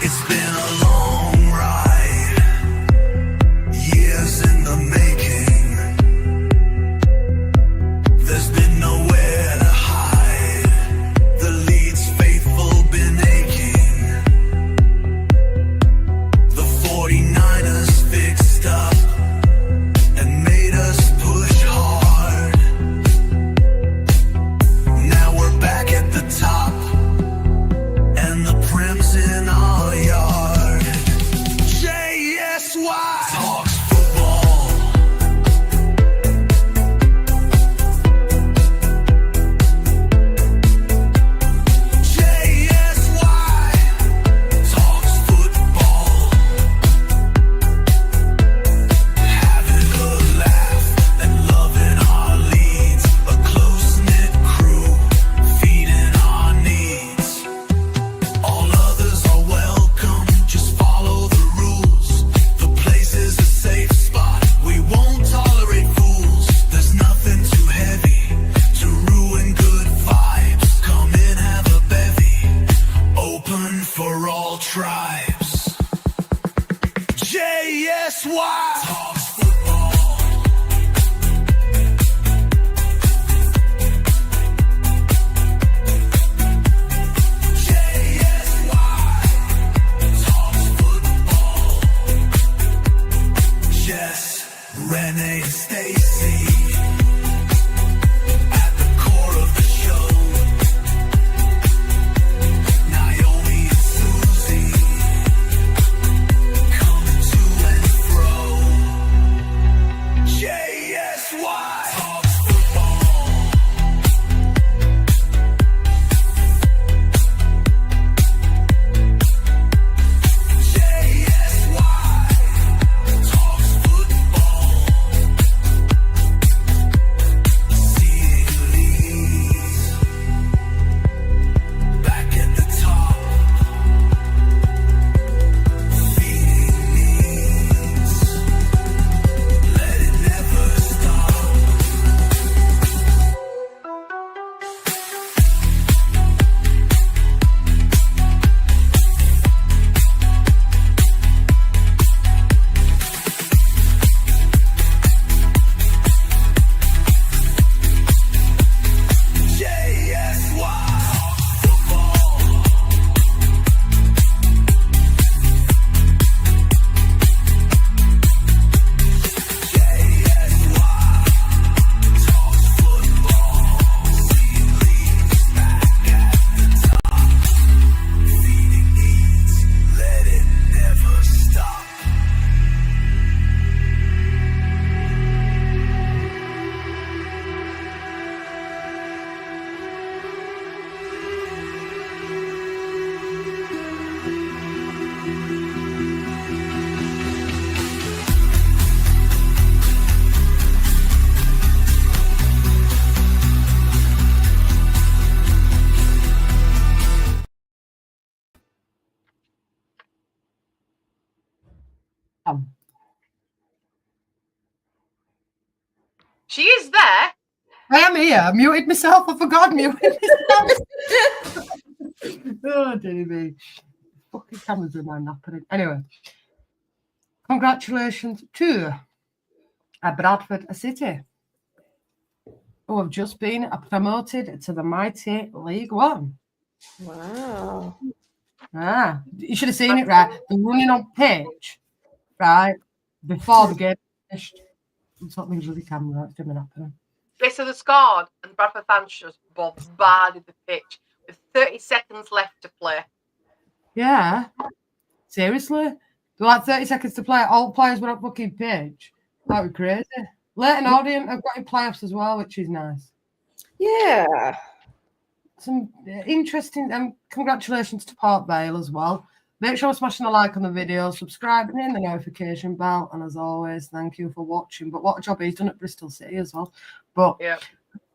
It's been a long ride, years in the making. There's been nowhere to hide. The lead's faithful been aching. The 49ers fixed up and made us push hard. Now we're back at the top, and the prim's in our yard. JSY talks football. JSY talks football. Having a laugh and loving our leads. A close-knit crew feeding our needs. All others are welcome, just follow the rules. The place is a safe spot, we won't tolerate fools. There's nothing too heavy to ruin good vibes. Come in, have a bevy, open for all tribes. JSY talks football. Jess, Renee, and Stacy at the core of the show. Naomi and Susie coming to and fro. JSY talks football. JSY talks football. Seeing leads back at the top. Feeding needs, let it never stop. JSY football. JSY talks football. Seeing leads back at the top. Feeding needs, let it never stop. She is there. I am here. I muted myself. I forgot muted myself. Oh, dear me. Fucking cameras are my napping. Anyway, congratulations to Bradford City, who have just been promoted to the mighty League One. Wow. You should have seen it, right? They're running on pitch, right, before the game finished. Something's with the camera. It's doing happening. Okay, so they scored, and Bradford fans just bombarded the pitch with 30 seconds left to play. Yeah. Seriously? There were like 30 seconds to play. All players were on fucking pitch. That would be crazy. Leighton Orient have got in playoffs as well, which is nice. Yeah. Some interesting, congratulations to Port Vale as well. Make sure smashing a like on the video, subscribing in the notification bell, and as always, thank you for watching. But what a job he's done at Bristol City as well. But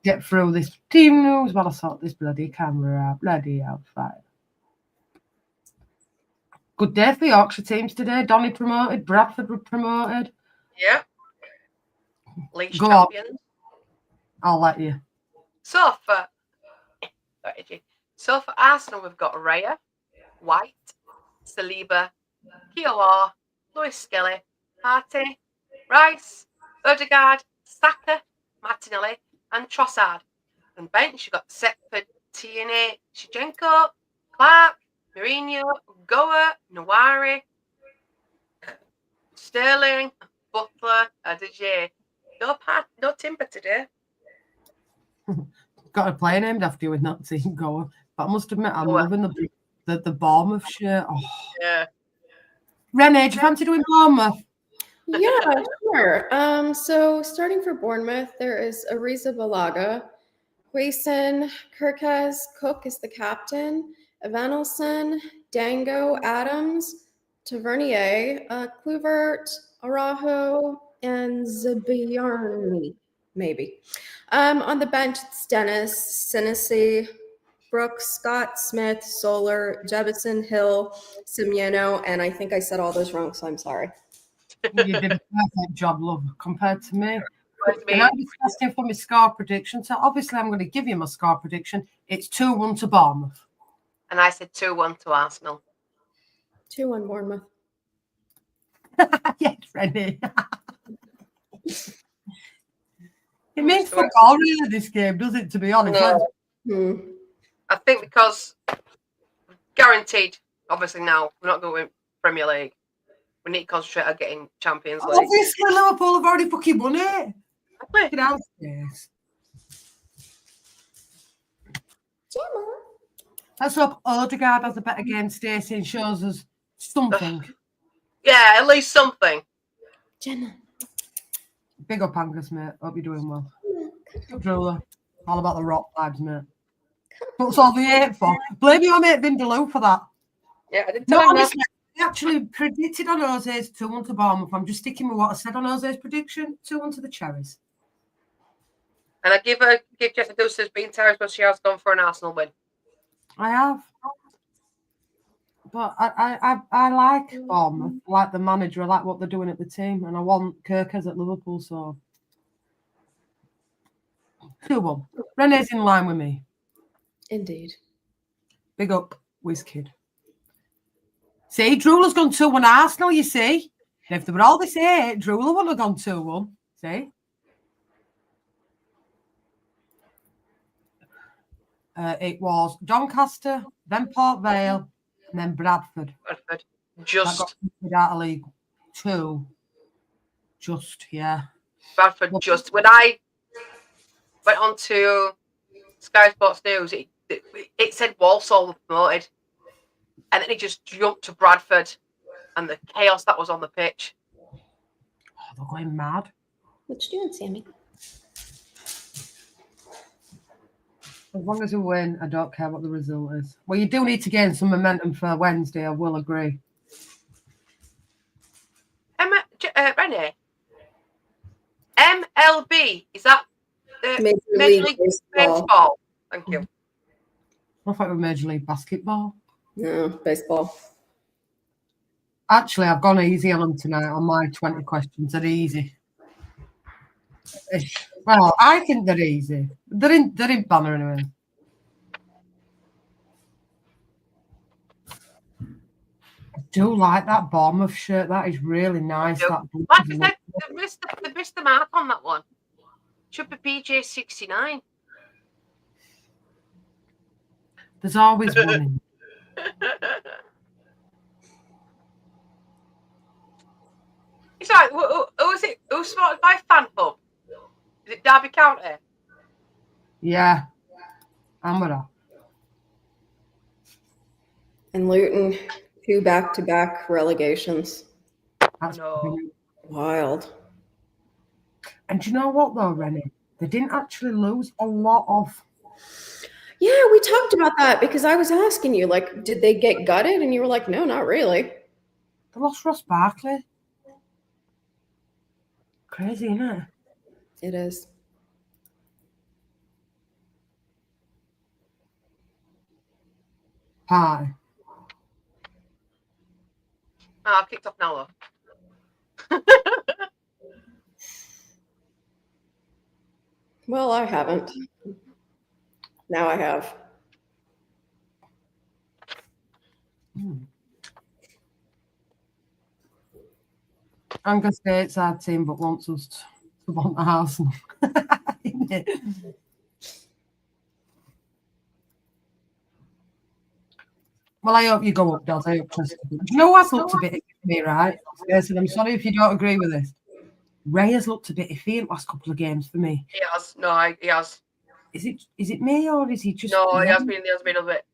get through this team news while I sort this bloody camera out. Bloody hellfire. Good day for Yorkshire teams today. Donny promoted, Bradford were promoted. Yeah. League Go champions. on. I'll let you. So for Arsenal, we've got Raya, White, Saliba, Kiowa, Lewis Skelly, Partey, Rice, Odegaard, Saka, Martinelli, and Trossard. And bench, you got Setford, Tierney, Shevchenko, Clark, Mourinho, Goa, Nawari, Sterling, Butler, Adeje. No Timber today. Got a player named after you with not seeing Goa. But I must admit, I'm Goa. loving the Bournemouth shirt. Oh. Yeah. Renee, do you fancy doing Bournemouth? Yeah, sure. So starting for Bournemouth, there is Ariza Balaga, Huayson, Kirkaz, Cook is the captain, Evanilson, Dango, Adams, Tavernier, Kluivert, Araujo, and Zabiarni, maybe. On the bench, it's Dennis, Sinisi, Brooks, Scott, Smith, Solar, Jebison, Hill, Simiano, and I think I said all those wrong, so I'm sorry. You did a perfect job, love, compared to me. With me. And I'm just asking for my score prediction. So obviously I'm going to give you my score prediction. It's 2-1 to Bournemouth. And I said 2-1 to Arsenal. 2-1 Bournemouth. Yes, Rennie. It means fuck all really this game, does it, to be honest? No. I think because guaranteed, obviously now, we're not going to win Premier League. We need to concentrate on getting Champions League. Obviously Liverpool have already fucking won it. Exactly. Get downstairs. Let's hope Odegaard has a better game, Stacey, and shows us something. Yeah, at least something. Gemma. Big up, Angus, mate. Hope you're doing well. Driller. All about the rock vibes, mate. What's all the hate for? Blame your mate Vindaloo for that. Yeah, I didn't No, tell him that. honestly, I actually predicted on Jose's 2-1 to Bournemouth. I'm just sticking with what I said on Jose's prediction. 2-1 to the Cherries. And I give Jessica Deuce's being terrible, but she has gone for an Arsenal win. I have. But I like Bournemouth. I like the manager. I like what they're doing at the team. And I want Kirkers at Liverpool, so 2-1. Renee's in line with me. Indeed. Big up, WizKid. See, Drewler's gone 2-1 Arsenal, you see. If they were all this hate, Drewler wouldn't have gone 2-1. See? It was Doncaster, then Port Vale, and then Bradford. Bradford. That Just got kicked out of League 2. Just, yeah. Bradford. Just when I went on to Sky Sports News, it said Walsall were promoted, and then it just jumped to Bradford, and the chaos that was on the pitch. Oh, they're going mad. What you doing, Sammy? As long as we win, I don't care what the result is. Well, you do need to gain some momentum for Wednesday, I will agree. Renee, MLB, is that Major Major League League Baseball. Baseball? Thank you. I thought it was Major League Basketball. No, baseball. Actually, I've gone easy on them tonight on my 20 questions. They're easy. Well, I think they're easy. They're in banner anyway. I do like that Bournemouth shirt. That is really nice. Yeah. That blue, Like I isn't said, it? they missed the mark on that one. Should be PJ69. There's always one in. It's like, who is it? Who's supported by Fan Hub? Is it Derby County? Yeah. I'm with that. And Luton, 2 back-to-back relegations. That's No. brilliant. Wild. And do you know what though, Rennie? They didn't actually lose a lot of. Yeah, we talked about that because I was asking you, like, did they get gutted? And you were like, no, not really. They lost Ross Barkley. Crazy, isn't it? It is. Hi. Oh, I've kicked off now, though. Well, I haven't. Now I have. I'm going to say it's our team, but wants us to want the house. Well, I hope you go up, Dad. I hope Chester. Do you know what's looked a bit iffy for me, right? Yes, and I'm sorry if you don't agree with this. Ray has looked a bit iffy in the last couple of games for me. He has. No, he has. Is it me or is he just? No, he has been a bit.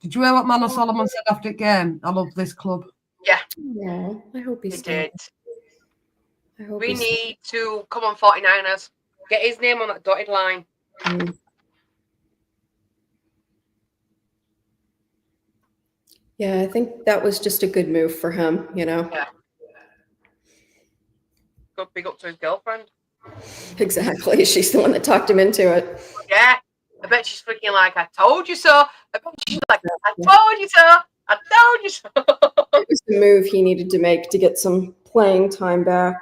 Did you hear what Manor Solomon said after the game? I love this club. Yeah, Yeah, I hope he he's did. I hope We he's need to come on 49ers. Get his name on that dotted line. Yeah, I think that was just a good move for him, you know. Yeah. Go big up to his girlfriend. Exactly. She's the one that talked him into it. Yeah. I bet she's freaking like, I told you so. I bet she's like, I told you so. I told you so. It was the move he needed to make to get some playing time back.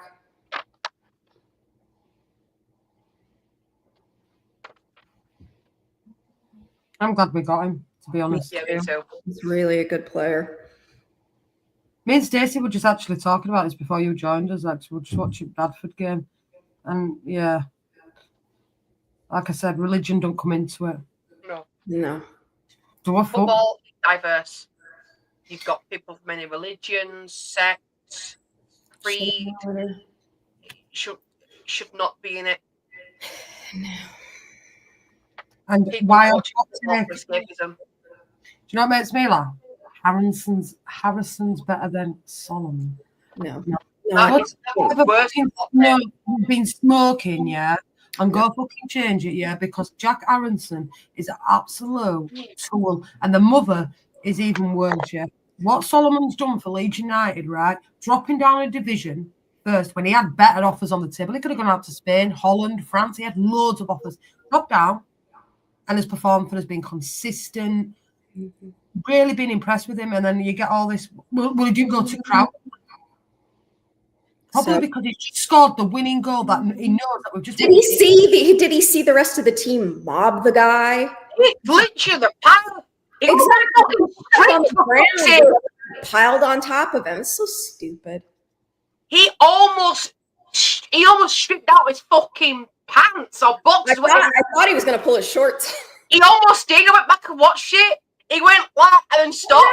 I'm glad we got him, to be honest. Yeah, me too. He's really a good player. Me and Stacey were just actually talking about this before you joined us. Actually, we were just watching Bradford game, and yeah, like I said, religion don't come into it. No. Football is diverse. You've got people from many religions, sects, creed. Should not be in it. No. And People why? watch football for escapism. Do you know what makes me laugh? Harrison's better than Solomon. No. That is worse. You've been smoking, yeah, and go fucking change it, yeah, because Jack Aronson is an absolute tool, and the mother is even worse, yeah. What Solomon's done for Leeds United, right? Dropping down a division first when he had better offers on the table. He could have gone out to Spain, Holland, France. He had loads of offers. Dropped down and has performed for us, been consistent. Really been impressed with him, and then you get all this. Well, he didn't go to crowd. Probably because he just scored the winning goal that he knows that we've just. Did he see the rest of the team mob the guy? He literally the power. Exactly. Piled on top of him. It's so stupid. He almost stripped out his fucking pants or boxers. I thought he was going to pull his shorts. He almost did. I went back and watched it. He went like and then stopped.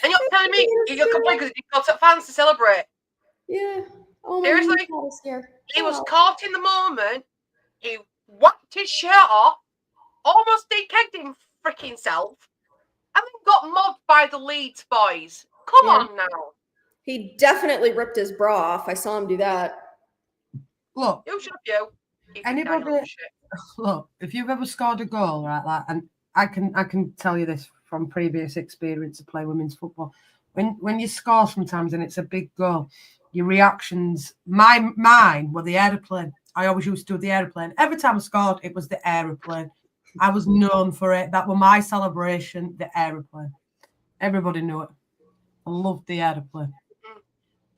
And you're telling me you're complaining because he got fans to celebrate. Yeah. Oh, seriously? He was caught in the moment. He whacked his shirt off, almost dekegged him freaking self, and then got mobbed by the Leeds boys. Come on now. He definitely ripped his bra off. I saw him do that. Look, you should have anybody. Look, if you've ever scored a goal, right, like, and I can tell you this from previous experience of playing women's football. When you score sometimes and it's a big goal, your reactions, mine were the aeroplane. I always used to do the aeroplane. Every time I scored, it was the aeroplane. I was known for it. That was my celebration, the aeroplane. Everybody knew it. I loved the aeroplane.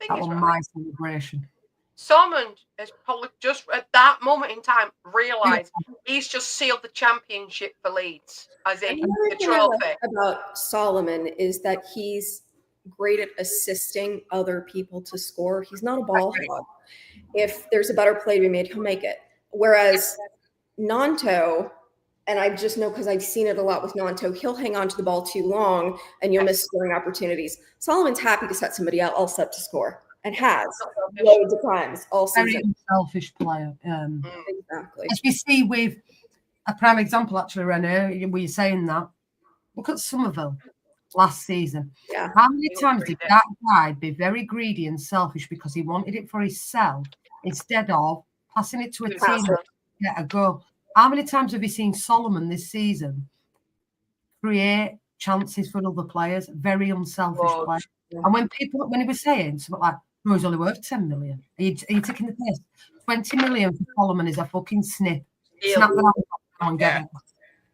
That was my celebration. Solomon has probably just at that moment in time realised he's just sealed the championship for Leeds, as in the trophy. About Solomon is that he's great at assisting other people to score. He's not a ball hog. If there's a better play to be made, he'll make it. Whereas Nanto, and I just know because I've seen it a lot with Nanto, he'll hang on to the ball too long and you'll miss scoring opportunities. Solomon's happy to set somebody else up to score. And has loads of times all season. Very unselfish player. Exactly. As we see with a prime example, actually, Renee, were you saying that? Look at Somerville last season. Yeah. How many times did that guy be very greedy and selfish because he wanted it for himself instead of passing it to a team to get a goal? How many times have you seen Solomon this season create chances for other players? Very unselfish player. Yeah. And when he was saying something like, no, he's only worth 10 million. Are you taking the piss? 20 million for Solomon is a fucking snip. Snap that out and get it.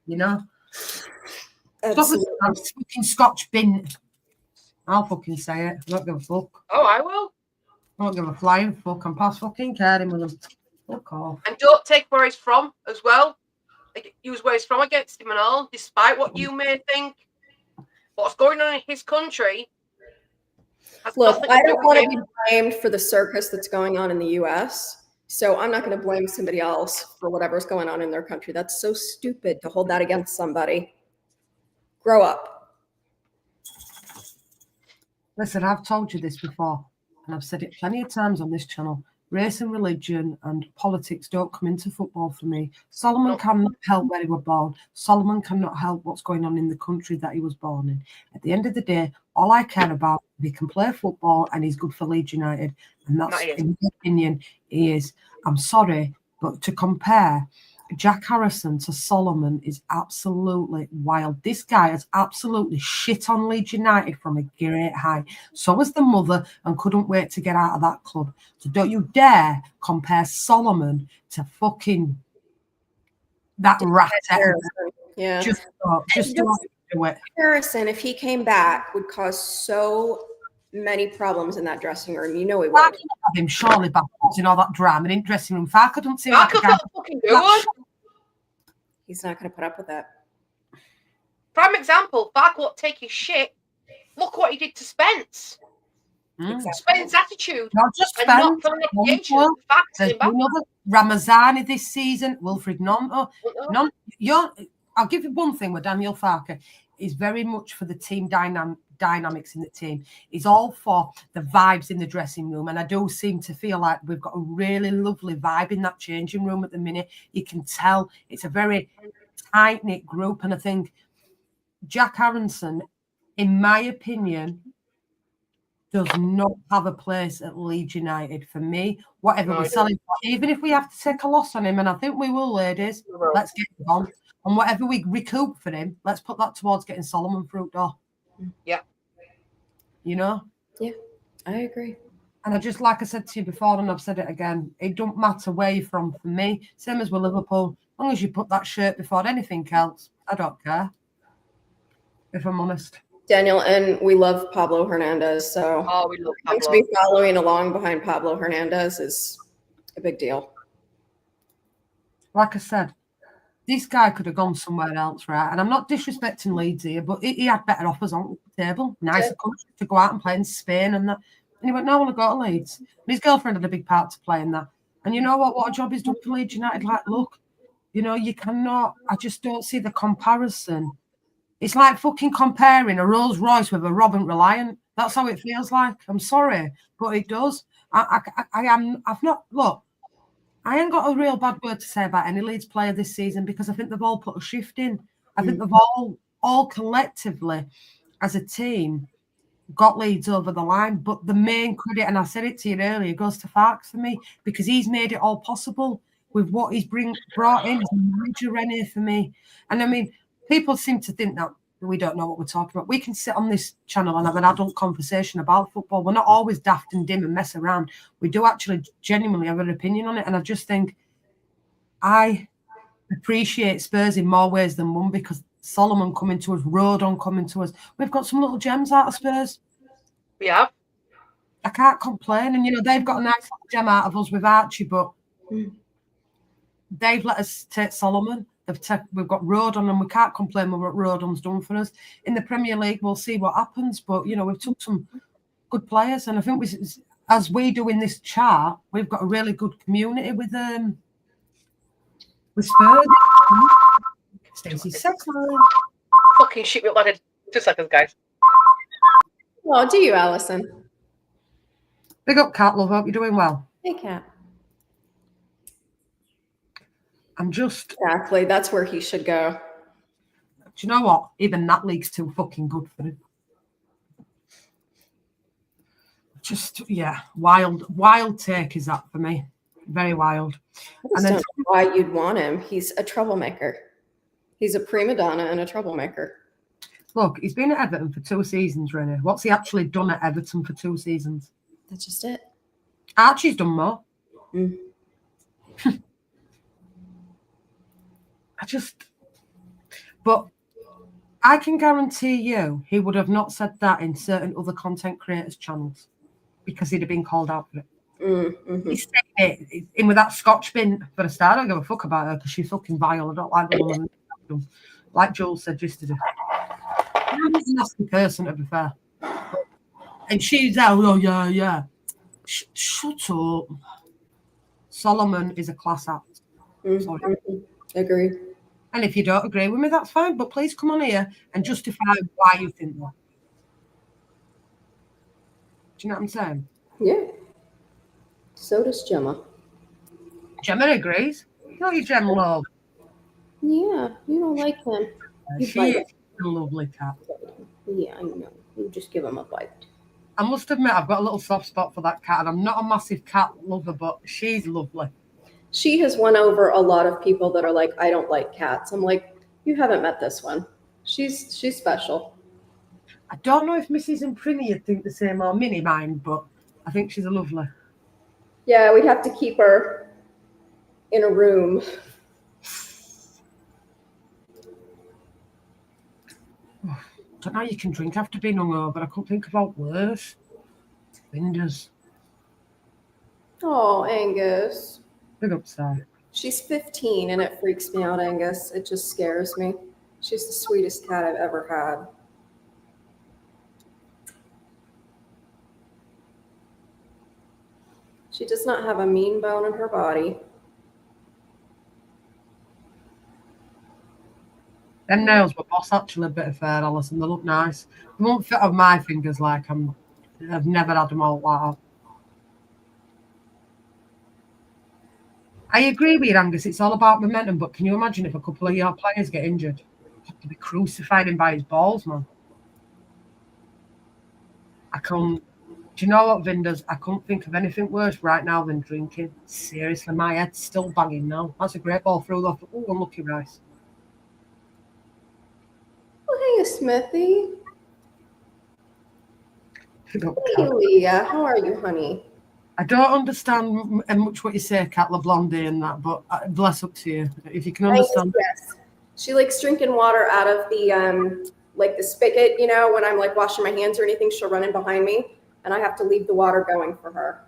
You know? Stop with fucking Scotch bin. I'll fucking say it. I don't give a fuck. Oh, I will. I don't give a flying fuck. I'm past fucking caring with him. Fuck off. And don't take where he's from as well. Like, use where he's from against him and all, despite what you may think. What's going on in his country, Has Look, nothing I to do don't with want to him. be blamed for the circus that's going on in the US. So I'm not going to blame somebody else for whatever's going on in their country. That's so stupid to hold that against somebody. Grow up. Listen, I've told you this before, and I've said it plenty of times on this channel. Race and religion and politics don't come into football for me. Solomon No. cannot help where he was born. Solomon cannot help what's going on in the country that he was born in. At the end of the day, all I care about is he can play football and he's good for Leeds United. And that's, That he is. in my opinion, he is. I'm sorry, but to compare Jack Harrison to Solomon is absolutely wild. This guy has absolutely shit on Leeds United from a great height. So was the mother and couldn't wait to get out of that club. So don't you dare compare Solomon to fucking that rat. Yeah. Just don't do it. Harrison, if he came back, would cause so many problems in that dressing room. You know he Why would. can't I have him surely back in all that drama in dressing room? Fark couldn't seem I like a could guy. fucking do one. He's not going to put up with that. Prime example, Fark won't take his shit. Look what he did to Spence. Spence's attitude. Not just And Spence. not filling up the agent. Fark's There's him back. another Ramazani this season, Wilfred Nonto. I'll give you one thing with Daniel Farker. He's very much for the team dynamics in the team. He's all for the vibes in the dressing room. And I do seem to feel like we've got a really lovely vibe in that changing room at the minute. You can tell it's a very tight-knit group. And I think Jack Harrison, in my opinion, does not have a place at Leeds United for me. Whatever we're selling, even if we have to take a loss on him, and I think we will, ladies, let's get him on. And whatever we recoup for him, let's put that towards getting Solomon through door. Yeah. You know? Yeah, I agree. And I just, like I said to you before, and I've said it again, it don't matter where you're from for me. Same as with Liverpool. As long as you put that shirt before anything else, I don't care. If I'm honest. Daniel, and we love Pablo Hernandez. So we love to Pablo. be following along behind Pablo Hernandez is a big deal. Like I said, this guy could have gone somewhere else, right? And I'm not disrespecting Leeds here, but he had better offers on the table. Nicer country to go out and play in Spain and that. And he went, no, I want to go to Leeds. And his girlfriend had a big part to play in that. And you know what a job he's done for Leeds United? Like, look, you know, you cannot, I just don't see the comparison. It's like fucking comparing a Rolls Royce with a Robin Reliant. That's how it feels like. I'm sorry, but it does. I ain't got a real bad word to say about any Leeds player this season because I think they've all put a shift in. I think they've all collectively, as a team, got Leeds over the line. But the main credit, and I said it to you earlier, goes to Farks for me because he's made it all possible with what he's brought in as a manager, Rene, for me. And I mean, people seem to think that we don't know what we're talking about. We can sit on this channel and have an adult conversation about football. We're not always daft and dim and mess around. We do actually genuinely have an opinion on it. And I just think I appreciate Spurs in more ways than one because Solomon coming to us, Rodon coming to us. We've got some little gems out of Spurs. We have. I can't complain. And, you know, they've got a nice little gem out of us with Archie, but they've let us take Solomon. We've got Rodon, and we can't complain with what Rodon's done for us. In the Premier League, we'll see what happens. But, you know, we've took some good players. And I think, as we do in this chart, we've got a really good community with Spurs. Stacey Sexton. Fucking shit, we uploaded 2 seconds, guys. Well, do you, Alison? Big up, Cat Love. Hope you're doing well. Hey, Kat. I'm just... Exactly. That's where he should go. Do you know what? Even that league's too fucking good for him. Just, yeah, wild take is that for me. Very wild. I just don't know why you'd want him. He's a troublemaker. He's a prima donna and a troublemaker. Look, he's been at Everton for 2 seasons, Renee. What's he actually done at Everton for 2 seasons? That's just it. Archie's done more. But I can guarantee you he would have not said that in certain other content creators' channels because he'd have been called out for it. He said it in with that Scotch bin for a start. I don't give a fuck about her because she's fucking vile. I don't like the woman. Like Joel said yesterday. He's a nasty person, to be fair. But And she's there, oh, yeah. Shut up. Solomon is a class act. Sorry. Agree. And if you don't agree with me, that's fine. But please come on here and justify why you think that. Do you know what I'm saying? Yeah. So does Gemma. Gemma agrees. No, you Gem love. Yeah, you don't like him. You She bite is a lovely cat. him. Yeah, I know. You just give him a bite. I must admit, I've got a little soft spot for that cat, and I'm not a massive cat lover, but she's lovely. She has won over a lot of people that are like, I don't like cats. I'm like, you haven't met this one. She's special. I don't know if Mrs. and Prinny would think the same or Minnie mind, but I think she's a lovely. Yeah, we'd have to keep her in a room. I don't know how you can drink after being hungover, but I couldn't think about worse. Windows. Oh, Angus. Big upside. She's 15 and it freaks me out, Angus. It just scares me. She's the sweetest cat I've ever had. She does not have a mean bone in her body. Them nails were boss actually a bit of fair, Alison. They look nice. They won't fit on my fingers like I've never had them all like that. I agree with you, Angus. It's all about momentum, but can you imagine if a couple of your players get injured? Have to be crucified him by his balls, man. I can't. Do you know what, Vinders? I couldn't think of anything worse right now than drinking. Seriously, my head's still banging now. That's a great ball through the. Oh, unlucky Rice. Oh, hey, Smithy. Forgot Hey, Cat. Leah. How are you, honey? I don't understand much what you say, Cat Blondie and that, but bless up to you. If you can understand. Yes. She likes drinking water out of the like the spigot, you know, when I'm like washing my hands or anything, she'll run in behind me and I have to leave the water going for her.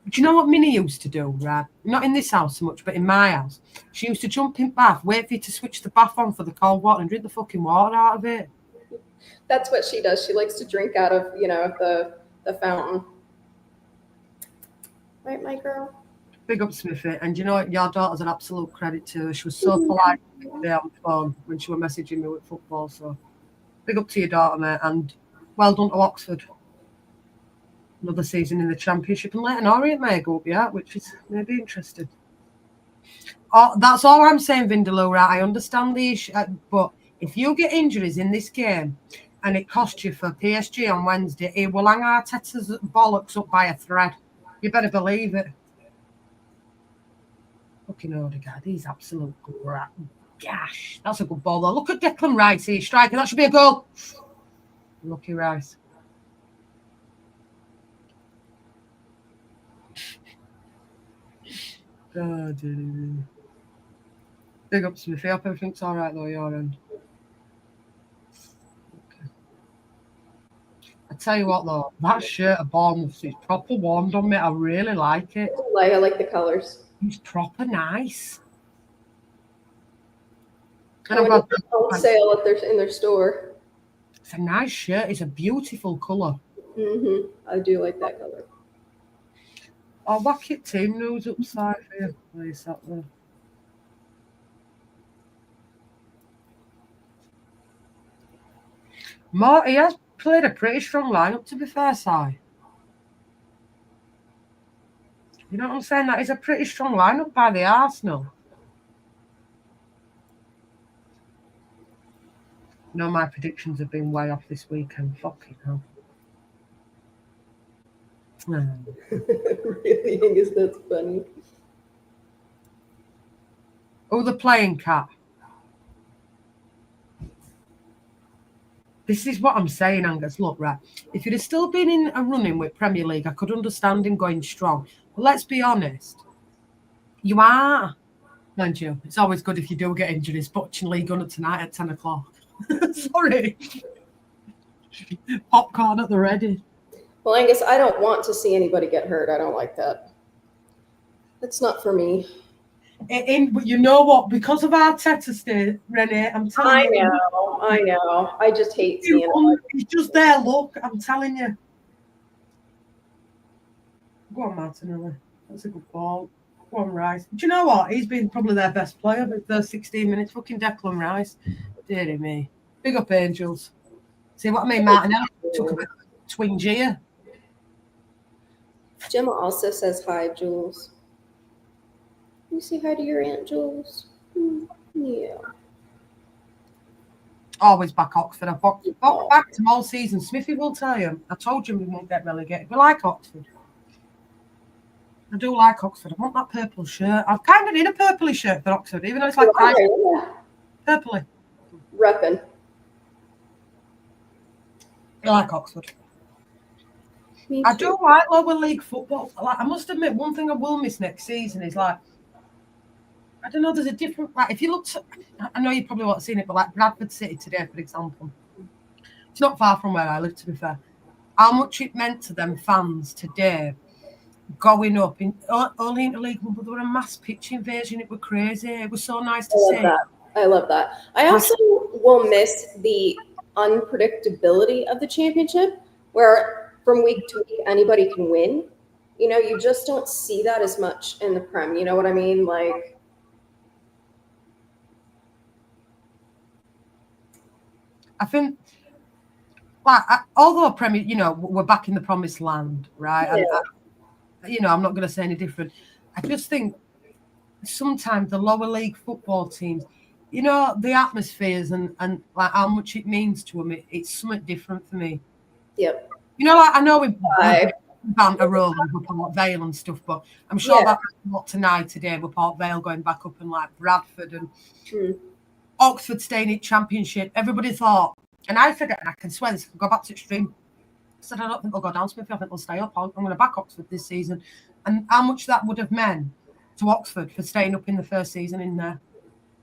Do you know what Minnie used to do, right? Not in this house so much, but in my house. She used to jump in bath, wait for you to switch the bath on for the cold water and drink the fucking water out of it. That's what she does. She likes to drink out of, you know, the fountain. Right, my girl? Big up, Smithy. And you know what? Your daughter's an absolute credit to her. She was so polite today on the phone when she was messaging me with football. So big up to your daughter, mate. And well done to Oxford. Another season in the Championship. And Leighton Orient may go up, yeah, which is maybe interesting. Oh, that's all I'm saying, Vindaloo, right? I understand the issue. But if you get injuries in this game and it costs you for PSG on Wednesday, it will hang Arteta's bollocks up by a thread. You better believe it. Fucking Odegaard, he's absolute gosh. That's a good ball though. Look at Declan Rice here, striker. That should be a goal. Lucky Rice. Oh, dear. Big up, Smithy. I hope everything's all right though, your end. Okay. I tell you what though, that shirt of Bournemouth is proper warmed on me. I really like it. I like the colors. It's proper nice. And I went on sale at in their store. It's a nice shirt. It's a beautiful colour. I do like that color. Oh, whack it team news upside here. Where is that there? He has played a pretty strong lineup, to be fair, Si. You know what I'm saying? That is a pretty strong lineup by the Arsenal. No, my predictions have been way off this weekend. Fucking hell. Really, Angus, that's funny. Oh, the playing Cat. This is what I'm saying, Angus. Look, right. If you'd have still been in a running with Premier League, I could understand him going strong. But let's be honest. You are. Mind you, it's always good if you do get injuries. Watching League on tonight at 10 o'clock. Sorry. Popcorn at the ready. Well, Angus, I don't want to see anybody get hurt. I don't like that. That's not for me. But you know what? Because of Arteta stay, Renee, I'm telling I you. know. I just hate seeing it. He's just there, look. I'm telling you. Go on, Martinelli. That's a good ball. Go on, Rice. Do you know what? He's been probably their best player for the first 16 minutes. Fucking Declan Rice. Dearie me. Big up, Angels. See what I mean? Martinelli took a bit of a twinge here. Gemma also says hi, Jules. You say hi to your Aunt Jules? Yeah. Always back Oxford. I've backed them all season. Smithy will tell you. I told you we won't get relegated. We like Oxford. I do like Oxford. I want that purple shirt. I've kind of need a purpley shirt for Oxford, even though it's like purpley. Reppin'. I like Oxford. I do like lower league football. Like, I must admit, one thing I will miss next season is like, I don't know, there's a different, like, if you look, I know you probably won't seen it, but like Bradford City today, for example, it's not far from where I live, to be fair. How much it meant to them fans today going up in only into League One, but there were a mass pitch invasion. It was crazy. It was so nice to see. I love that. I also will miss the unpredictability of the championship, where from week to week anybody can win. You know, you just don't see that as much in the Prem. You know what I mean? Like, I think, like, although Premier, you know, we're back in the promised land, right? Yeah. And, you know, I'm not going to say any different. I just think sometimes the lower league football teams, you know, the atmospheres and like how much it means to them, it's something different for me. Yep. You know, like I know we banter Rome and Port Vale and stuff, but I'm sure that's what tonight today with Port Vale going back up and like Bradford and Oxford staying in Championship. Everybody thought, and I forget, and I can swear this, go back to extreme. I said, I don't think they'll go down, Smith. I think they'll stay up. I'm going to back Oxford this season. And how much that would have meant to Oxford for staying up in the first season in there.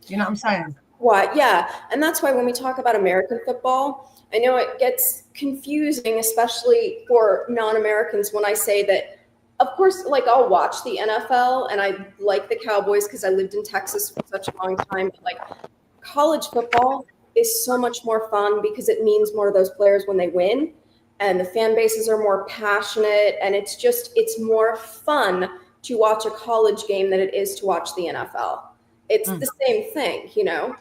You know what I'm saying? What? Yeah. And that's why when we talk about American football, I know it gets confusing, especially for non-Americans, when I say that, of course, like I'll watch the NFL and I like the Cowboys because I lived in Texas for such a long time. But like college football is so much more fun because it means more to those players when they win. And the fan bases are more passionate. And it's more fun to watch a college game than it is to watch the NFL. It's the same thing, you know?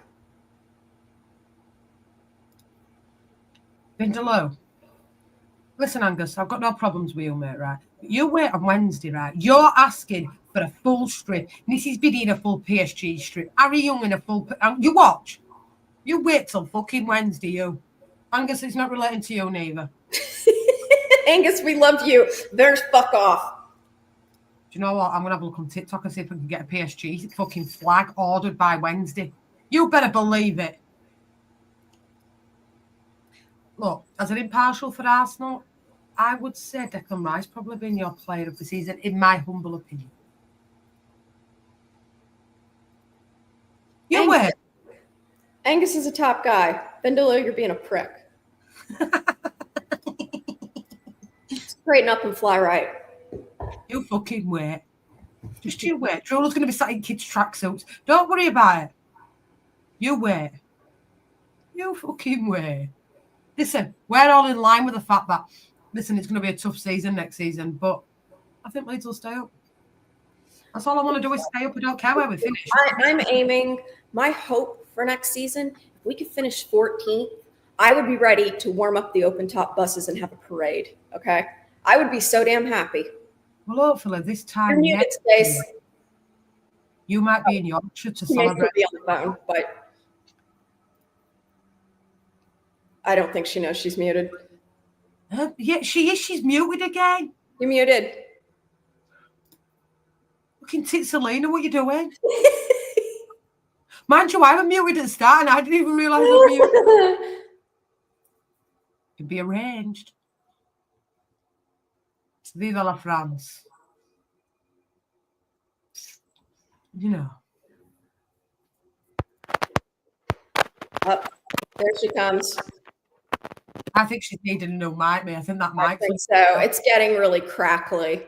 Vindaloo. Listen, Angus, I've got no problems with you, mate, right? You wait on Wednesday, right? You're asking for a full strip. Mrs. Biddy in a full PSG strip. Harry Young in a full... you watch. You wait till fucking Wednesday, you. Angus, it's not relating to you, neither. Angus, we love you. There's fuck off. Do you know what? I'm going to have a look on TikTok and see if I can get a PSG fucking flag ordered by Wednesday. You better believe it. Look, as an impartial for Arsenal, I would say Declan Rice probably been your player of the season, in my humble opinion. You win. Angus is a top guy. Vindaloo, you're being a prick. Straighten up and fly right. You fucking wait. Just you wait. Drola's going to be sat in kids' tracksuits. Don't worry about it. You wait. You fucking wait. Listen, we're all in line with the fact that, listen, it's going to be a tough season next season, but I think Leeds will stay up. That's all I want to do is stay up. I don't care where we finish. I'm aiming, my hope for next season, if we could finish 14th, I would be ready to warm up the open top buses and have a parade, okay? I would be so damn happy. Well, hopefully this time You're muted, Stace. You might be in Yorkshire to She may celebrate. be on the phone, but I don't think she knows she's muted. Yeah, she is. She's muted again. You're muted. Fucking Titsalina, what you doing? Mind you, I was muted at the start and I didn't even realise I was muted. It'd be arranged. Viva la France. You know. Up. There she comes. I think she's needing a new mic, mate. I think that I mic. think so. It's getting really crackly.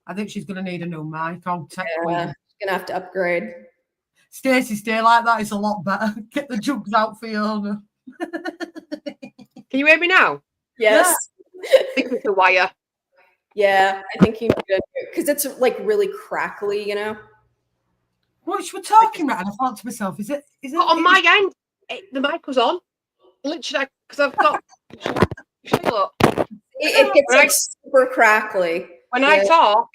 I think she's going to need a new mic. I'll text Yeah. gonna have to upgrade. Stacey, stay like that. It's a lot better. Get the jugs out for your owner. Can you hear me now? Yes. I think it's the wire. Yeah, I think you need to, because it's like really crackly, you know. What you were talking about? And I thought to myself, is it? But on my end, the mic was on. Literally, because I've got. Look, It gets like super crackly. when I talk,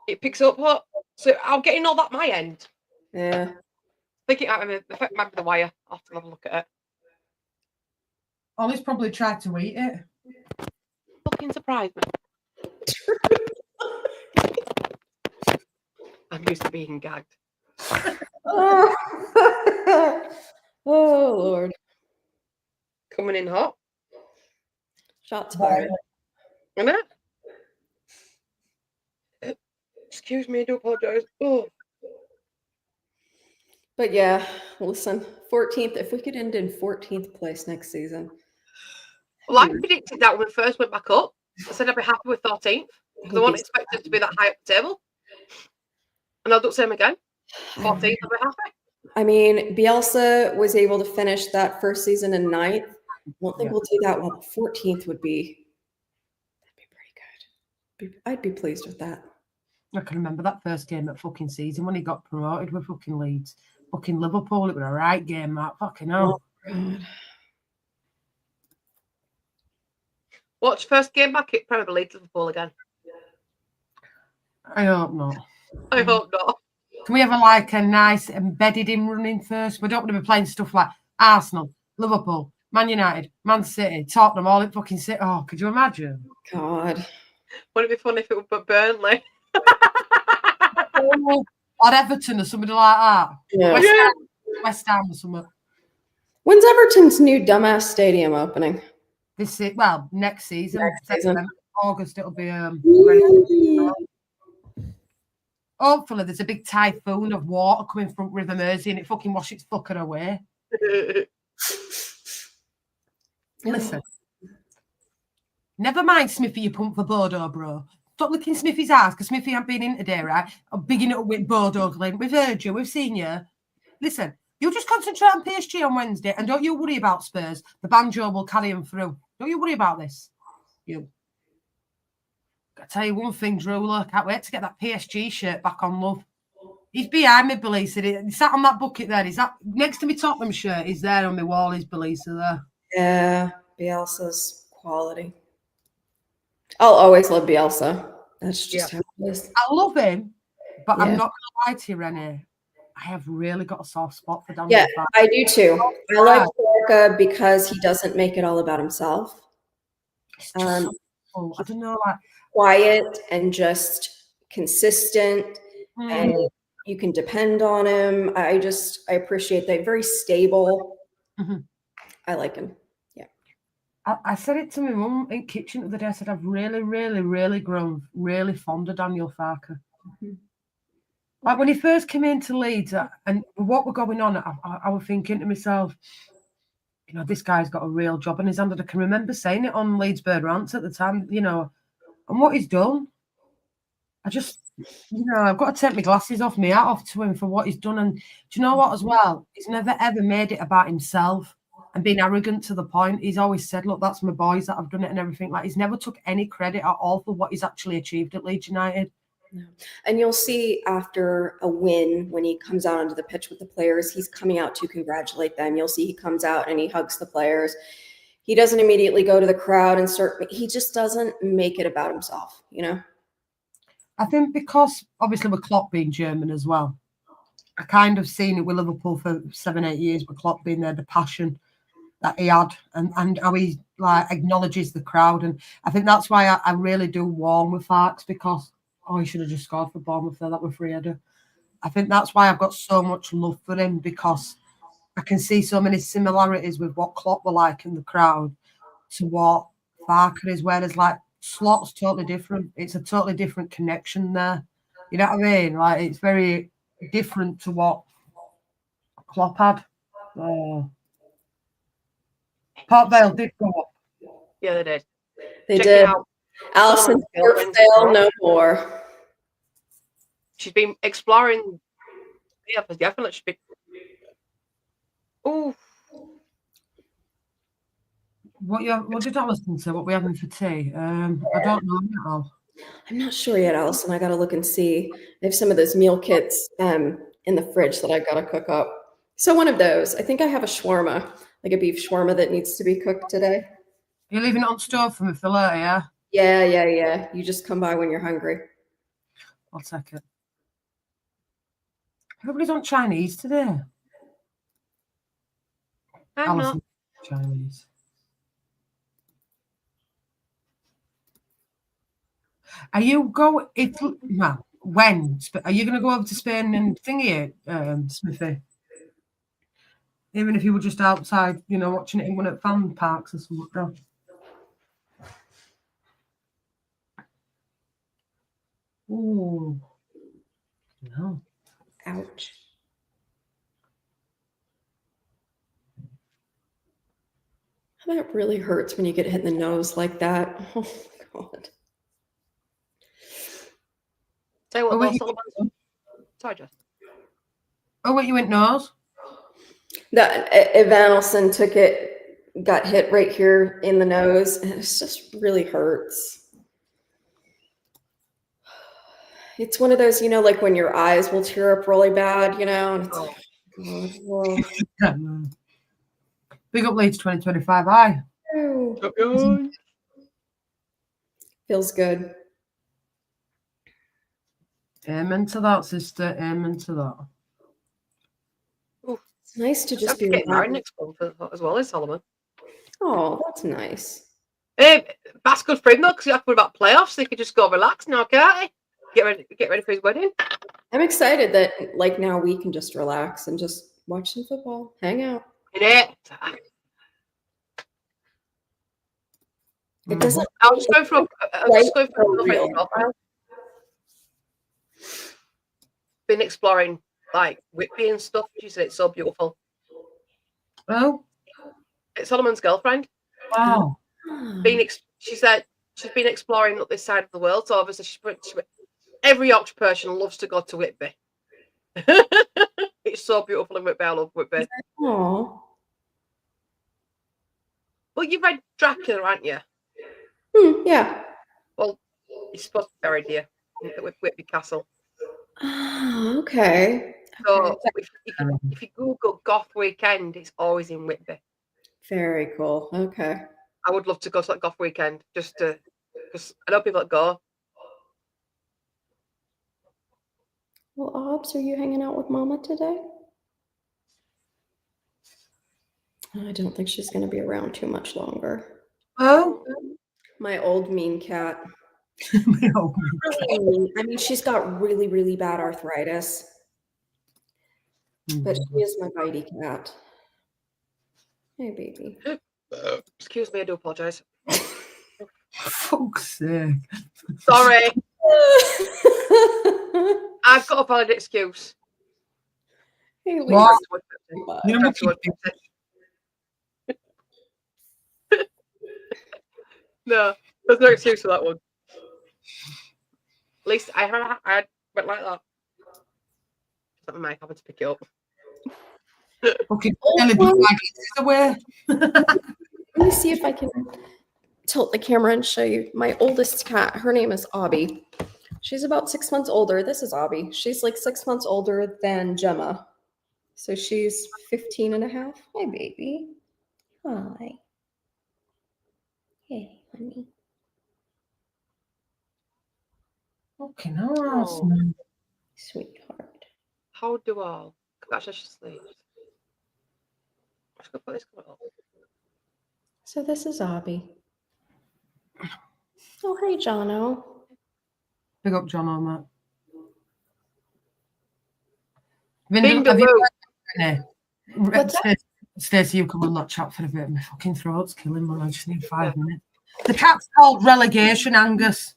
it picks up what. So I'm getting all that my end. Yeah. I think it might be the wire. I'll have to have a look at it. Ollie's probably tried to eat it. Fucking surprised me. I'm used to being gagged. Oh, Lord. Coming in hot. Shots fired. Isn't it? Excuse me, I do apologise. Oh. But yeah, listen, 14th. If we could end in 14th place next season. Well, I predicted that when we first went back up. I said I'd be happy with 13th. Because I won't expect us to be that high up the table. And I'll do the same again. 14th, I'll be happy. I mean, Bielsa was able to finish that first season in 9th. I don't think we'll do that well. 14th would be, that'd be pretty good. I'd be pleased with that. I can remember that first game at fucking season when he got promoted with fucking Leeds. Fucking Liverpool, it was a right game, Matt. Fucking hell. God. Watch first game back at Premier League Liverpool again. I hope not. I hope not. Can we have a nice embedded in running first? We don't want to be playing stuff like Arsenal, Liverpool, Man United, Man City, Tottenham, all in fucking City. Oh, could you imagine? God. Wouldn't it be funny if it were Burnley? Or Everton or somebody like that. Yeah. West Ham or something. When's Everton's new dumbass stadium opening? Next season. August it'll be ready. Hopefully there's a big typhoon of water coming from River Mersey and it fucking wash its fucker away. Listen. Never mind Smithy, you pump for Bodo, bro. Stop licking Smithy's ass because Smithy ain't been in today, right? I'm bigging it up with Bodo, Glenn. We've heard you, we've seen you. Listen, you just concentrate on PSG on Wednesday and don't you worry about Spurs. The banjo will carry them through. Don't you worry about this. You. I'll tell you one thing, Drew, look, I can't wait to get that PSG shirt back on, love. He's behind me, Belisa. He sat on that bucket there. He's next to me Tottenham shirt. He's there on my wall. He's Belisa there. Yeah, Bielsa's quality. I'll always love Bielsa. That's just how it is. I love him, but I'm not going to lie to you, Renee. I have really got a soft spot for Daniel. Yeah, I do too. I like Orca because he doesn't make it all about himself. I don't know, quiet and just consistent, and you can depend on him. I appreciate that. Very stable. Mm-hmm. I like him. Yeah. I said it to my mum in kitchen the other day. I said I've really, really, really grown really fond of Daniel Farke. Mm-hmm. Like when he first came into Leeds and what were going on, I was thinking to myself, you know, this guy's got a real job in his hand. I can remember saying it on Leeds Bird Rants at the time, you know, and what he's done. I just, you know, I've got to take my glasses off, my hat off to him for what he's done. And do you know what as well? He's never, ever made it about himself and been arrogant to the point. He's always said, look, that's my boys that have done it and everything. Like, he's never took any credit at all for what he's actually achieved at Leeds United. No. And you'll see after a win, when he comes out onto the pitch with the players, he's coming out to congratulate them. You'll see he comes out and he hugs the players. He doesn't immediately go to the crowd and he just doesn't make it about himself, you know? I think because obviously with Klopp being German as well, I kind of seen it with Liverpool for 7-8 years, with Klopp being there, the passion that he had and how he like acknowledges the crowd. And I think that's why I really do warm with Farks, because he should have just scored for Bournemouth there, that were free-header. I think that's why I've got so much love for him, because I can see so many similarities with what Klopp were like in the crowd to what Farke is, whereas like Slot's totally different. It's a totally different connection there. You know what I mean? Like, it's very different to what Klopp had. Port Vale did go up. Yeah, they did. They did. Alison, fail no more. She's been exploring Yeah, but definitely should be. Oh, What did I listen to? What we having for tea? I don't know at all. I'm not sure yet, Allison. I gotta look and see. I have some of those meal kits in the fridge that I gotta cook up. So one of those. I think I have a shawarma, like a beef shawarma that needs to be cooked today. You're leaving it on stove for me for later, yeah? Yeah. You just come by when you're hungry. I'll take it. Everybody's on Chinese today. I'm not. Alison, Chinese. Are you going? When? Are you going to go over to Spain and thingy it, Smithy? Even if you were just outside, watching it in one of the fan parks or something. Oh, no. Ouch. That really hurts when you get hit in the nose like that. Oh my God. Say what, wait, Sullivan? Sorry, Jess. Oh, wait, you went nose? That Evanelson got hit right here in the nose, and it just really hurts. It's one of those, like when your eyes will tear up really bad, and it's like, oh, God. Big up Leeds 2025, aye. Oh. Feels good. Amen to that, sister. Amen to that. It's nice to just be getting married next month as well as Solomon. Oh, that's nice. That's good for him though, because you have to worry about playoffs. They could just go relax now, can't he? Get ready for his wedding. I'm excited that now we can just relax and just watch some football, hang out. It doesn't. I was just going for a real profile. Been exploring like Whitby and stuff. She said it's so beautiful. Oh, it's Solomon's girlfriend. Wow. She said she's been exploring this side of the world. So obviously, every Yorkshire person loves to go to Whitby. It's so beautiful in Whitby. I love Whitby. Aww. Well, you've read Dracula, haven't you? Yeah. Well, it's supposed to be buried here with Whitby Castle. Okay. So if you Google Goth Weekend, it's always in Whitby. Very cool. Okay. I would love to go to that Goth Weekend just to, because I know people that go. Well, Obs, are you hanging out with Mama today? I don't think she's going to be around too much longer. Oh, my old mean cat. My old mean cat. I mean, she's got really, really bad arthritis. But she is my bitey cat. Hey, baby. Excuse me, I do apologise. Fuck's sake. Sorry. I've got a valid excuse. Hey, what? No, there's no excuse for that one. At least I went like that. Just my mic having to pick it up. Okay, away. Let me see if I can tilt the camera and show you my oldest cat. Her name is Abby. She's about 6 months older. This is Abby. She's like 6 months older than Gemma. So she's 15 and a half. Hi, baby. Hi. Hey, honey. Okay, now Sweetheart. How do I? Congratulations, sleeves. I'm just gonna put this up. So this is Abby. Oh, hey, Jono. Big up, Jono, mate. Stacey, you come on that chat for a bit. My fucking throat's killing me. I just need 5 minutes. The cat's called Relegation, Angus.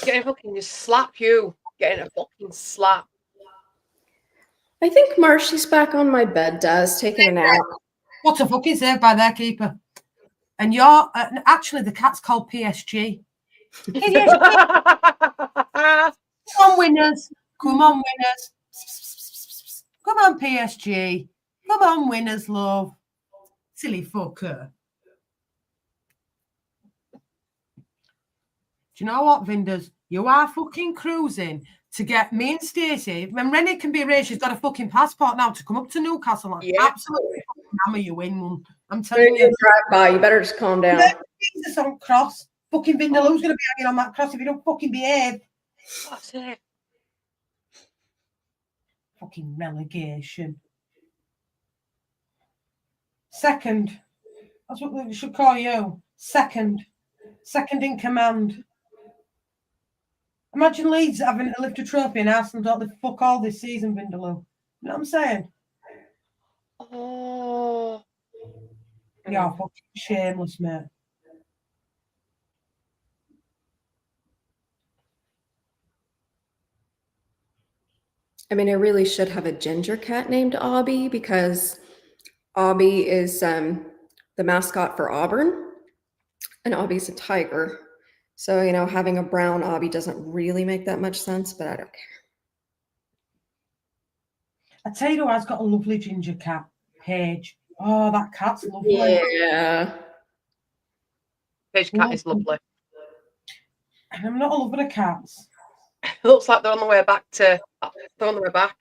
Getting a fucking slap you. Getting a fucking slap. I think Marshy's back on my bed, Des, taking a nap. What a fucking save by their keeper. And you're actually the cat's called PSG. Come on, winners. Come on, winners. Come on, PSG. Come on, winners, love. Silly fucker. Do you know what, Vinders? You are fucking cruising to get me and Stacey. When Rennie can be arranged, she's got a fucking passport now to come up to Newcastle. Like, Yeah. absolutely fucking hammer you in, Mum. I'm telling you. Drive by. You better just calm down. Jesus on cross. Fucking Vindaloo's going to be hanging on that cross if you don't fucking behave. That's it. Fucking relegation. Second. That's what we should call you. Second. Second in command. Imagine Leeds having to lift a trophy and Arsenal don't lift fuck all this season, Vindaloo. You know what I'm saying? Oh. You're fucking shameless, mate. I mean, I really should have a ginger cat named Obby because Obby is the mascot for Auburn, and Obby's a tiger. So, you know, having a brown Obby doesn't really make that much sense, but I don't care. I tell you who has got a lovely ginger cat, Paige. Oh, that cat's lovely. Yeah. Page cat is lovely. And I'm not a lover of cats. It looks like they're on the way back to. They're on the way back.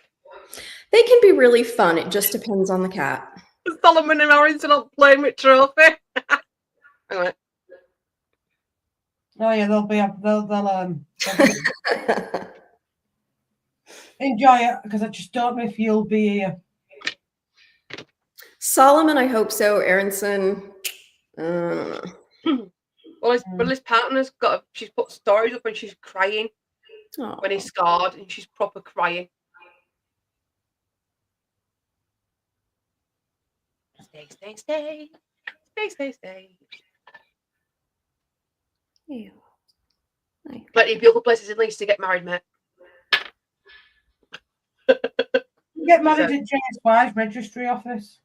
They can be really fun. It just depends on the cat. Solomon and Harrington not playing with trophy. Anyway. Oh yeah, they'll enjoy it because I just don't know if you'll be here. Solomon, I hope so. Aronson, I don't know. Well, his partner's she's put stories up and she's crying when he's scarred and she's proper crying. Stay. Ew. Plenty of beautiful places in Leeds to get married, mate. You get married at James Wise Registry Office.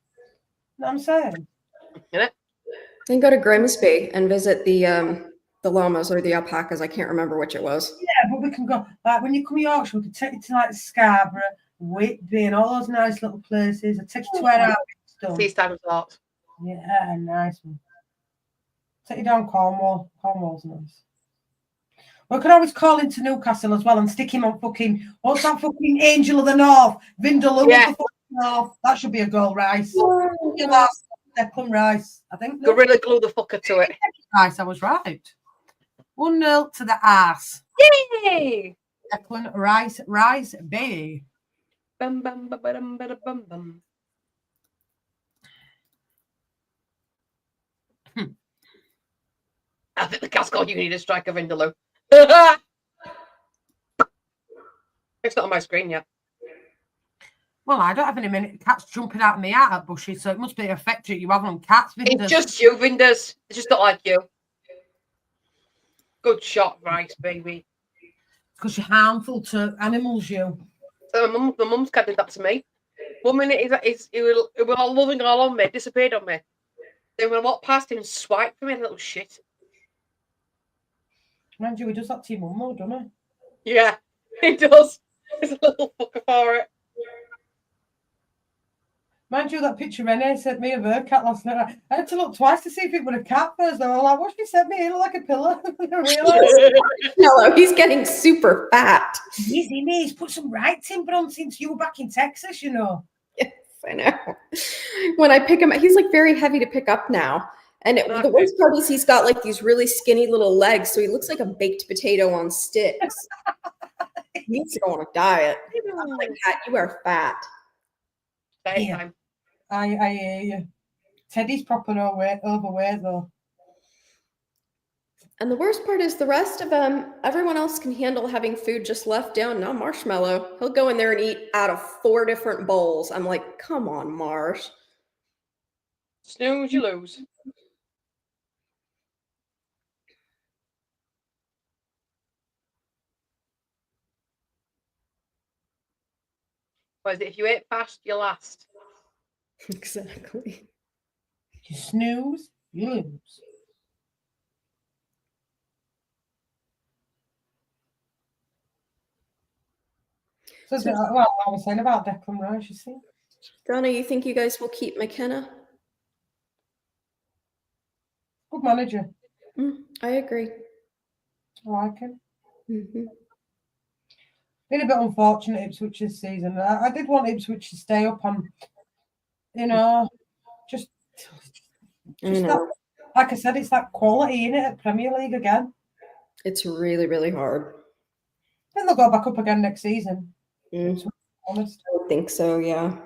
You know what I'm saying? Yeah. Then go to Grimsby and visit the llamas or the alpacas. I can't remember which it was. Yeah, but we can go, like, when you come to Yorkshire, we can take you to, like, Scarborough, Whitby, and all those nice little places. I'll take you to where our it's done. Seaside Resort. Yeah, nice one. Take you down Cornwall. Cornwall's nice. We could always call into Newcastle as well and stick him on fucking, what's that fucking Angel of the North? Vindaloo Yeah. of the fucking North. That should be a goal, Rice. Yeah, that's Declan Rice, I think. Gorilla glue the fucker to it. Rice, I was right. 1-0 to the arse. Yay! Declan Rice, baby. Bum, bum, ba, ba-dum, ba-da, bum, bum. I think the cat's got you need a striker Vindaloo. It's not on my screen yet. Well, I don't have any minute cats jumping out of my hat at Bushy, so it must be an effect that you have on cats. Vinders. It's just you, Vinders. It's just not like you. Good shot, Rice, baby. Because you're harmful to animals, you. So my mum's cat did that to me. 1 minute he was all loving all on me, disappeared on me. Then when I walked past him, swiped for me, little shit. Mind you, he does that to your mum, though, doesn't Yeah, he does. He's a little fucker for it. Mind you, that picture Renee sent me of her cat last night. I had to look twice to see if it was a cat first. I was like, what she sent me? It looked like a pillow. I realised. Hello, he's getting super fat. He's put some right timber on since you were back in Texas, you know. Yes, I know. When I pick him up, he's like very heavy to pick up now. And the worst part is he's got like these really skinny little legs, so he looks like a baked potato on sticks. He needs to go on a diet. I'm like, Cat, you are fat. Time. I hear you. Teddy's proper overweight though. And the worst part is the rest of them, everyone else can handle having food just left down. Not Marshmallow. He'll go in there and eat out of 4 different bowls. I'm like, come on, Marsh. Snooze, you lose. What is it? If you ate fast, you last. Exactly. You snooze, you lose. So, well, I was saying about Declan Rice, you see. Donna, you think you guys will keep McKenna? Good manager. I agree. I like him. Mm-hmm. Been a bit unfortunate Ipswich this season. I did want Ipswich to stay up on, just that, like I said, it's that quality in it at Premier League again. It's really, really hard. I think they'll go back up again next season. Honest. I would think so, yeah.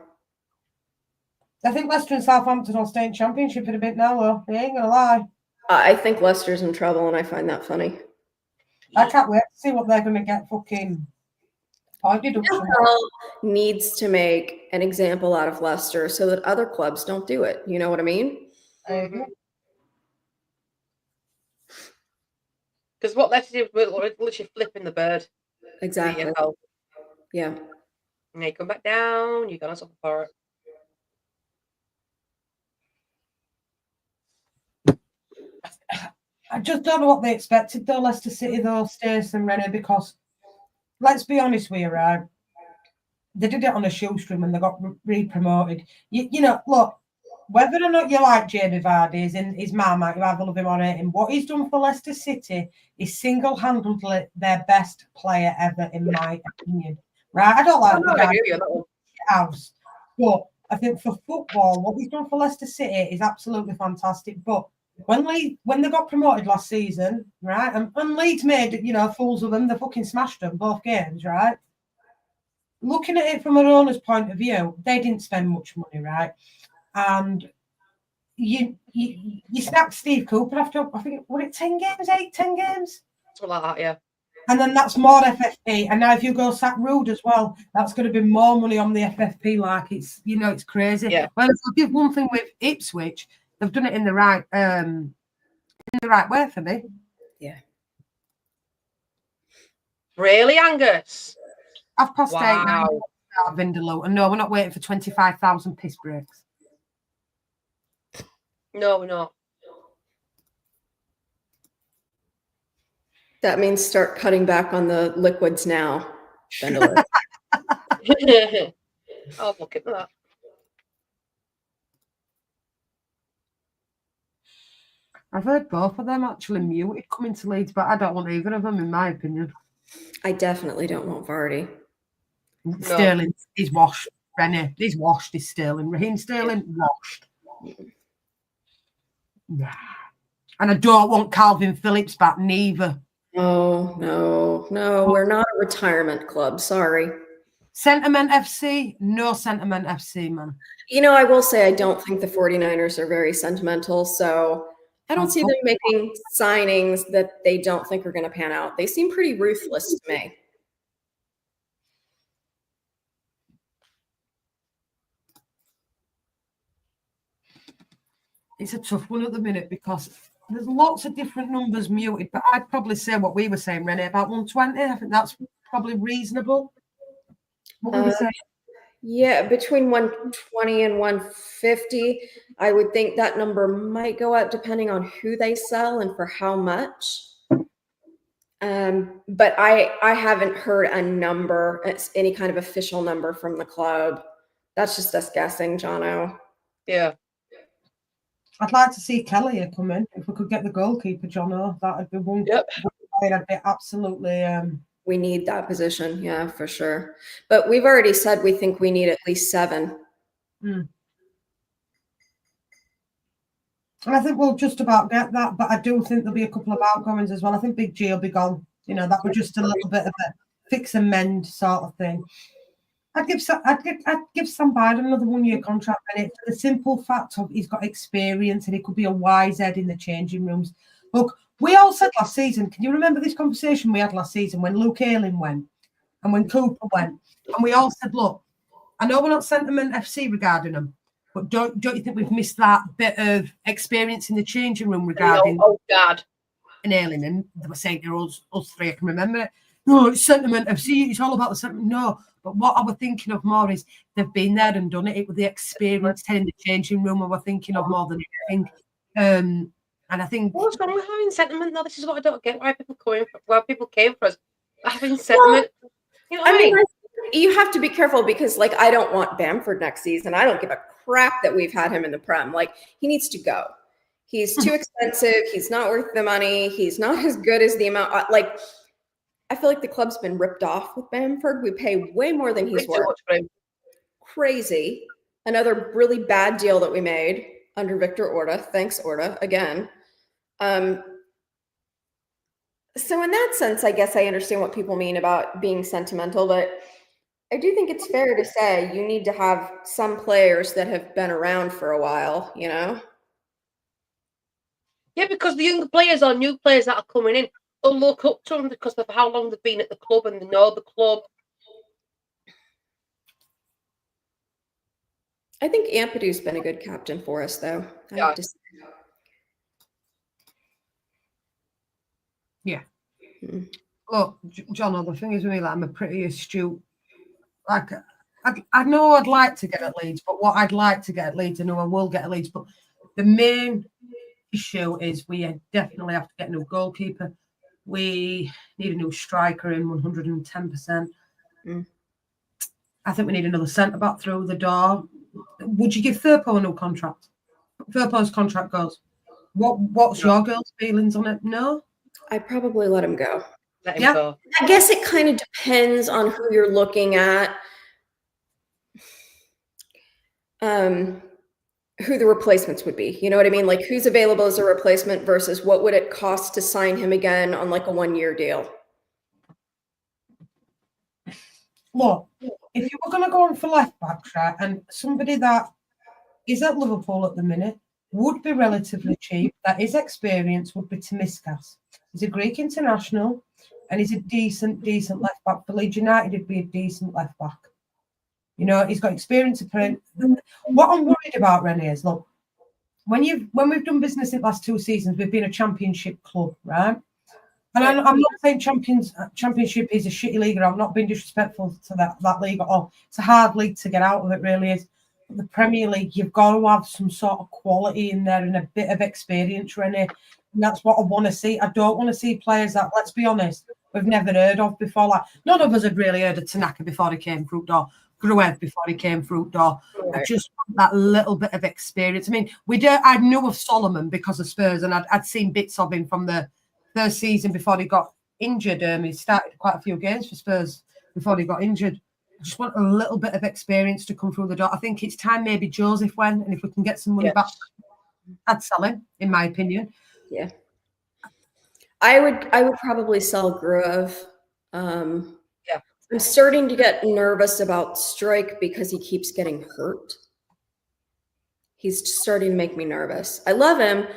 I think Leicester and Southampton will stay in Championship in a bit now, though. They ain't gonna lie. I think Leicester's in trouble, and I find that funny. I can't wait to see what they're gonna get fucking point deduction. Needs to make an example out of Leicester so that other clubs don't do it. You know what I mean? Because what Leicester did was literally flipping the bird. Exactly. Yeah. And they come back down, you're gonna suffer for it. I just don't know what they expected, though, Leicester City, though, Stacey and Rennie, because let's be honest with you, right? They did it on a shoestring when they got re-promoted. You know, look, whether or not you like Jamie Vardy, his Marmite, you either love him or hate him, what he's done for Leicester City is single-handedly their best player ever, in my opinion. Right? I don't like the guy house, but I think for football, what he's done for Leicester City is absolutely fantastic. But when they got promoted last season, right, and Leeds made, fools of them, they fucking smashed them both games, right? Looking at it from an owner's point of view, they didn't spend much money, right? And you snapped Steve Cooper after, I think, was it 10 games, 10 games? Something like that, yeah. And then that's more FFP. And now if you go sack Rude as well, that's going to be more money on the FFP. Like it's crazy. Yeah. Well, I'll give one thing with Ipswich, they've done it in the right way for me. Yeah. Really, Angus? 8:30 Wow. at Vindaloo. And no, we're not waiting for 25,000 piss breaks. No, we're not. That means start cutting back on the liquids now. Oh, look at that. I've heard both of them actually muted coming to Leeds, but I don't want either of them, in my opinion. I definitely don't want Vardy. Sterling is washed. Rennie, he's washed. Is Sterling. Raheem Sterling, washed. Nah. And I don't want Calvin Phillips back, neither. Oh, no. We're not a retirement club. Sorry. Sentiment FC? No Sentiment FC, man. I will say I don't think the 49ers are very sentimental, so I don't see them making signings that they don't think are going to pan out. They seem pretty ruthless to me. It's a tough one at the minute because there's lots of different numbers muted, but I'd probably say what we were saying, Renee, about 120. I think that's probably reasonable. What we were saying. Yeah, between 120 and 150, I would think that number might go up depending on who they sell and for how much. But I haven't heard a number, any kind of official number from the club. That's just us guessing, Jono. Yeah. I'd like to see Kelly come in. If we could get the goalkeeper, Jono, that'd be one. Yep. I'd be absolutely. We need that position, yeah, for sure. But we've already said we think we need at least 7. And I think we'll just about get that, but I do think there'll be a couple of outgoings as well. I think Big G will be gone. That was just a little bit of a fix and mend sort of thing. I'd give Sam Biden another 1-year contract, and it's the simple fact of he's got experience and he could be a wise head in the changing rooms. Look, we all said last season, can you remember this conversation we had last season when Luke Ayling went and when Cooper went? And we all said, look, I know we're not Sentiment FC regarding them, but don't you think we've missed that bit of experience in the changing room regarding God. and Ayling? And they were saying to us three, I can remember it. No, it's Sentiment FC, it's all about the sentiment. No, but what I was thinking of more is they've been there and done it. It was the experience in the changing room I was thinking of more than anything. And I think what's wrong with having sentiment though? This is what I don't get. Why people came for us having sentiment. You know what I mean? you have to be careful because, like, I don't want Bamford next season. I don't give a crap that we've had him in the Prem. Like, he needs to go. He's too expensive. He's not worth the money. He's not as good as the amount. Like, I feel like the club's been ripped off with Bamford. We pay way more than he's worth. Crazy. Another really bad deal that we made under Victor Orta. Thanks, Orta, again. So in that sense, I guess I understand what people mean about being sentimental, but I do think it's fair to say you need to have some players that have been around for a while, you know? Yeah, because the younger players or new players that are coming in will look up to them because of how long they've been at the club and they know the club. I think Ampadu's been a good captain for us, though. I have to say. Yeah. Hmm. Look, John, the thing is with me, like, I'm a pretty astute. Like, I know I'd like to get at Leeds, but what I'd like to get at Leeds, I know I will get at Leeds, but the main issue is we definitely have to get a new goalkeeper. We need a new striker in 110%. Mm. I think we need another centre-back through the door. Would you give Firpo a new contract? Firpo's contract goes. What's your girl's feelings on it? No? I'd probably let him go. Let him go. I guess it kind of depends on who you're looking at. Who the replacements would be. You know what I mean? Like, who's available as a replacement versus what would it cost to sign him again on like a 1-year deal? Look, if you were going to go on for left back, right, and somebody that is at Liverpool at the minute would be relatively cheap, that is experienced, would be Tomiskas. He's a Greek international and he's a decent left back. For Leeds United, he'd be a decent left back. You know, he's got experience of print. What I'm worried about, Rennie, is, look, when we've done business in the last 2 seasons, we've been a championship club, right? And I'm not saying championship is a shitty league, or I'm not being disrespectful to that league at all. It's a hard league to get out of, it really is. But the Premier League, you've got to have some sort of quality in there and a bit of experience, Rennie. And that's what I want to see. I don't want to see players that, let's be honest, we've never heard of before. Like, none of us had really heard of Tanaka before he came through door. Gruev before he came through door. Right. I just want that little bit of experience. I mean, I knew of Solomon because of Spurs, and I'd seen bits of him from the first season before he got injured. He started quite a few games for Spurs before he got injured. I just want a little bit of experience to come through the door. I think it's time maybe Joseph went, and if we can get some money back, I'd sell him, in my opinion. Yeah. I would probably sell Gruev. I'm starting to get nervous about Strike because he keeps getting hurt. He's starting to make me nervous. I love him,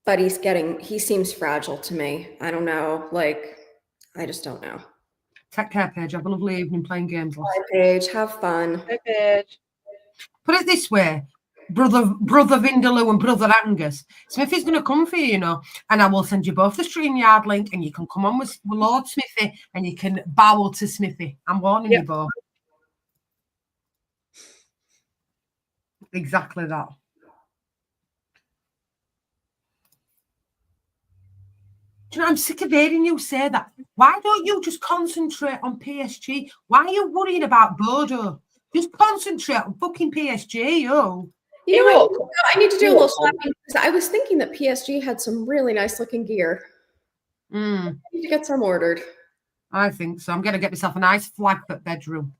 but he seems fragile to me. I don't know. Like, I just don't know. Take care, Paige. Have a lovely evening playing games. Bye, Paige. Have fun. Hey, Paige. Put it this way. Brother Vindaloo and Brother Angus. Smithy's going to come for you, you know, and I will send you both the StreamYard link, and you can come on with Lord Smithy, and you can bow to Smithy. I'm warning you both. Exactly that. Do you know, I'm sick of hearing you say that. Why don't you just concentrate on PSG? Why are you worrying about Bodo? Just concentrate on fucking PSG, yo. You know what? I need to do a little shopping because I was thinking that PSG had some really nice looking gear. I need to get some ordered. I think so. I'm going to get myself a nice flagfoot bedroom.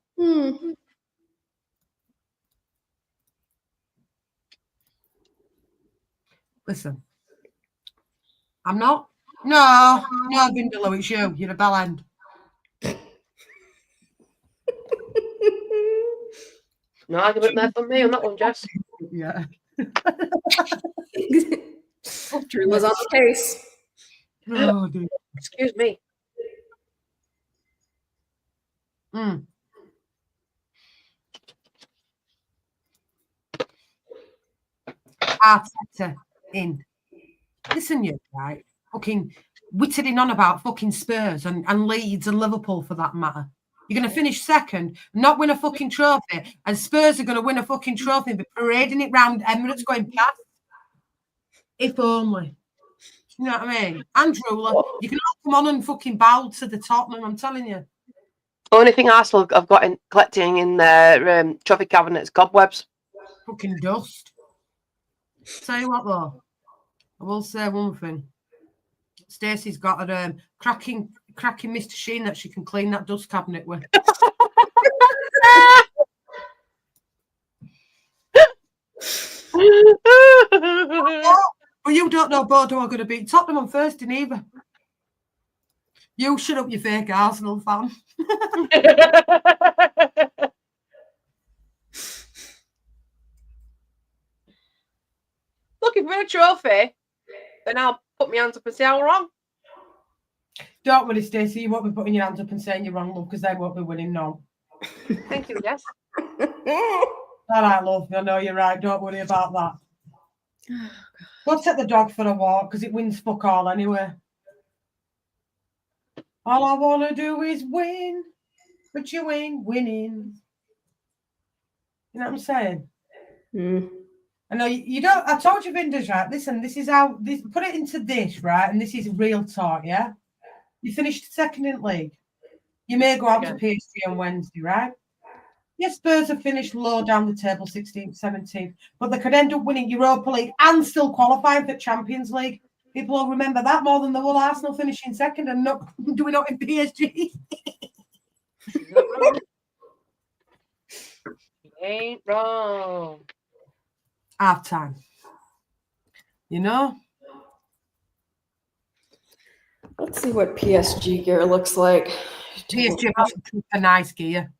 Listen, I'm not. No, Vindaloo, it's you. You're a bell end. No argument there from me on that one, Jess. Yeah. Drew was on the case. Oh, dude. Excuse me. Arteta in. Listen, you right? Fucking wittering on about fucking Spurs and Leeds and Liverpool for that matter. You're going to finish second, not win a fucking trophy, and Spurs are going to win a fucking trophy and be parading it round Emirates going past. If only. You know what I mean? Andrew, you can all come on and fucking bow to the Tottenham, I'm telling you. Only thing Arsenal have got collecting in their trophy cabinet is cobwebs. Fucking dust. Tell you what though, I will say one thing. Stacey's got a cracking Mr. Sheen that she can clean that dust cabinet with. But you don't know Bodo are going to beat Tottenham on Thursday neither. You shut up, you fake Arsenal fan. Looking for a trophy, then I'll put my hands up and say I'm wrong. Don't worry, Stacey. You won't be putting your hands up and saying you're wrong, love, because they won't be winning, no. Thank you, yes. All right, love. I know you're right. Don't worry about that. Go take the dog for a walk, because it wins fuck all anyway. All I want to do is win, but you ain't winning. You know what I'm saying? Mm. I know you don't. I told you, Vinder's right. Listen, this is how. Put it into this, right? And this is real talk, yeah? You finished second in league. You may go out to PSG on Wednesday, right? Yes, Spurs have finished low down the table, 16th, 17th, but they could end up winning Europa League and still qualifying for Champions League. People will remember that more than the whole Arsenal finishing second and not doing it in PSG. Ain't wrong. Half time. You know? Let's see what PSG gear looks like. PSG has a nice gear.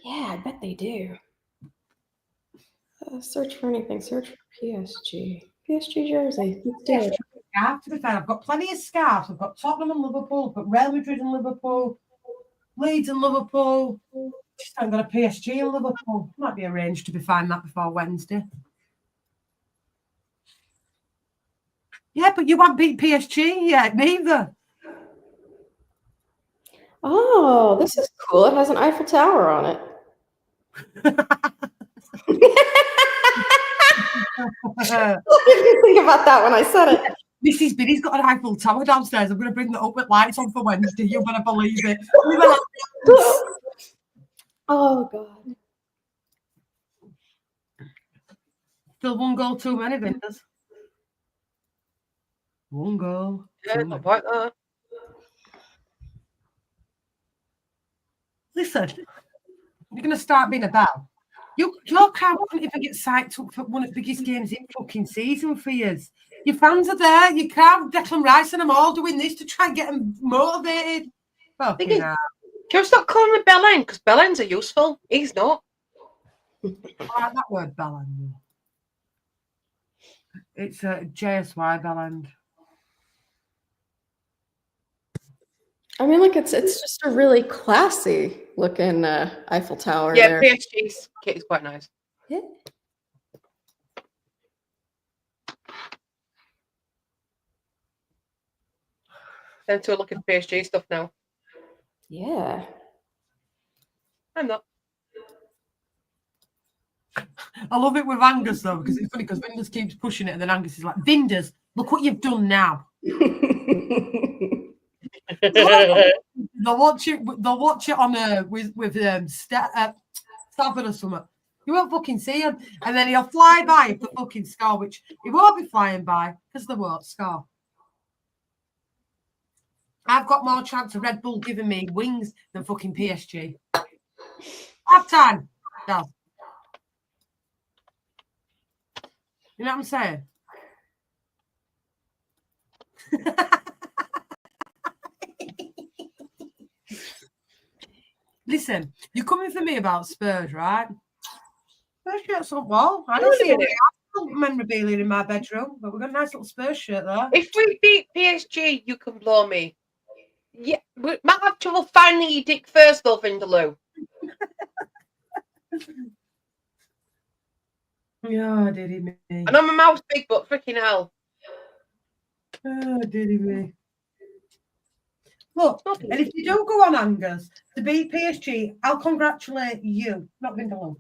Yeah, I bet they do. Search for anything. Search for PSG. PSG jersey. Let's do it. To be fair, I've got plenty of scarves. I've got Tottenham and Liverpool. I've got Real Madrid and Liverpool. Leeds and Liverpool. Just haven't got a PSG and Liverpool. Might be arranged to be fine that before Wednesday. Yeah, but you haven't beat PSG yet, neither. Oh, this is cool. It has an Eiffel Tower on it. I didn't think about that when I said it. Mrs. Biddy's got an Eiffel Tower downstairs. I'm going to bring that up with lights on for Wednesday. You better believe it. Oh, God. Still one goal too many, Vinders. One goal. Yeah, not quite that. Listen, you're going to start being a bell. Your crowd wouldn't even get psyched up for one of the biggest games in fucking season for years. Your fans are there. Your crowd, Declan Rice and them all doing this to try and get them motivated. Fucking hell. Can you stop calling me Bellend? Because Bellends are useful. He's not. I like that word, Bellend. It's a JSY Bellend. I mean, look, it's just a really classy looking Eiffel Tower. Yeah, there. PSG's kit is quite nice. Yeah. Then to look at PSG stuff now. Yeah. I'm not. I love it with Angus though, because it's funny because Vinders keeps pushing it, and then Angus is like, "Vinders, look what you've done now." They'll watch it on with Stafford or something. You won't fucking see him, and then he'll fly by if the fucking score, which he won't be flying by because they won't score. I've got more chance of Red Bull giving me wings than fucking PSG. Half time, no. You know what I'm saying? Listen, you're coming for me about Spurs, right? Spurs shirt's on wall. I don't see any memorabilia in my bedroom, but we've got a nice little Spurs shirt there. If we beat PSG, you can blow me. Yeah, we might have trouble finding your dick first, though, Vindaloo. Oh, did he me? I know my mouth's big, but freaking hell. Oh, did he me? Look, and if you do go on Angus to beat PSG, I'll congratulate you, not Vindaloo.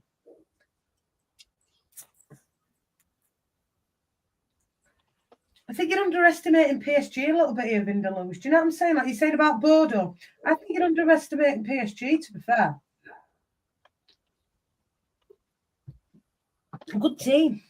I think you're underestimating PSG a little bit here, Vindaloo. Do you know what I'm saying? Like you're saying about Bodo. I think you're underestimating PSG, to be fair. A good team.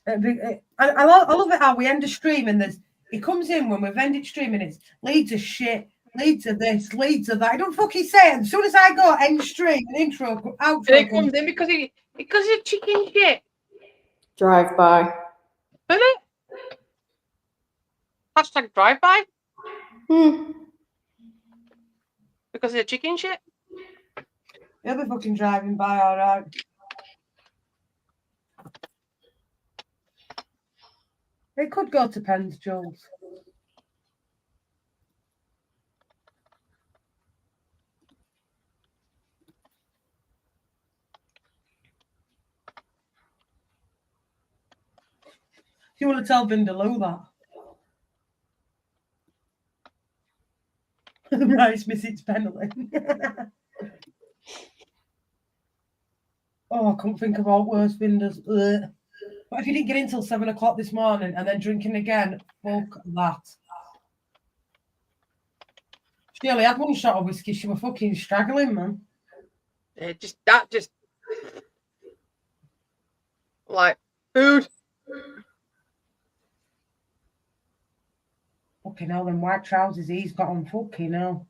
I love it how we end a stream and he comes in when we've ended streaming. It's Leeds are shit, Leeds are this, Leeds are that. I don't fucking say it. As soon as I go end stream and intro, outro, And he comes in because he's chicken shit. Drive by. Is it? Hashtag drive by because of the chicken shit. He'll be fucking driving by, all right. It could go to pens, Jules. You want to tell Vindaloo that? Rice miss its penalty. Oh, I couldn't think about worse Vinders. Ugh. But if you didn't get in till 7 o'clock this morning and then drinking again, fuck that. She only had one shot of whiskey. She was fucking straggling, man. Just like food. Fucking hell, them white trousers he's got on, fucking hell.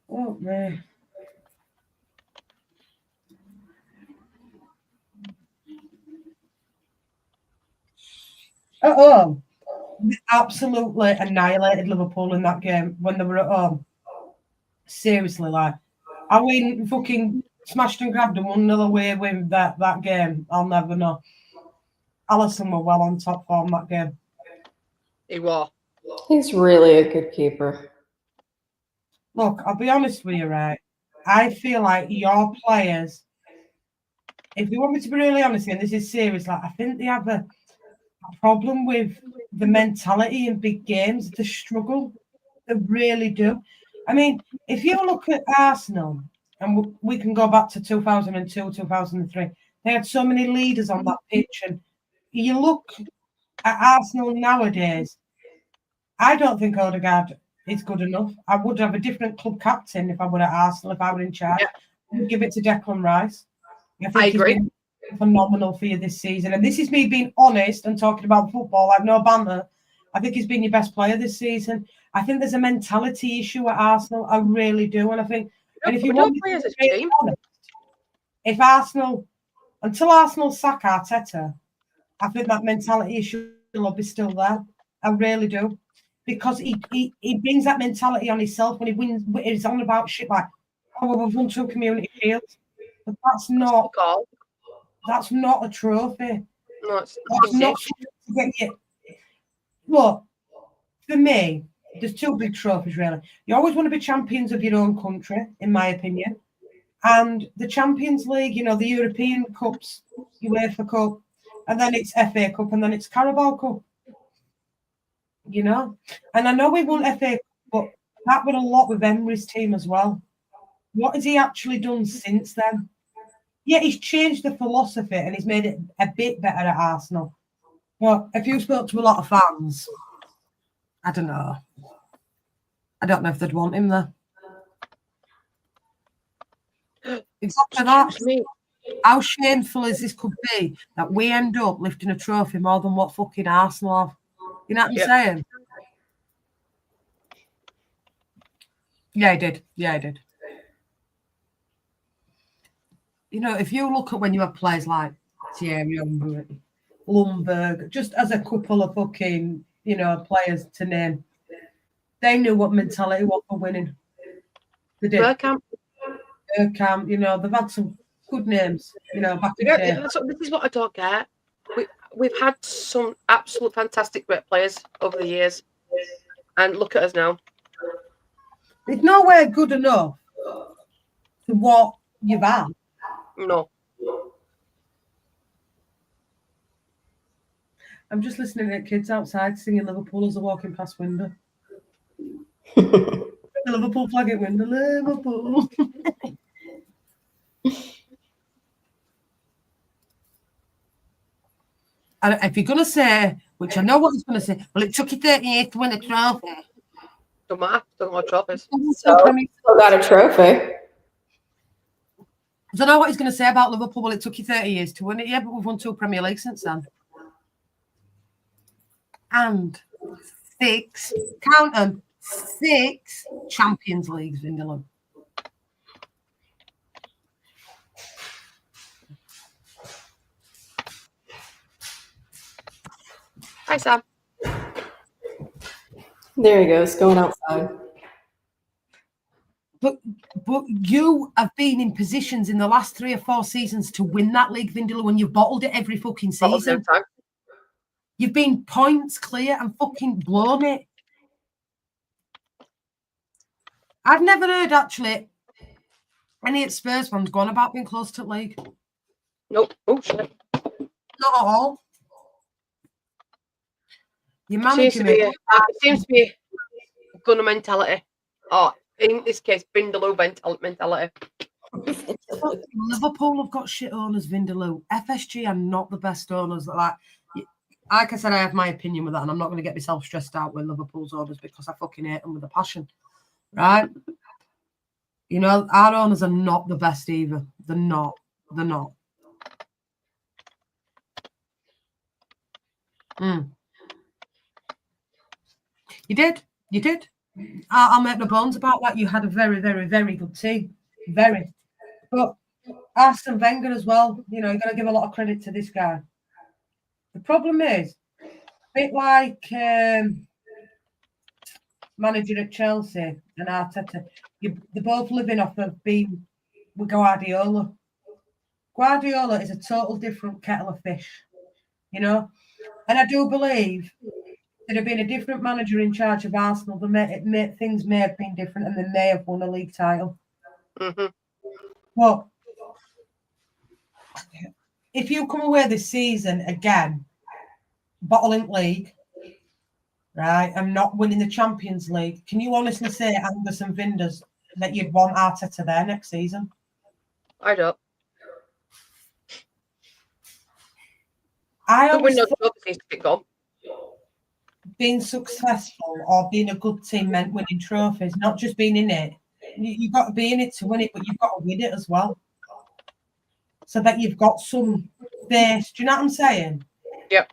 Oh, man. At home, we absolutely annihilated Liverpool in that game when they were at home. Seriously, like, I went fucking smashed and grabbed and 1-0 away with that game. I'll never know. Alisson were well on top form that game. He was. He's really a good keeper. Look, I'll be honest with you, right? I feel like your players, if you want me to be really honest, and this is serious, like I think they have a problem with the mentality in big games. They struggle. They really do. I mean, if you look at Arsenal, and we can go back to 2002, 2003, they had so many leaders on that pitch. And you look at Arsenal nowadays, I don't think Odegaard is good enough. I would have a different club captain if I were at Arsenal, if I were in charge. Yeah. I would give it to Declan Rice. I agree. He's been phenomenal for you this season. And this is me being honest and talking about football, like no banter. I think he's been your best player this season. I think there's a mentality issue at Arsenal. I really do. And I think, and if you want play as a to be team, honest, if Arsenal, until Arsenal sack Arteta, I think that mentality issue will be still there. I really do. Because he brings that mentality on himself when he wins. He's on about shit like, oh, well, we've won 2 community shields. But that's not a trophy. No, it's That's not something to get you. Look, for me, there's 2 big trophies, really. You always want to be champions of your own country, in my opinion. And the Champions League, you know, the European Cups, UEFA Cup, and then it's FA Cup, and then it's Carabao Cup. You know? And I know we won FA Cup, but that was a lot with Emery's team as well. What has he actually done since then? Yeah, he's changed the philosophy and he's made it a bit better at Arsenal. But if you spoke to a lot of fans, I don't know. I don't know if they'd want him there. Exactly that. How shameful as this could be that we end up lifting a trophy more than what fucking Arsenal have. You know what I'm saying? Yeah, he did. You know, if you look at when you have players like Thierry Henry, Lundberg, just as a couple of fucking, you know, players to name, they knew what mentality was for winning. They did. Bergkamp, you know, they've had some good names, you know, back in the day. This is what I don't get. We've had some absolute fantastic great players over the years, and look at us now. It's nowhere good enough to what you've had. No. I'm just listening to kids outside singing Liverpool as they're walking past window. The Liverpool flag it win the Liverpool. And if you're gonna say, which I know what he's gonna say, well, it took you 30 years to win a trophy. Don't matter. Don't want trophies. So still got a trophy. I don't know what he's going to say about Liverpool. Well, it took you 30 years to win it. Yeah, but we've won 2 Premier Leagues since then. And 6, count them, 6 Champions Leagues, Vindaloo. Hi, Sam. There he goes, going outside. But you have been in positions in the last 3 or 4 seasons to win that league, Vindaloo, and you've bottled it every fucking season. You've been points clear and fucking blown it. I've never heard, actually, any Spurs fans going about being close to the league. Nope. Oh, shit. Not at all. Your manager It seems to be gunner mentality. Oh, in this case, Vindaloo mentality. Liverpool have got shit owners, Vindaloo. FSG are not the best owners. Like I said, I have my opinion with that, and I'm not going to get myself stressed out with Liverpool's owners because I fucking hate them with a passion. Right? You know, our owners are not the best either. They're not. They're not. You did. You did. I'll make no bones about that. You had a very, very, very good team. Very. But Arsene Wenger as well, you know, you've got to give a lot of credit to this guy. The problem is, a bit like manager at Chelsea and Arteta, they're both living off of being with Guardiola. Guardiola is a total different kettle of fish, you know? And I do believe there had been a different manager in charge of Arsenal, things may have been different and they may have won a league title. Mm-hmm. But if you come away this season again, bottling league, right, and not winning the Champions League, can you honestly say, Angus and Vinders, that you'd want Arteta there next season? I don't. I always no thought trophies to pick on. being successful or being a good team meant winning trophies, not just being in it. You've got to be in it to win it, but you've got to win it as well. So that you've got some base. Do you know what I'm saying? Yep.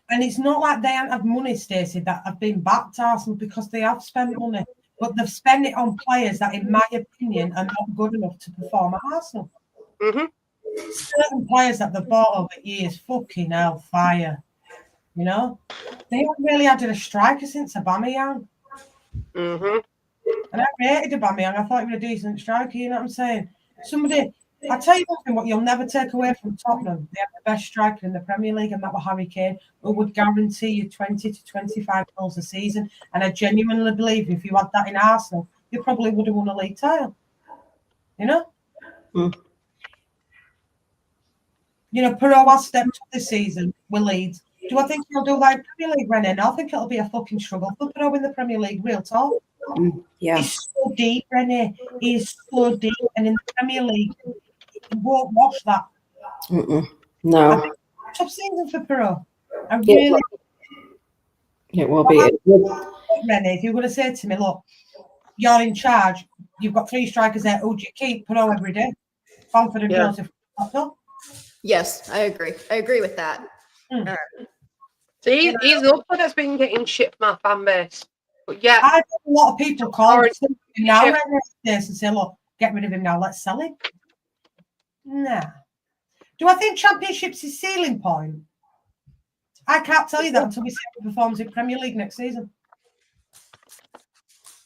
And it's not like they haven't had money, Stacey, that have been backed Arsenal, because they have spent money. But they've spent it on players that, in my opinion, are not good enough to perform at Arsenal. Mm-hmm. Certain players that they've bought over years, fucking hell, fire. You know? They haven't really had a striker since Aubameyang. Mm-hmm. And I rated Aubameyang. I thought he was a decent striker, you know what I'm saying? I tell you one thing, what you'll never take away from Tottenham, they have the best striker in the Premier League, and that was Harry Kane, who would guarantee you 20 to 25 goals a season. And I genuinely believe if you had that in Arsenal, you probably would have won a league title. You know? You know, Perot has stepped up this season with Leeds. Do I think he'll do like Premier League running? I think it'll be a fucking struggle for Perot in the Premier League, real talk. Yeah. He's so deep, Rennie. He's so deep. And in the Premier League, he won't wash that. No. I think tough season for Perot. I really. It will be. Rennie, if you're going to say to me, look, you're in charge, you've got 3 strikers there, who do you keep? Perot every day. Bamford and Joseph. Yes, I agree. I agree with that. So he's the one that's been getting shit from our fan base. But yeah, I've had a lot of people call him now and say, look, get rid of him now, let's sell him. Nah. Do I think Championship's his ceiling point? I can't tell you that until we see how he performs in Premier League next season.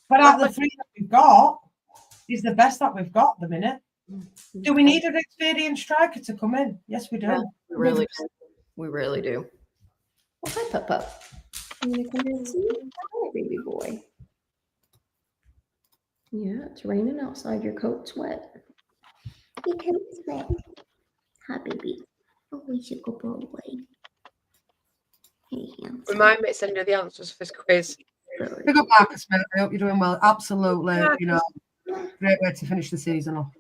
But out of the 3 that we've got, he's the best that we've got at the minute. Do we need an experienced striker to come in? Yes, we do. Yeah, we really do. We really do. Well, hi, Pup. I'm going to come here and see you. Hi, baby boy. Yeah, it's raining outside. Your coat's wet. Your coat's wet. Hi, baby. Oh, we should go boy. Hey, handsome. remind me to send you the answers for this quiz. Big up Marcus, mate. I hope you're doing well. Absolutely, you know, great way to finish the season off.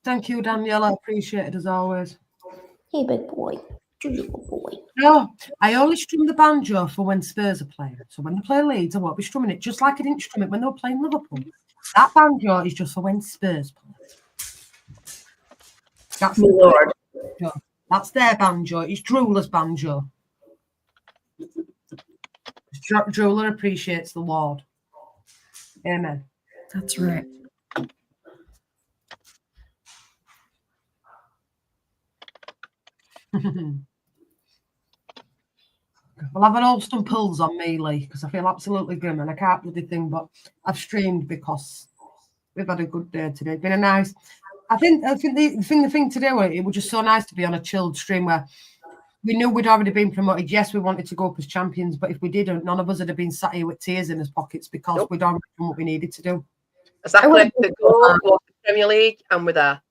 Thank you, Danielle. I appreciate it as always. Hey, big boy. Good boy. No, I only strum the banjo for when Spurs are playing. So when they play Leeds, I won't be strumming it, just like I didn't strum it when they were playing Liverpool. That banjo is just for when Spurs play. That's My lord. banjo. That's their banjo. It's Drooler's banjo. Drooler appreciates the Lord. Amen. That's right. Well, I've had all some pills on me, Lee, because I feel absolutely grim and I can't bloody thing, but I've streamed because we've had a good day today. It's been a nice. I think the thing today was it was just so nice to be on a chilled stream where we knew we'd already been promoted. Yes, we wanted to go up as champions, but if we didn't, none of us would have been sat here with tears in his pockets because we'd already done what we needed to do. Exactly. The goal was the Premier League, and we're there.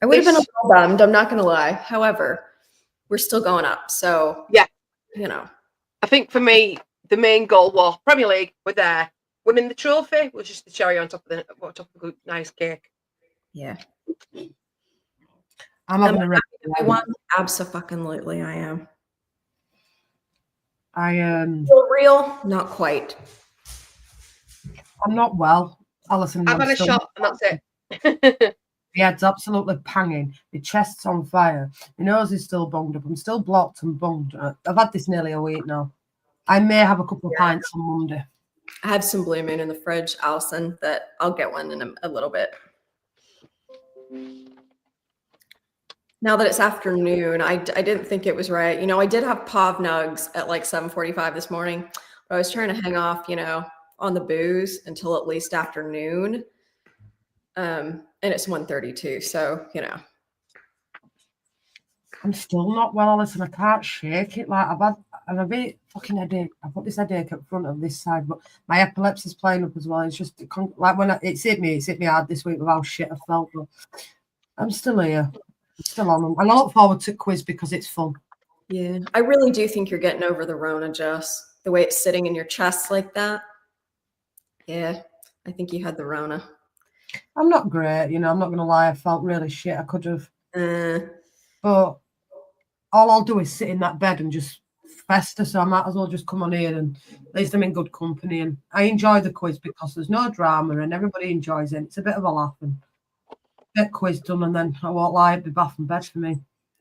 I would have been a little bummed, I'm not going to lie. However, we're still going up. So, yeah, you know. I think for me, the main goal was Premier League, we're there. Winning the trophy was just the cherry on top of the nice cake. Yeah. I'm having a I won. Abso-fucking-lutely, I am. For real? Not quite. I'm not well. Alison, I've had a shot and that's it. The head's absolutely panging. The chest's on fire. My nose is still bunged up. I'm still blocked and bunged. I've had this nearly a week now. I may have a couple of pints on Monday. I have some Blue Moon in the fridge, Alison, that I'll get one in a little bit. Now that it's afternoon, I didn't think it was right. You know, I did have Pav Nugs at like 7:45 this morning, but I was trying to hang off, you know, on the booze until at least afternoon. And it's 1:32, so, you know. I'm still not well, Alison. I can't shake it. Like, I've had a bit fucking headache. I've got this headache at front of this side, but my epilepsy's playing up as well. It's just, like, when it's hit me hard this week with how shit I felt, but I'm still here. I'm still on. And I look forward to quiz because it's fun. Yeah, I really do think you're getting over the Rona, Jess. The way it's sitting in your chest like that. Yeah, I think you had the Rona. I'm not great, you know, I'm not going to lie. I felt really shit. I could have. But all I'll do is sit in that bed and just fester. So I might as well just come on here and at least I'm in good company. And I enjoy the quiz because there's no drama and everybody enjoys it. It's a bit of a laugh and get quiz done and then I won't lie, it'd be bath and bed for me.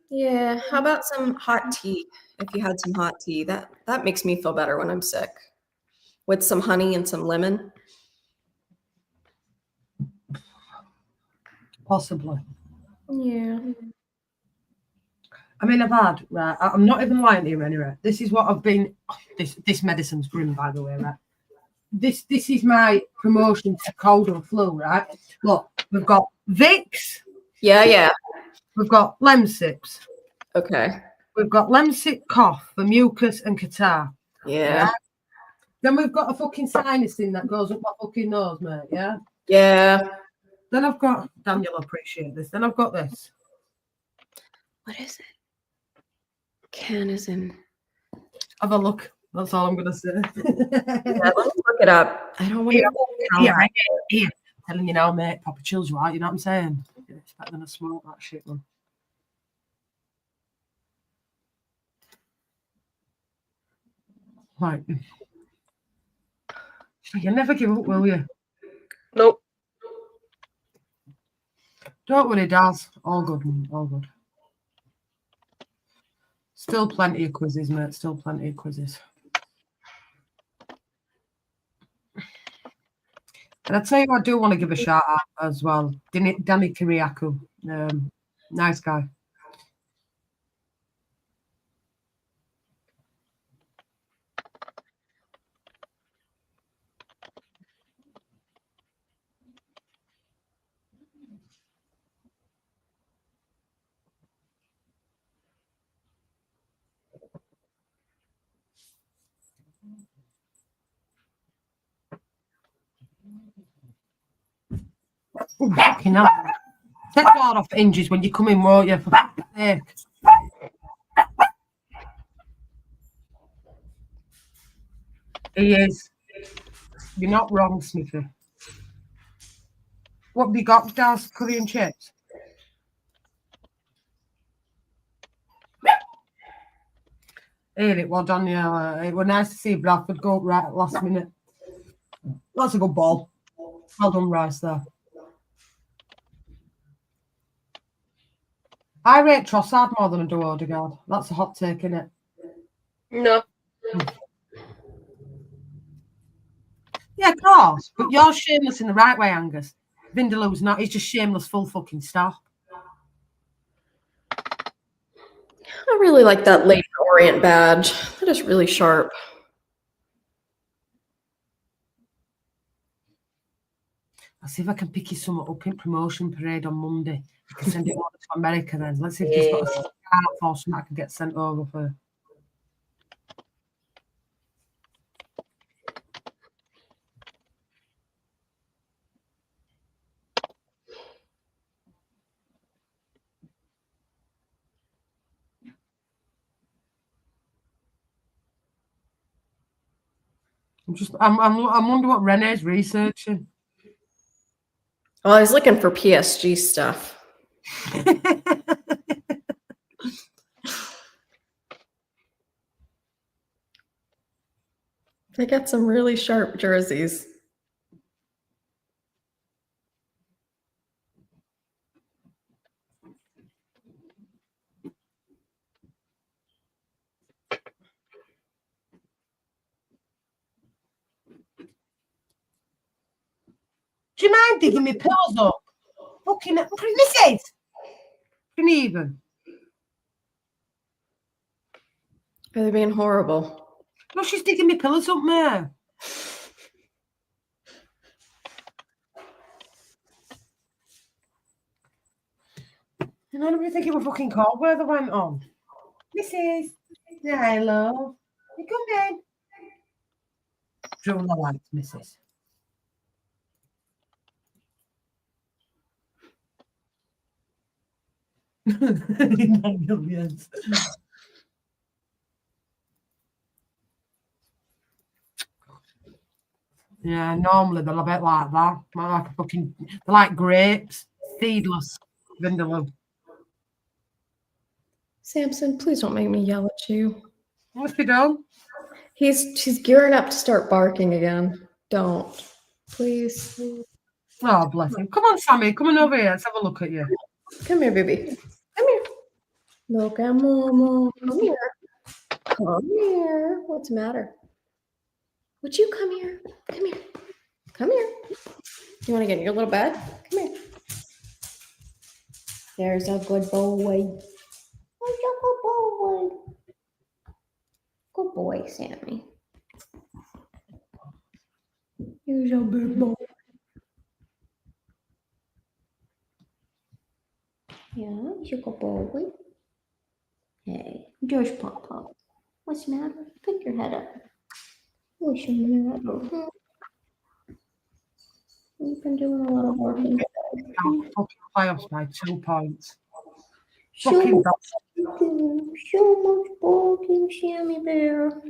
Yeah, how about some hot tea? If you had some hot tea, that makes me feel better when I'm sick. With some honey and some lemon. Possibly. Yeah. I mean, I've had, right, I'm not even lying to you anyway. This is what I've been, this medicine's grim, by the way, right? This is my promotion to cold and flu, right? Look, we've got Vicks. Yeah. We've got Lemsips. Okay. We've got Lemsip cough for mucus and catarrh. Yeah. Right? Then we've got a fucking sinus thing that goes up my fucking nose, mate, yeah? Yeah. Then I've got, Daniel will appreciate this. Then I've got this. What is it? Canism. Have a look. That's all I'm going to say. Yeah, let's look it up. I don't want to. Here. Telling you now, mate, Papa chills you out. You know what I'm saying? It's better than a smoke, that shit, man. Right. You'll never give up, will you? Nope. Don't worry, Daz. All good, man. All good. Still plenty of quizzes, mate. Still plenty of quizzes. And I'd tell you, I do want to give a shout out as well. Danny Kiriakou. Nice guy. Fucking hell. Take the off hinges when you come in, won't you? For fuck's sake. He is. You're not wrong, Smithy. What have you got, Daz? Curry and chips? Here it was, on you. It was nice to see Bradford go up right at last minute. That's a good ball. Well done, Rice, there. I rate Trossard more than I do Odegaard. That's a hot take, innit? No. Yeah, of course. But you're shameless in the right way, Angus. Vindaloo's not. He's just shameless full fucking stop. I really like that Lady Orient badge. That is really sharp. I'll see if I can pick you some up in promotion parade on Monday. I can send it over to America then. Let's see if you've got a scarf or something I can get sent over for. I'm wondering what Renee's researching. Oh, I was looking for PSG stuff. They got some really sharp jerseys. Do you mind digging me pillows up? Fucking Mrs. Can even? Are they being horrible? No, she's digging me pillows up, mate. You know, I think it was fucking cold where they went on. Mrs. Hello. You come in. Draw the lights, Mrs. Millions. Yeah, normally they're a bit like that. Like a fucking, they're like grapes, seedless, vindaloo. Samson, please don't make me yell at you. What's he done? She's gearing up to start barking again. Don't. Please. Oh, bless him. Come on, Sammy. Come on over here. Let's have a look at you. Come here, baby. Come here. Look at Mama. Come here. Come here. What's the matter? Would you come here? Come here. Come here. You want to get in your little bed? Come here. There's a good boy. There's a good boy. Good boy, Sammy. Here's a big boy. Yeah, he's a good boy. Hey, there's Papa. What's the matter? Pick your head up. What's the matter? You've been doing a lot of work. Fucking playoffs by 2 points. So Fucking much barking, Sammy Bear.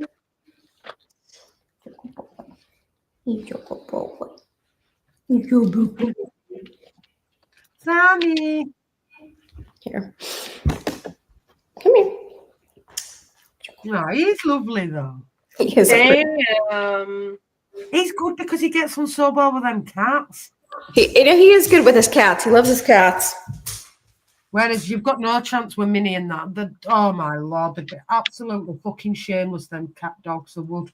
He's a good boy. He's a good boy. Sammy. Here. Come here. No, he's lovely though. He is a pretty- He's good because he gets on so well with them cats. he is good with his cats. He loves his cats. Whereas you've got no chance with Minnie and that. Oh my lord, they'd be absolutely fucking shameless, them cat dogs, they would.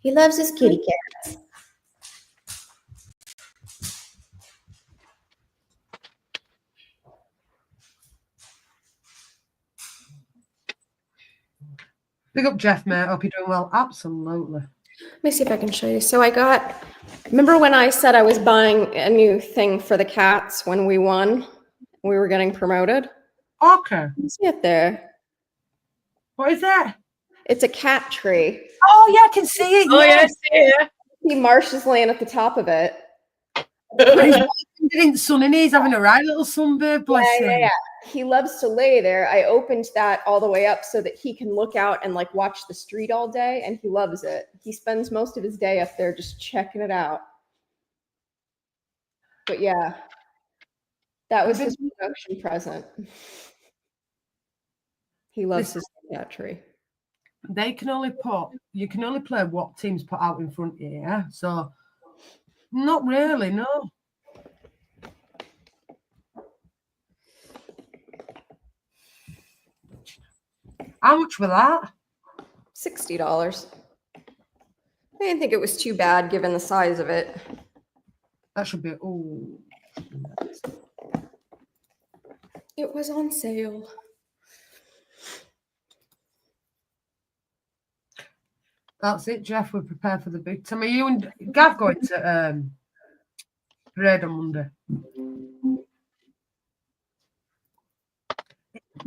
He loves his kitty cats. Big up Jeff, mate. Hope you're doing well. Absolutely. Let me see if I can show you. So remember when I said I was buying a new thing for the cats when we won? We were getting promoted. Okay. You see it there. What is that? It's a cat tree. Oh yeah, I can see it. Oh, yes, yeah. See Marsh is laying at the top of it. He's in sun and he's having a right little sunbathe, bless him. Yeah. He loves to lay there. I opened that all the way up so that he can look out and like watch the street all day, and he loves it. He spends most of his day up there just checking it out. But yeah, that was his production present. He loves his that tree. You can only play what teams put out in front of you, yeah? So, not really, no. How much for that? $60. I didn't think it was too bad given the size of it. That should be, oh. It was on sale. That's it, Jeff. We're prepared for the big time. Are you and Gav going to parade on Monday?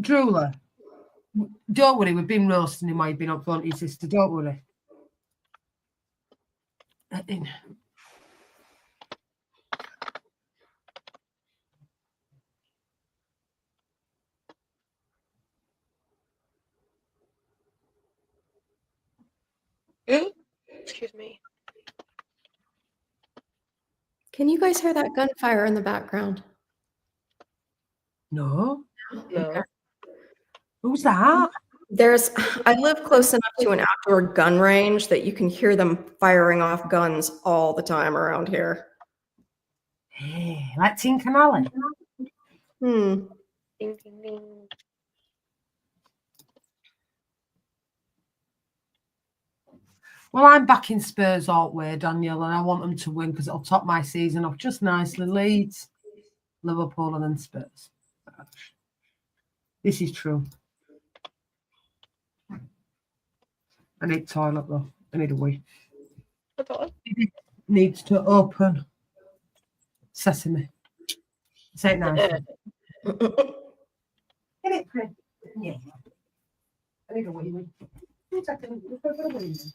Drooler, don't worry. We've been roasting him while you've been up front, your sister. Don't worry. Excuse me. Can you guys hear that gunfire in the background? No. No. Who's that? I live close enough to an outdoor gun range that you can hear them firing off guns all the time around here. Hey, like Tink and Alan. Hmm. Ding, ding, ding. Well, I'm back in Spurs all the way, Daniel, and I want them to win because it'll top my season off just nicely. Leeds, Liverpool, and then Spurs. This is true. I need toilet though. I need a wee. It needs to open. Sesame. Say it nice. Get it, Chris. Yeah. I need a wee. 2 seconds.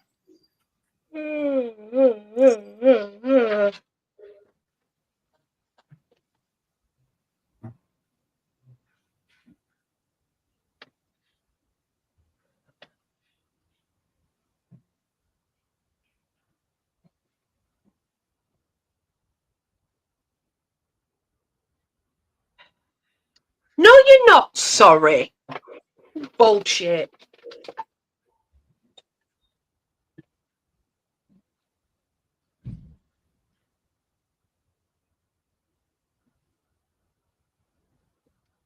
No, you're not sorry. Bullshit.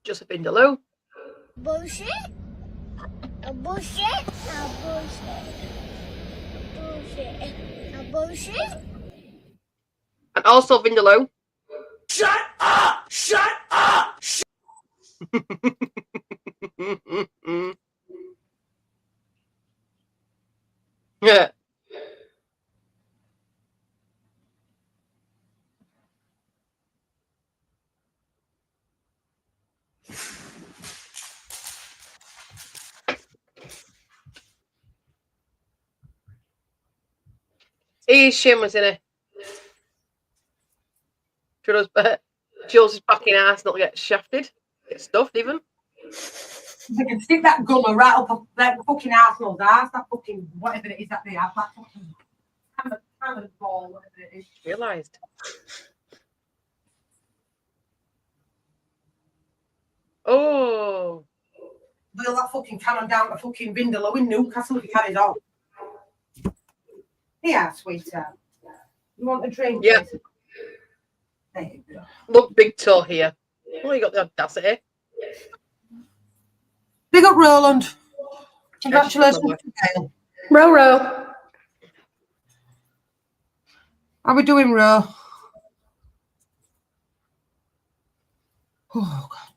Joseph Indaloo. Bullshit. A bullshit. A bullshit. A bullshit. A bullshit. And also Vindaloo. Shut up! Shut up! Yeah. He's shameless, isn't he? Jules' fucking ass not get shafted. Get stuffed even. They can stick that gummer right up that fucking arsehole's ass, that fucking whatever it is that they have, that fucking hammer ball, whatever it is. Realised. Oh. Wheel that fucking cannon down to fucking Vindaloo in Newcastle if you carries on. Yeah, sweetheart. You want a drink? Yeah. There you go. Look, big toe here. Oh, you got the audacity. Big up Roland. Congratulations to Gail. Row. How we doing, Ro? Oh, God.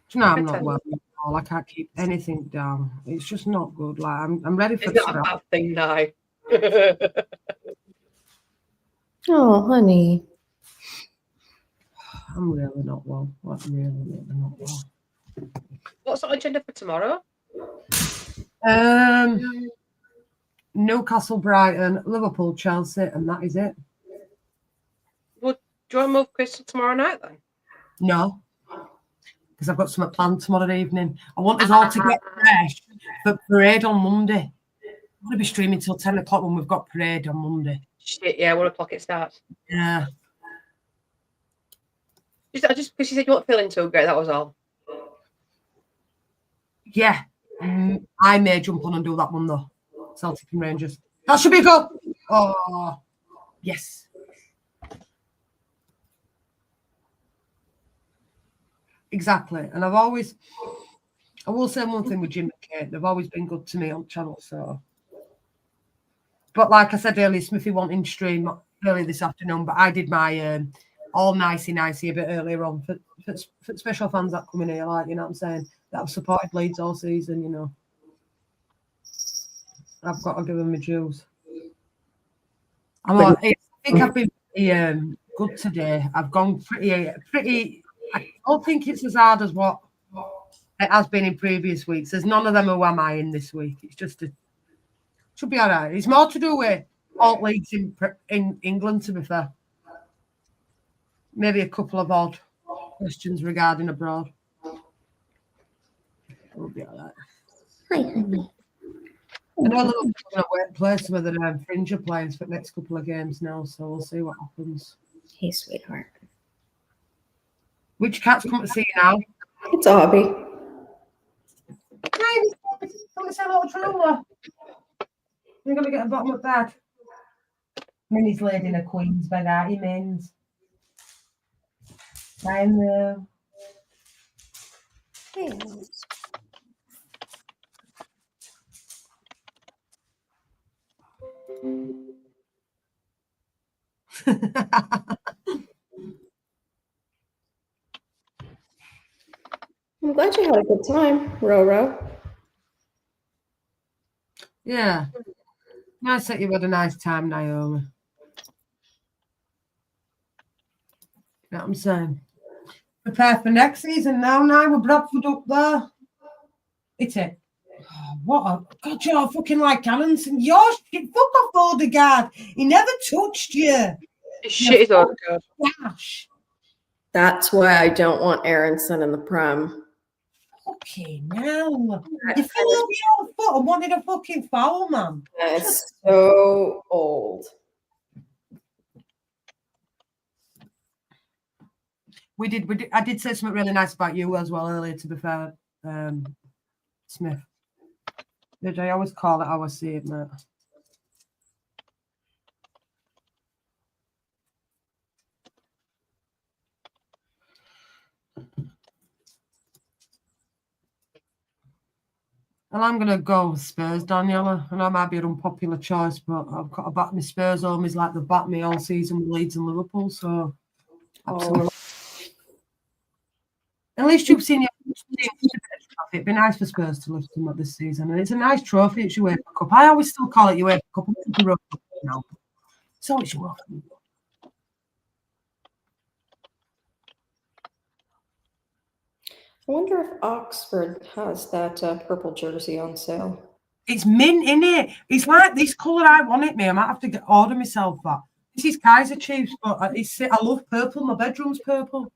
Do you know, I'm not well at all. I can't keep anything down. It's just not good. Like I'm ready for It's not a bad thing now. Oh, honey. I'm really not well. I'm really not well. What's the agenda for tomorrow? Newcastle, Brighton, Liverpool, Chelsea, and that is it. Well, do you want to move Crystal tomorrow night then? No, because I've got something planned tomorrow evening. I want us all to get fresh for parade on Monday. I'm going to be streaming till 10 o'clock when we've got parade on Monday. Shit, yeah, 1 o'clock it starts. Yeah. Just because she said you weren't feeling too great, that was all. Yeah. I may jump on and do that one though. Celtic and Rangers. That should be good. Oh, yes. Exactly. And I will say one thing with Jim and Kate. They've always been good to me on channel. So, but like I said earlier, Smithy wanting stream earlier this afternoon, but I did my all nicey a bit earlier on for special fans that come in here, like, you know what I'm saying, that have supported Leeds all season, you know. I've got to give them my dues. I think I've been pretty good today. I've gone pretty. I don't think it's as hard as what it has been in previous weeks. There's none of them who am I in this week. It's just should be all right. It's more to do with alt leagues in England, to be fair. Maybe a couple of odd questions regarding abroad. We'll be all right. Hi, honey. I know Liverpool are at workplace where the Fringe are playing for the next couple of games now, so we'll see what happens. Hey, sweetheart. Which cat's come to see you now? It's a hobby. Hi, come to say hello to Trula. You're going to get a bottom of bed. Minnie's laid in a queen's bed, aren't you, Mins? I know. Hey. I'm glad you had a good time, Roro. Yeah. Nice that you had a nice time, Naomi. You know what I'm saying? Prepare for next season now, with Bradford up there. It's it. Oh, what a God, you're fucking like Allenson. Your shit, fuck off, Odegaard. He never touched you. Shit is Odegaard. Gosh. That's why I don't want Aronson in the Prem. Okay, now. You fell over your foot and wanted a fucking foul, man. That's so old. We did. I did say something really nice about you as well earlier, to be fair, Smith. Did I always call it how I see it, mate? And I'm going to go with Spurs, Daniela. I know it might be an unpopular choice, but I've got to back my Spurs home. Is like they've backed me all season with Leeds and Liverpool. So, absolutely. At least you've seen your trophy. It'd be nice for Spurs to lift them up this season. And it's a nice trophy. It's your UEFA Cup. I always still call it your UEFA Cup. It's the Europa Cup now. So it's your UEFA Cup. I wonder if Oxford has that purple jersey on sale. It's mint, innit? It's like this colour I want it, me. I might have to order myself that. This is Kaiser Chiefs, but I love purple. My bedroom's purple.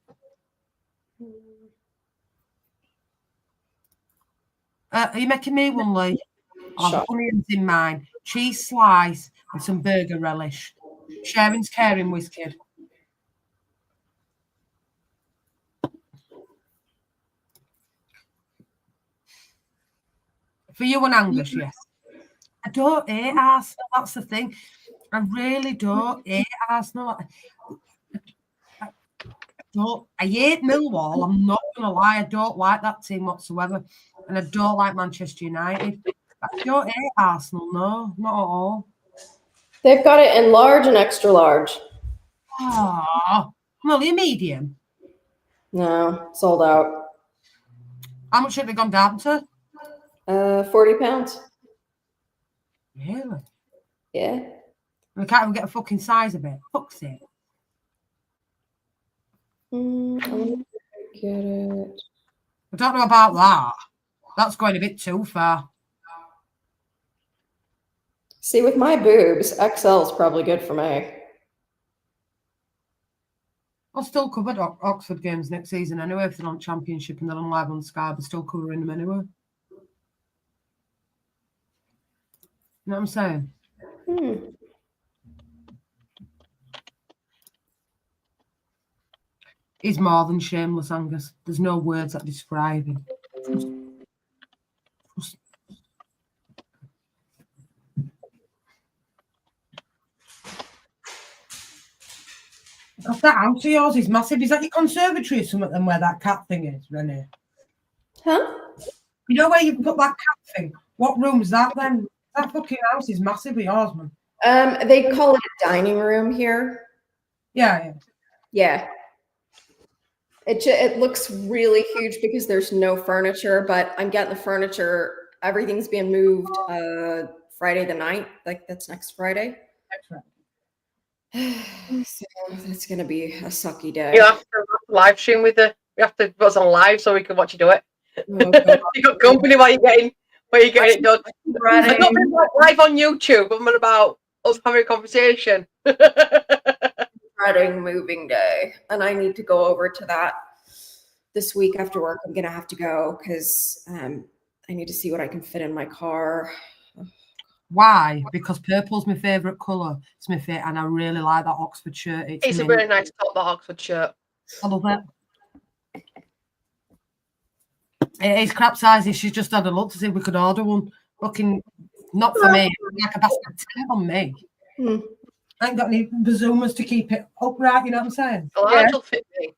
Are you making me one, Lee? I've got onions in mine, cheese slice, and some burger relish. Sharing's caring, whiz kid. For you and Angus, yes. I don't hate Arsenal, that's the thing. I really don't hate Arsenal. I hate Millwall, I'm not going to lie. I don't like that team whatsoever. And I don't like Manchester United. I don't hate Arsenal, no, not at all. They've got it in large and extra large. Oh, well, you're medium. No, sold out. How much have they gone down to? 40 pounds. Really? Yeah. We can't even get a fucking size of it. Fuck's sake. I wonder if I get it. I don't know about that. That's going a bit too far. See, with my boobs, XL is probably good for me. I'll still cover Oxford games next season anyway if they're on Championship and they're on live on Sky. They're still covering them anyway. You know what I'm saying? He's more than shameless, Angus. There's no words that describe him. That house of yours is massive. Is that your conservatory or something then where that cat thing is, Renee? Huh? You know where you put that cat thing? What room's that then? That fucking house is massive of yours, man. They call it a dining room here. Yeah. Yeah. It looks really huge because there's no furniture, but I'm getting the furniture. Everything's being moved Friday the 9th. Like that's next Friday. So that's gonna be a sucky day. You have to live stream with the. You have to put us on live so we can watch you do it. Oh, God. You got company while you're getting it done. I'm not really live on YouTube. I'm on about us having a conversation. Dreading moving day, and I need to go over to that this week after work. I'm gonna have to go because I need to see what I can fit in my car. Why? Because purple's my favourite colour. It's my favourite, and I really like that Oxford shirt. It's a really nice top, that Oxford shirt. I love it. It's crap sizes. She's just had a look to see if we could order one. Fucking not for me. Like a basket of 10 on me. I ain't got any bazoomas to keep it upright. You know what I'm saying? A large will fit me.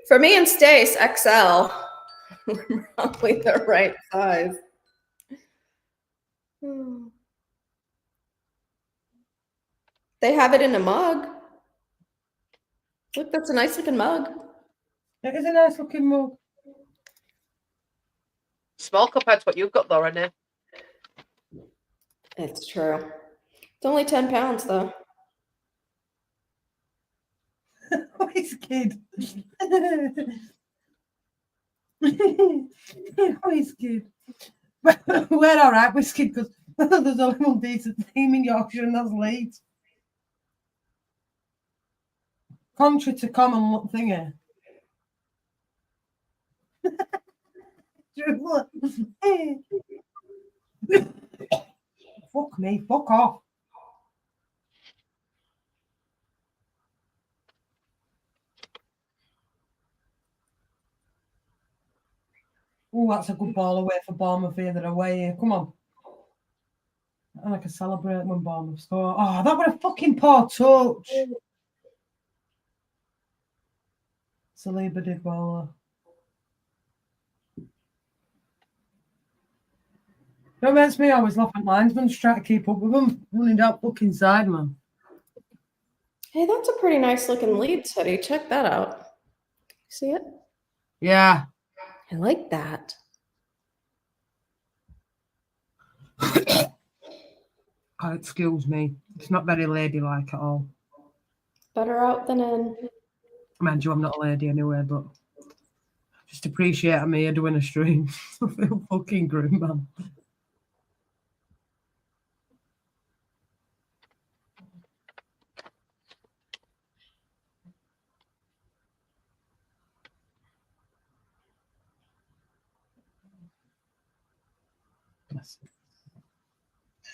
For me and Stace, XL. Probably the right size. They have it in a mug. Look, that's a nice looking mug. It is a nice looking mug. Small compared to what you've got though, Renee. It's true. It's only 10 pounds though. Whiz kid. Whiz kid. We're all right, Whiz kid, because there's only one decent team in Yorkshire and that's Leeds. Contrary to common look thingy. Fuck me, fuck off. Oh, that's a good ball away for Bournemouth here. They're away here. Come on. And I can celebrate when Bournemouth score. Oh, that was a fucking poor touch. Saliba did well. That makes me always laugh at linesmen just trying to keep up with them. Running that fucking side, man. Hey, that's a pretty nice looking Leeds hoodie. Check that out. See it? Yeah. I like that. Oh, excuse me. It's not very ladylike at all. Better out than in. Mind you, I'm not a lady anyway, but just appreciate me here doing a stream. I feel fucking grim, man.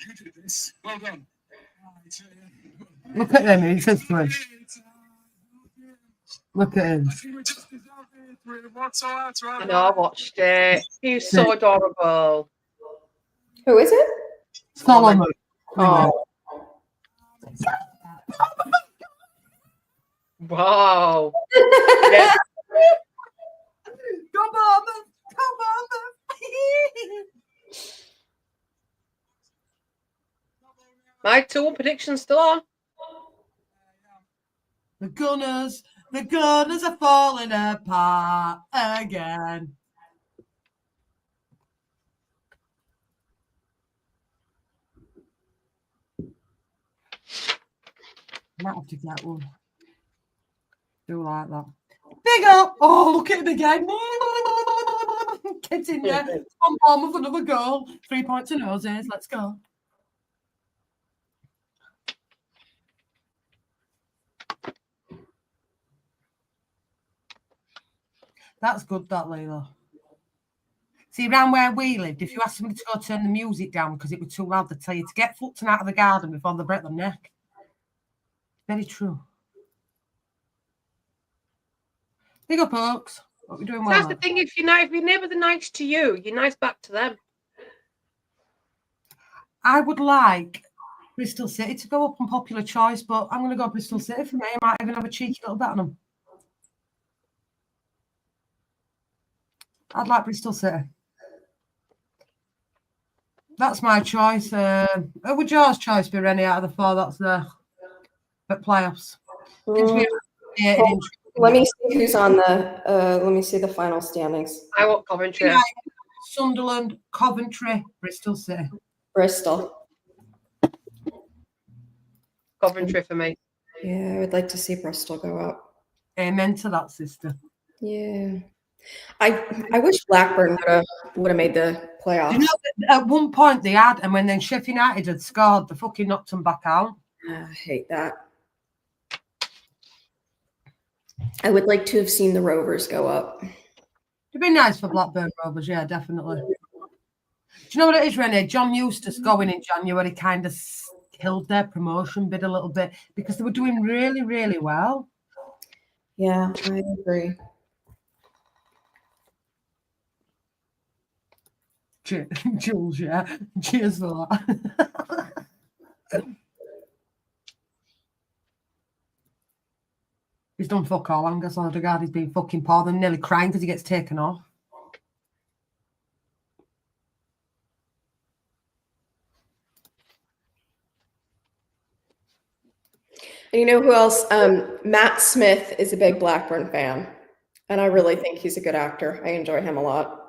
You did this. Well done. Look at him, he says to him. Look at him. I know, I watched it. He's so adorable. Who is it? Solomon. Oh. Wow. Yeah. Come on, man. Come on, man. My 2-1 prediction's still on. The Gunners are falling apart again. Might have to get one. Do like that. Big up! Oh, look at him again. Get in there. On Bournemouth, another goal. 3 points to noses. Let's go. That's good, that, Leila. See, around where we lived, if you asked somebody to go turn the music down because it was too loud, they'd tell you to get Fulton out of the garden before they break their neck. Very true. Big up, Oaks. What we doing well? That's the thing. If your neighbours are nice to you, you're nice back to them. I would like Bristol City to go up on popular choice, but I'm going to go Bristol City for me. I might even have a cheeky little bet on them. I'd like Bristol City. That's my choice. Who would yours choice be, Rennie, out of the four that's there at playoffs? Let me see who's on the. Let me see the final standings. I want Coventry. Sunderland, Coventry, Bristol City. Bristol. Coventry for me. Yeah, I would like to see Bristol go up. Amen to that, sister. Yeah. I wish Blackburn would have made the playoffs. You know, at one point they had, and when then Sheffield United had scored, they fucking knocked them back out. I hate that. I would like to have seen the Rovers go up. It'd be nice for Blackburn Rovers, yeah, definitely. Do you know what it is, Renee? John Eustace going in January kind of killed their promotion bid a little bit because they were doing really, really well. Yeah, I agree. Jules, yeah. Cheers for that. He's done fuck all. Angus Odegaard, he's been fucking poor. They're nearly crying because he gets taken off. And you know who else? Matt Smith is a big Blackburn fan, and I really think he's a good actor. I enjoy him a lot.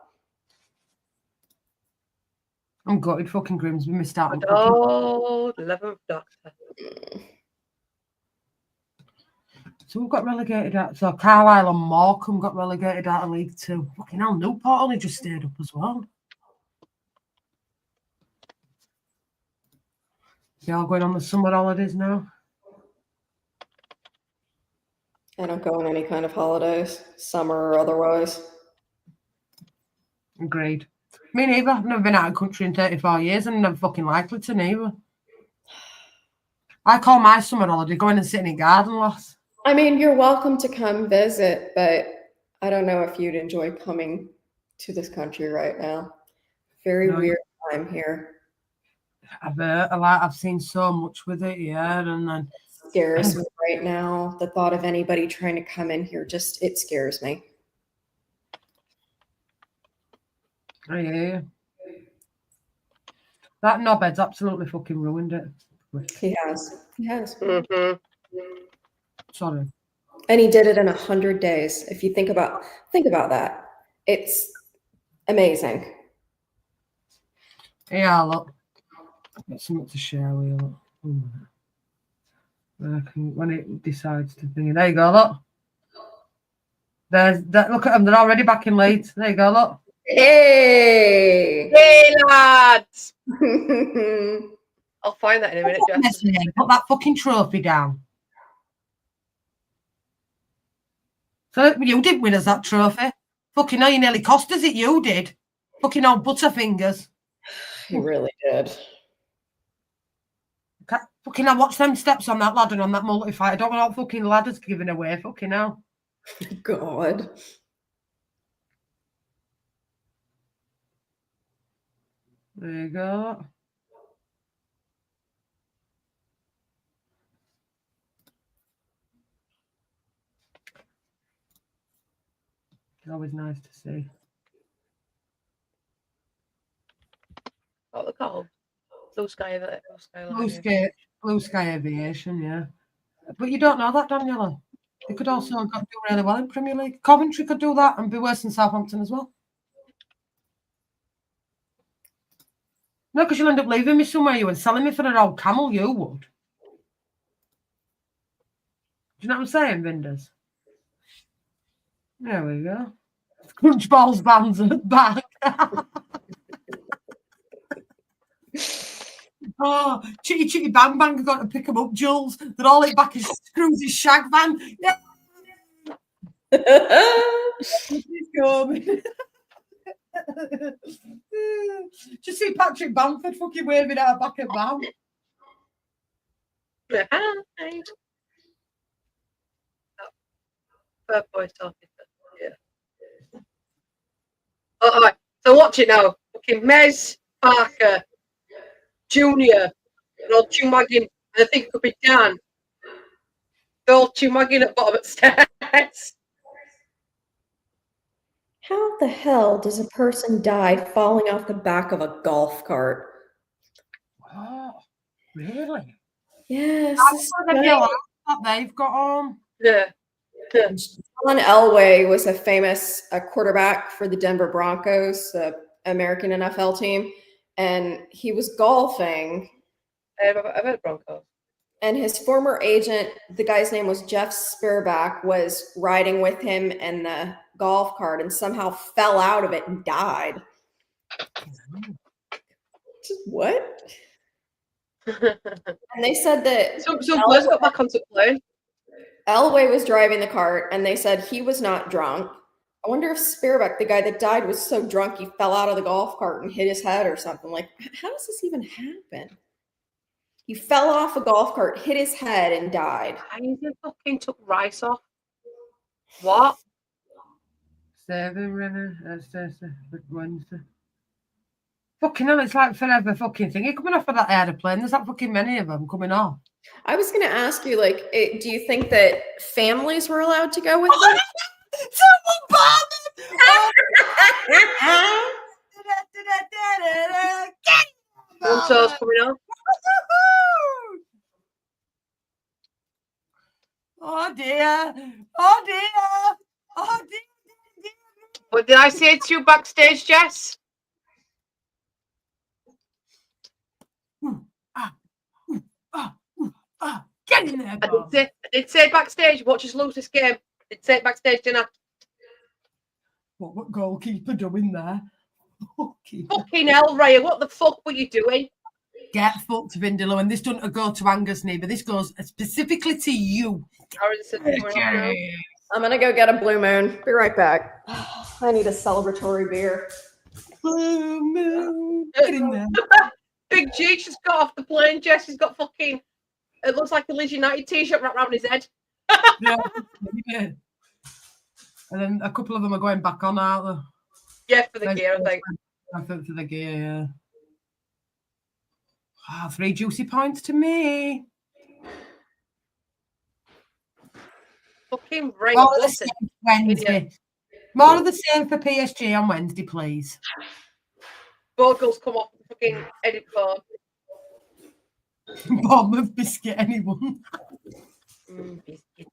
I'm gutted. Fucking Grimsby missed out on Oh, the 11th Doctor. So we've got relegated out. So Carlisle and Morecambe got relegated out of League Two. Fucking hell, Newport only just stayed up as well. They all going on the summer holidays now. I don't go on any kind of holidays, summer or otherwise. Agreed. Me neither. I've never been out of the country in 34 years and I'm never fucking likely to neither. I call my summer holiday going and sitting in garden, lass. I mean, you're welcome to come visit, but I don't know if you'd enjoy coming to this country right now. Very weird time here. I've seen so much with it, yeah, and then It scares me right now. The thought of anybody trying to come in here it scares me. I hear you. That knobhead's absolutely fucking ruined it. He has. Mm-hmm. Sorry. And he did it in 100 days. If you think about that, it's amazing. Yeah, look. Got something to share with you. Look. When it decides to bring it. There you go, look. There's that. Look at them. They're already back in Leeds. There you go, look. Hey! Hey, lads! I'll find that in a minute, Jess. Put that fucking trophy down. So you didn't win us that trophy. Fucking hell, you nearly cost us it. You did. Fucking old butterfingers. He really did. Fucking hell, watch them steps on that ladder on that multi-fight. I don't want all fucking ladders giving away. Fucking hell. God. There you go. It's always nice to see. What are they called? Blue Sky Blue Sky Aviation, yeah. But you don't know that, Daniela. They could also do really well in Premier League. Coventry could do that and be worse than Southampton as well. No, because you'll end up leaving me somewhere you and selling me for an old camel, you would. Do you know what I'm saying, Vinders? There we go. Crunchballs bands at the back. Oh, Chitty Chitty Bang Bang got to pick them up, Jules. They're all in back of Scrooge's shag van. Yeah. This coming. Just see Patrick Bamford fucking waving out back at Mount. Hi. Bad boy talking. Yeah. All right. So watch it now. Okay, Mez, Parker, Junior, and all chewmagging. And I think it could be Dan. They're all chewmagging at the bottom of the stairs. How the hell does a person die falling off the back of a golf cart? Wow, really? Yes. That's this the guy- bill that they've got on. Yeah. John Elway was a famous quarterback for the Denver Broncos, the American NFL team, and he was golfing. I've heard Broncos. And his former agent, the guy's name was Jeff Spearback, was riding with him in the golf cart and somehow fell out of it and died. Just what? And they said that Some players got back onto playing. Elway was driving the cart, and they said he was not drunk. I wonder if Spearback, the guy that died, was so drunk he fell out of the golf cart and hit his head or something. Like, how does this even happen? He fell off a golf cart, hit his head, and died. I fucking took rice off. What? Seven River, Wednesday. Fucking hell, it's like forever fucking thing. You're coming off of that aeroplane. There's that fucking many of them coming off. I was going to ask you, like, do you think that families were allowed to go with them? One toes coming off. Oh dear. Oh dear. Oh dear. What did I say to you backstage, Jess? Get in there, Bob. I did say backstage, watch us lose this game. I did say backstage dinner. What goalkeeper doing there? Fucking hell, Raya, what the fuck were you doing? Get fucked, Vindaloo, and this doesn't go to Angus Neighbour. This goes specifically to you. Aaron said they were not real. I'm going to go get a Blue Moon. Be right back. I need a celebratory beer. Blue moon. Get in there. Big G just got off the plane. Jess has got fucking, it looks like a Leeds United t-shirt wrapped around his head. Yeah. And then a couple of them are going back on, aren't they? Yeah, for the gear, I think. I think for the gear, yeah. Wow, 3 juicy points to me. Fucking right. More of the same Wednesday. More of the same for PSG on Wednesday, please. Vocals come off the fucking edit board. Bournemouth biscuit, anyone? Biscuit.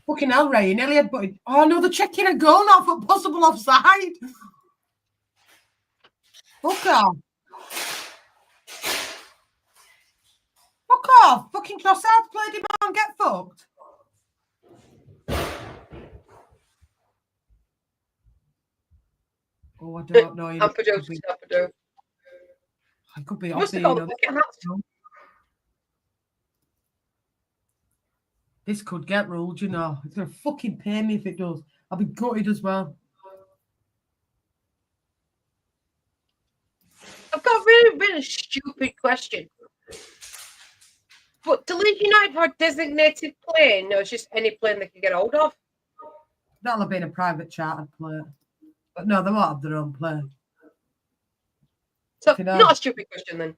Fucking hell, Ray. You nearly had. Oh no, they're checking a goal now for possible offside. Fuck off. Fuck off. Fucking Trossard played him out and get fucked. Oh, I don't know. Ampadu. I could be Must off have got the fucking hat. This could get ruled, you know. It's going to fucking pay me if it does. I'll be gutted as well. I've got a really stupid question. But do Leeds United have a designated plane? No, it's just any plane they can get hold of. That'll have been a private chartered plane. But no, they won't have their own plane. So, You know. not a stupid question then.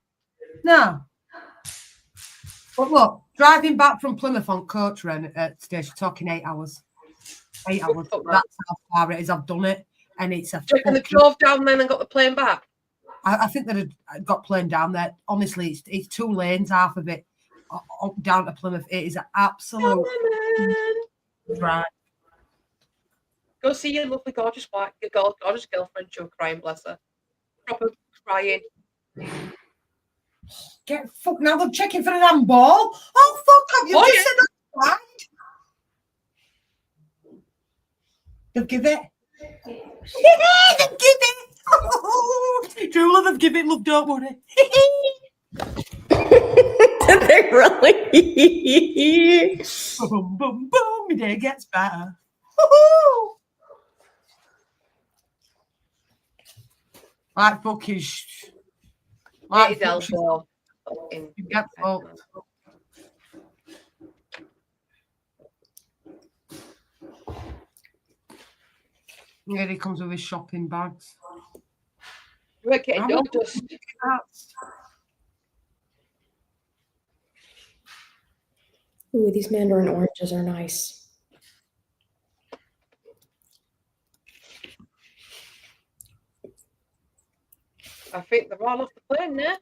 No. But look, driving back from Plymouth on coach run at station, talking 8 hours. 8 hours. Fuck that. That's how far it is. I've done it. And it's a Do you reckon they fucking- drove down then and got the plane back? I think that had got plane down there. Honestly, it's 2 lanes, half of it down to Plymouth. It is an absolute drive. Go see your lovely, gorgeous wife, your gorgeous girlfriend. She'll crying, bless her. Proper crying. Get fuck now. They're checking for an handball. Oh fuck! Have you Oh, just yeah. said that's right? They'll give it. They'll give it. Drooler, they've give it. Love, don't worry. Did they really? Boom, boom, boom. my day gets better. Woo-hoo! Like bookish. Hit his bookish. elbow. Fucking You get fucked. Here he comes with his shopping bags. We're getting I dog want dust. that. Ooh, these mandarin oranges are nice. I think they're all off the plane now.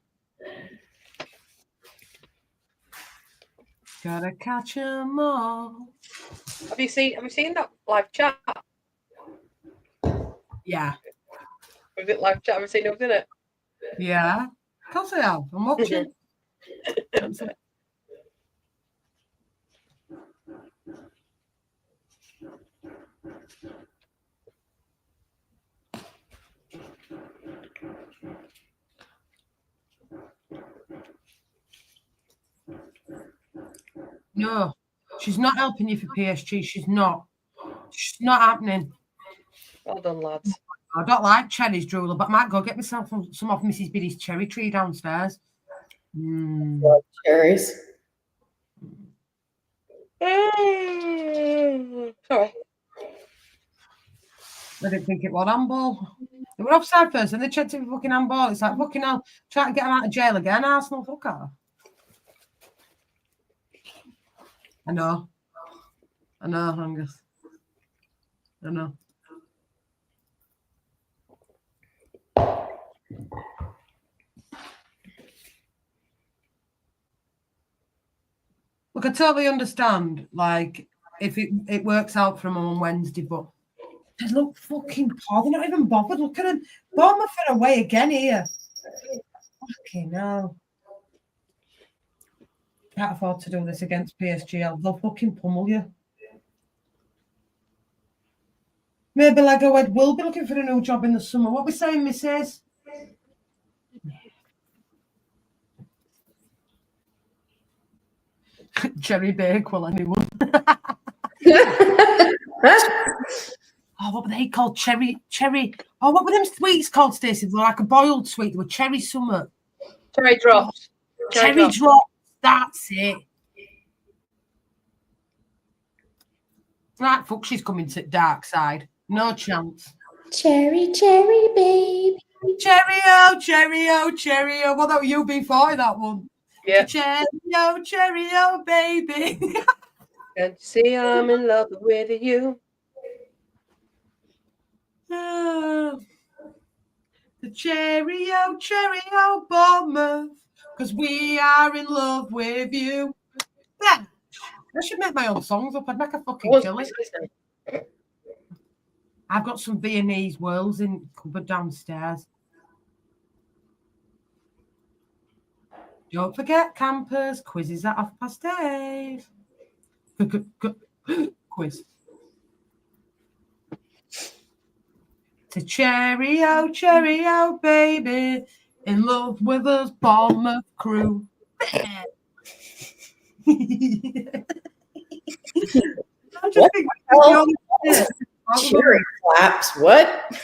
Gotta catch 'em all. Have you seen that live chat? Yeah. Was it live chat? Have you seen it, didn't it? Yeah. Of course I have. I'm watching. No, she's not helping you for PSG. She's not. She's not happening. Well done, lads. I don't like cherries, drooler, but I might go get myself some off Mrs. Biddy's cherry tree downstairs. Cherries. Sorry. I didn't think it was handball. They were offside first, and they checked it for fucking handball. It's like fucking hell, trying to get them out of jail again. Arsenal, fuck off. I know, Angus. I know. Look, I totally understand, like, if it works out for them on Wednesday, but they look fucking poor. They're not even bothered. Look at them. Bournemouth are away again here. Fucking hell. Can't afford to do this against PSG. They'll fucking pummel you. Maybe Lego Ed will be looking for a new job in the summer. What we saying, Mrs.? Cherry Bakewell, anyone? Oh, what were they called? Cherry. Oh, what were them sweets called, Stacey? They were like a boiled sweet. They were cherry summer. Cherry drops. Cherry drops. That's it. Right, fuck, she's coming to dark side. No chance. Cherry, cherry, baby. Cheerio, cheerio, cheerio. What about UB40, that one? Yeah. Cheerio, cheerio, baby. Can't you see I'm in love with you? The cheerio, cheerio, Bournemouth, because we are in love with you. Yeah. I should make my own songs up. I'd make a fucking kill it. I've got some Viennese whirls in cupboard downstairs. Don't forget, campers, quizzes at 8:30. Quiz. To cheerio, cheerio, baby, in love with us, Bournemouth crew. I just think Cherry flaps. What?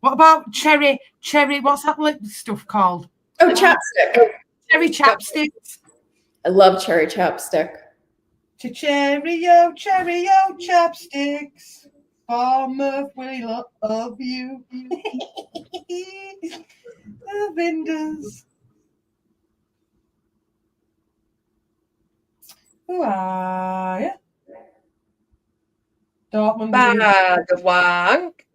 What about cherry? What's that lip stuff called? Oh, chapstick. Cherry chapsticks. I love cherry chapstick. To cheerio, cheerio, chapsticks. Bournemouth, we love you. The windows. Who are you? Dortmund. Bag of wank.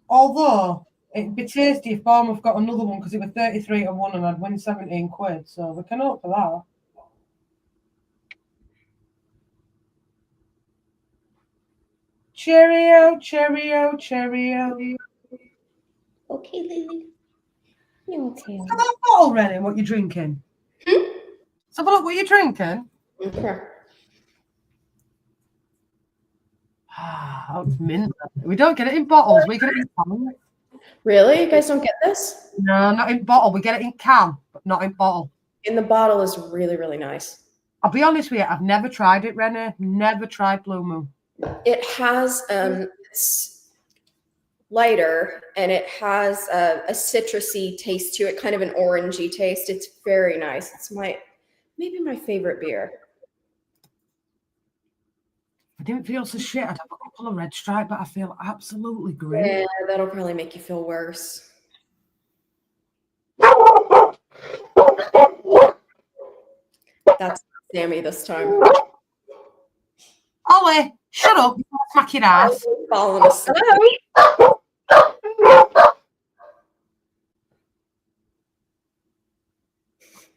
Although it'd be tasty if Bournemouth got another one because it was 33-1 and I'd win 17 quid, so we can hope for that. Cheerio, cheerio, cheerio. Okay, Lily. You're okay. Have that bottle ready, what you're drinking? Let's have a look what you're drinking. Okay. Ah, that's mint. We don't get it in bottles, we get it in cans. Really? You guys don't get this? No, not in bottle. We get it in can, but not in bottle. In the bottle is really, really nice. I'll be honest with you, I've never tried it, Renee. Never tried Blue Moon. It has it's lighter and it has a citrusy taste to it, kind of an orangey taste. It's very nice. It's maybe my favorite beer. I didn't feel so shit. I'd have a couple of Red Stripe, but I feel absolutely great. Yeah, that'll probably make you feel worse. That's Sammy this time. Ollie, shut up before I smack your ass. Falling asleep.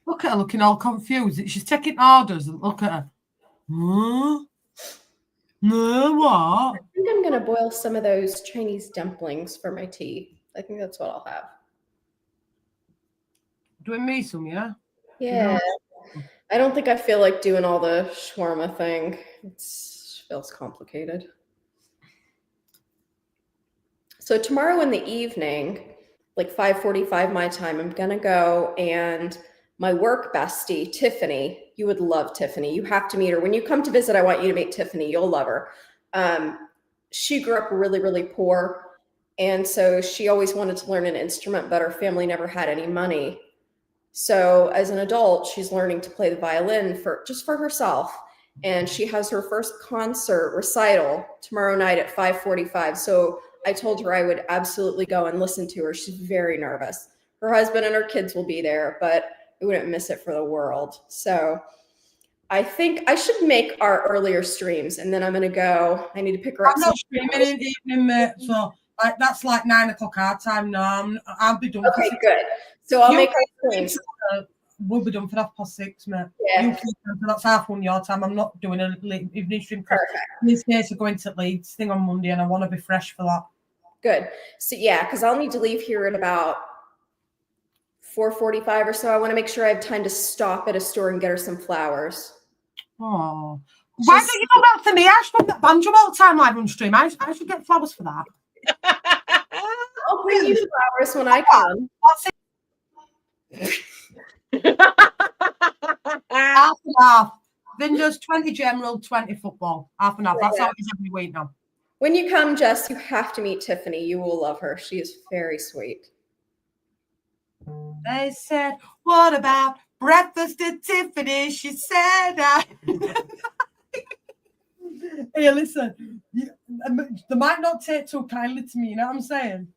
Look at her looking all confused. She's taking orders and look at her. Huh? No, what? I think I'm gonna boil some of those Chinese dumplings for my tea. I think that's what I'll have. Doing me some, yeah? Yeah. I don't think I feel like doing all the shawarma thing. It feels complicated. So tomorrow in the evening, like 5:45 my time, I'm gonna go, and my work bestie, Tiffany, you would love Tiffany. You have to meet her. When you come to visit, I want you to meet Tiffany. You'll love her. She grew up really, really poor. And so she always wanted to learn an instrument, but her family never had any money. So as an adult, she's learning to play the violin just for herself. And she has her first concert recital tomorrow night at 5:45. So I told her I would absolutely go and listen to her. She's very nervous. Her husband and her kids will be there, but I wouldn't miss it for the world. So I think I should make our earlier streams, and then I'm going to go. I need to pick her up. I'm not streaming in the evening, mate. So that's like 9 o'clock our time now. I'll be done. Okay, good. So I'll make our streams. We'll be done for 6:30, mate. Yeah. UK time, so that's 1:30 your time. I'm not doing a late evening stream. Perfect. These days are going to Leeds thing on Monday, and I want to be fresh for that. Good. So yeah, because I'll need to leave here at about 4:45 or so. I want to make sure I have time to stop at a store and get her some flowers. Oh, why don't you do that for me? I should get banjo all the time live on stream. I should get flowers for that. I'll bring you flowers when I come. What's it? Half and half. Then just 20 general, 20 football. Half and half. That's how it is every week now. When you come, Jess, you have to meet Tiffany. You will love her. She is very sweet. They said, what about breakfast at Tiffany? She said, Hey, listen, they might not take too kindly to me, you know what I'm saying?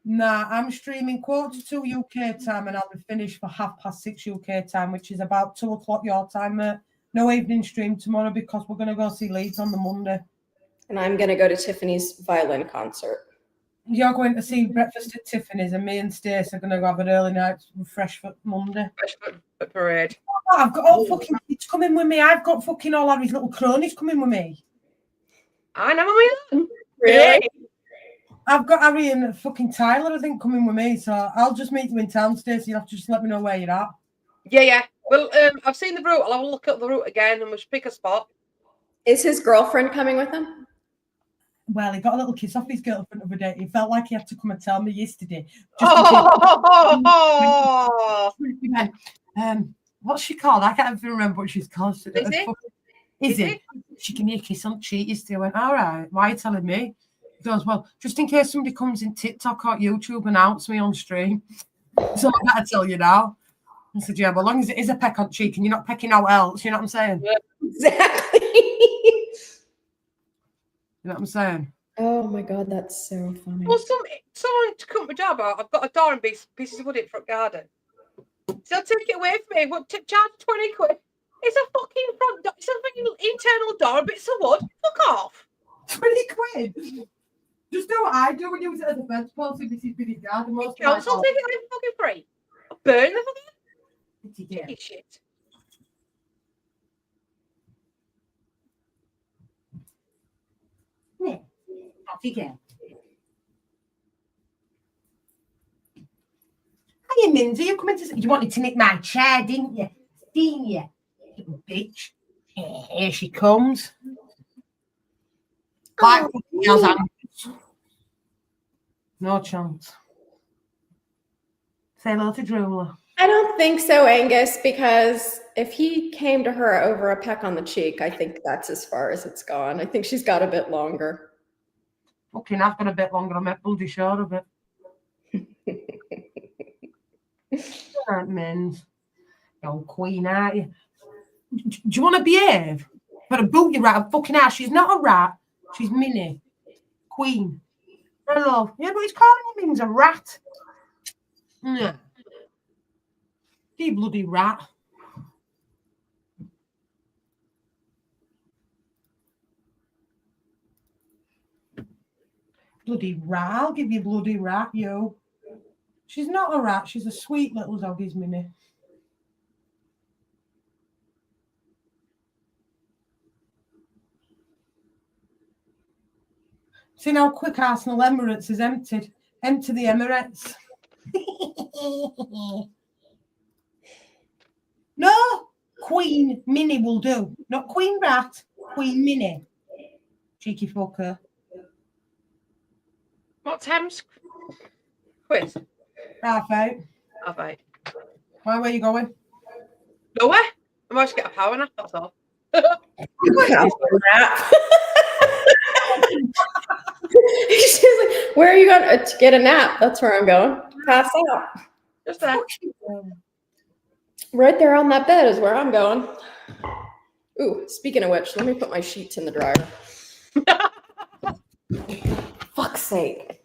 Nah, I'm streaming 1:45 UK time, and I'll be finished for 6:30 UK time, which is about 2 o'clock your time, mate. No evening stream tomorrow because we're going to go see Leeds on the Monday. And I'm going to go to Tiffany's violin concert. You're going to see Breakfast at Tiffany's, and me and Stacey are going to go have an early night fresh for Monday. Fresh foot parade. Oh, I've got all fucking kids coming with me. I've got fucking all Harry's little cronies coming with me. I know my own. Really? I've got Harry and fucking Tyler, I think, coming with me. So I'll just meet you in town, Stacey. You'll have to just let me know where you're at. Yeah. Well, I've seen the route. I'll have a look at the route again, and we'll pick a spot. Is his girlfriend coming with him? Well, he got a little kiss off his girlfriend the other day. He felt like he had to come and tell me yesterday. What's she called? I can't even remember what she's called. Is it? She gave me a kiss on the cheek yesterday. I went, all right, why are you telling me? He goes, well, just in case somebody comes in TikTok or YouTube and outs me on stream. So I gotta tell you now. I said, yeah, but as long as it is a peck on cheek and you're not pecking out else, you know what I'm saying? Yeah. Exactly. You know what I'm saying? Oh my God, that's so funny. Well, someone to cut my job out. I've got a door and pieces of wood in the front garden. So take it away from me. What, charge 20 quid? It's a fucking front door. It's a fucking internal door and bits of wood. Fuck off. 20 quid? Just do what I do when you use it as a fence post if this is big garden. Council take it away fucking free. Burn the fucking Yeah. shit. Yeah. Off you go. Hiya, Mindy. You coming to... You wanted to nick my chair, didn't you? Didn't you? Little bitch. Here she comes. Like, No chance. Say hello to Drooler. I don't think so, Angus, because if he came to her over a peck on the cheek, I think that's as far as it's gone. I think she's got a bit longer. Fucking, I've got a bit longer. I'm bloody sure of it. Aren't men's. Oh, queen, aren't you? Do you want to behave? But a boot you rat, a fucking ass. She's not a rat. She's Minnie. Queen. Hello. Yeah, but he's calling you Min's a rat. Yeah. You bloody rat. Bloody rat. I'll give you bloody rat, yo. She's not a rat. She's a sweet little dog, is Minnie. See how quick Arsenal Emirates is emptied. Empty the Emirates. No, Queen Minnie will do. Not Queen Rat, Queen Minnie. Cheeky fucker. What time's quiz? 8:30. Have I? Where are you going? Nowhere. I might just get a power nap, that's all. She's like, where are you going? To get a nap. That's where I'm going. Pass out. Just there. Right there on that bed is where I'm going. Ooh, speaking of which, let me put my sheets in the dryer. Fuck's sake.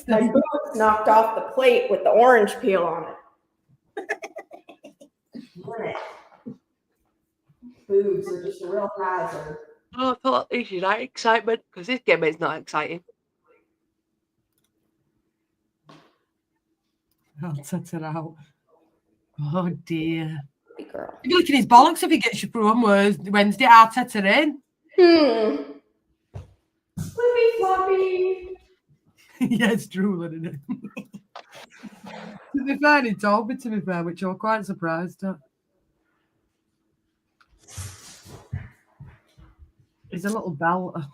My boots knocked off the plate with the orange peel on it. Boobs are just a real hazard. Oh, I thought this is like excitement because this game is not exciting. I'll set it out. Oh dear. Hey, girl. You'll be looking his bollocks if he gets you through on Wednesday. I'll set it in. Flippy floppy. Yeah, it's drooling, isn't it? To be fair, he told me, to be fair, which I was quite surprised at. He's a little belter.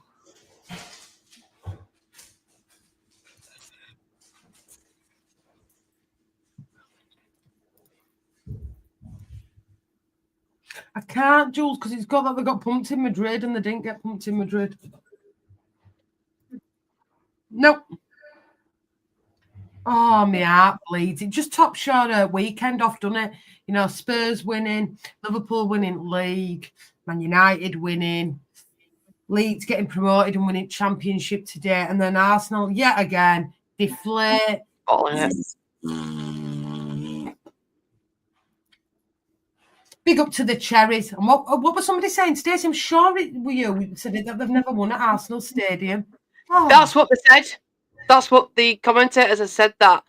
I can't, Jules, because it's got that they got pumped in Madrid and they didn't get pumped in Madrid. Nope. Oh, my heart bleeds. It just topped short a weekend off, doesn't it? You know, Spurs winning, Liverpool winning league, Man United winning, Leeds getting promoted and winning championship today, and then Arsenal yet again deflate. Big up to the Cherries. And what was somebody saying? Stacey, I'm sure it were you said it, that they've never won at Arsenal Stadium. Oh. That's what they said. That's what the commentators have said, that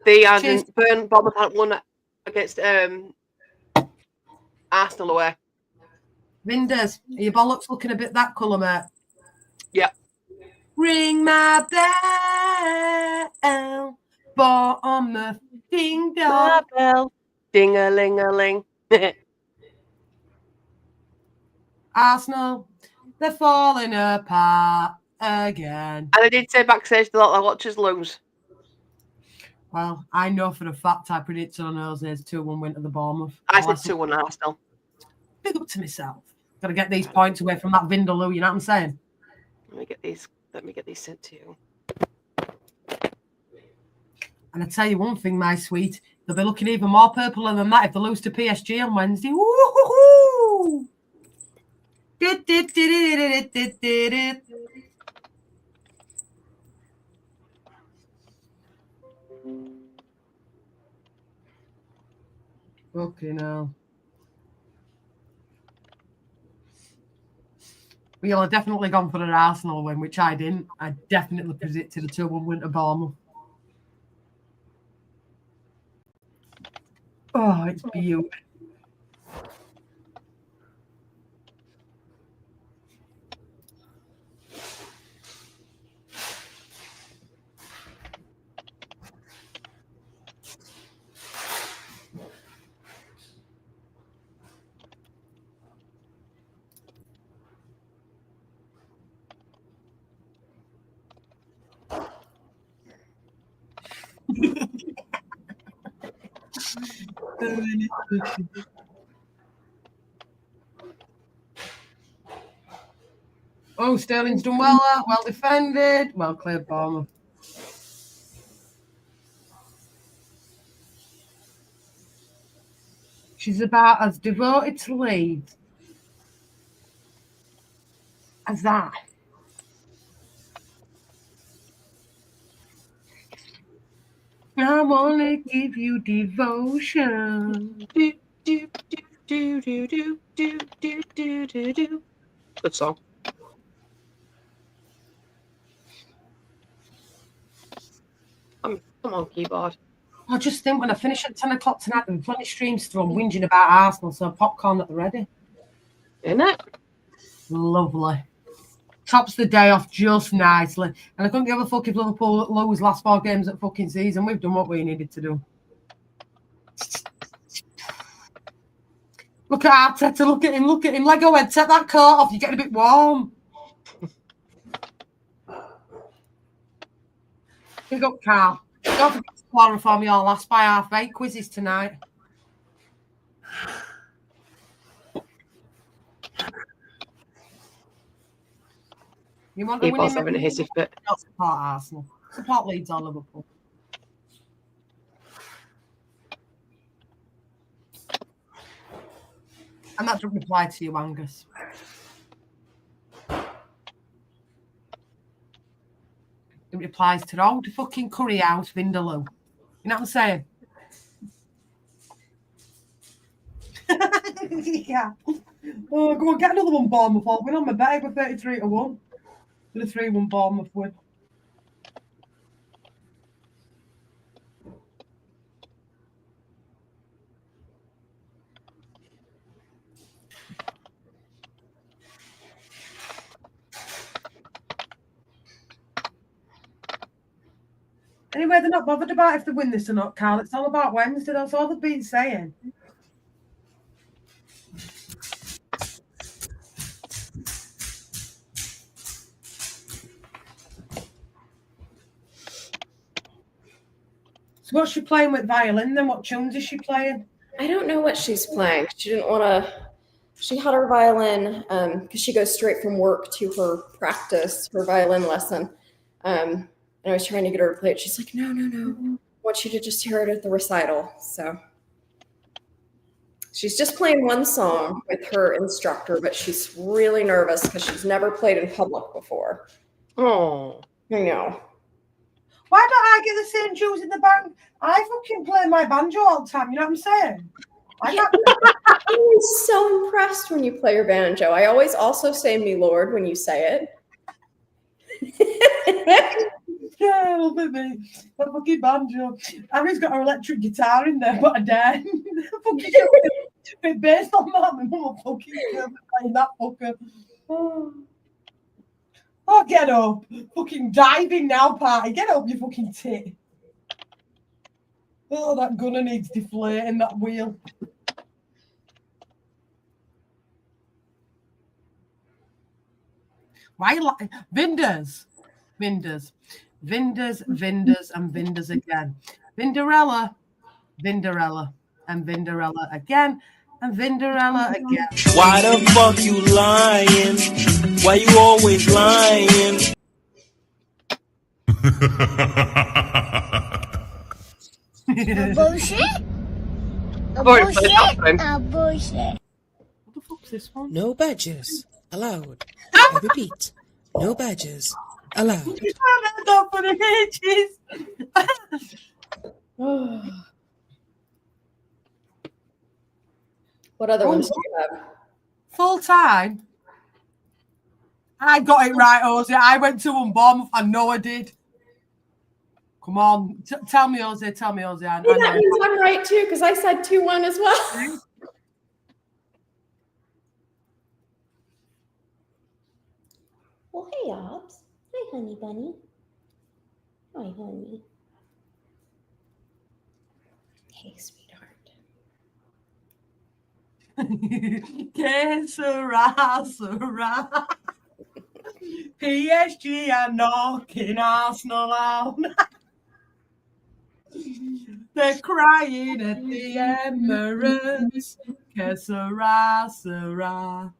they hadn't Bournemouth hadn't won against Arsenal away. Vinders, are your bollocks looking a bit that colour, mate? Yeah. Ring my bell, Bournemouth, ding dong. Bell, ding a ling a ling. Arsenal, they're falling apart again. And I did say backstage to let the watchers lose. Well, I know for a fact I predicted on Jose's 2-1 win to the Bournemouth. I said 2-1 Arsenal. Big up to myself. Got to get these points away from that Vindaloo, you know what I'm saying? Let me get these sent to you. And I tell you one thing, my sweet, they'll be looking even more purple than that if they lose to PSG on Wednesday. Woo-hoo-hoo! Okay, now. Well, I definitely gone for an Arsenal win, which I didn't. I definitely predicted a 2-1 win to Bournemouth. Oh, it's beautiful. Oh, Sterling's done well. Well defended. Well cleared, Bournemouth. She's about as devoted to Leeds as that. I want to give you devotion. Do, do, do, do, do, do, do, do, do, do. Good song. Come on, keyboard. I just think when I finish at 10 o'clock tonight, there'll be plenty of streams through. I'm whinging about Arsenal, so popcorn at the ready. Isn't it? Lovely. Tops the day off just nicely. And I couldn't give a fuck if Liverpool lose last 4 games at fucking season. We've done what we needed to do. Look at Arteta, look at him. Lego head, take that coat off. You're getting a bit warm. Big up, Carl. Don't forget to clarify me all last by half-8 quizzes tonight. You want to win? Keyboard's having a hissy fit. Not support Arsenal. Support Leeds or Liverpool. And that doesn't apply to you, Angus. It applies to the old fucking curry house, Vindaloo. You know what I'm saying? Yeah. Oh, go on, get another one, Bournemouth. I'll win on my bet with 33-1. With a 3-1 Bournemouth win. Anyway, they're not bothered about if they win this or not, Carl. It's all about Wednesday. That's all they've been saying. So what's she playing with violin then? What tunes is she playing? I don't know what she's playing. She didn't want to. She had her violin because she goes straight from work to her practice, her violin lesson. And I was trying to get her to play it. She's like, no. I want you to just hear it at the recital. So she's just playing one song with her instructor, but she's really nervous because she's never played in public before. Oh. I know. Why don't I get the same dues in the band? I fucking play my banjo all the time. You know what I'm saying? I was so impressed when you play your banjo. I always also say "me Lord" when you say it. Yeah, a little bit, mate. That fucking banjo. Harry's got her electric guitar in there, but I dare. Fucking bit based on that. My mum will fucking playing that fucker. Oh, get up. Fucking diving now, party. Get up, you fucking tit. Oh, that gunner needs deflating, that wheel. Why like Vinders, and Vinders again. Vinderella, and Vinderella again, and Vinderella again. Why the fuck you lying? Why you always lying? Bullshit. I've already played that one. Bullshit. What the fuck's this one? No badges allowed. I repeat, no badges allowed. For the ages. What other ones do you have? Full time. I got it right, Ozzy. I went to one Bournemouth. I know I did. Come on. Tell me, Ozzy. I know. That means I'm right too, because I said 2-1 as well. Well, hey, Obbs. Hi, honey bunny. Hi, honey. Hey, sweetheart. Que sera. PSG are knocking Arsenal out. They're crying at the Emirates. Que sera, sera.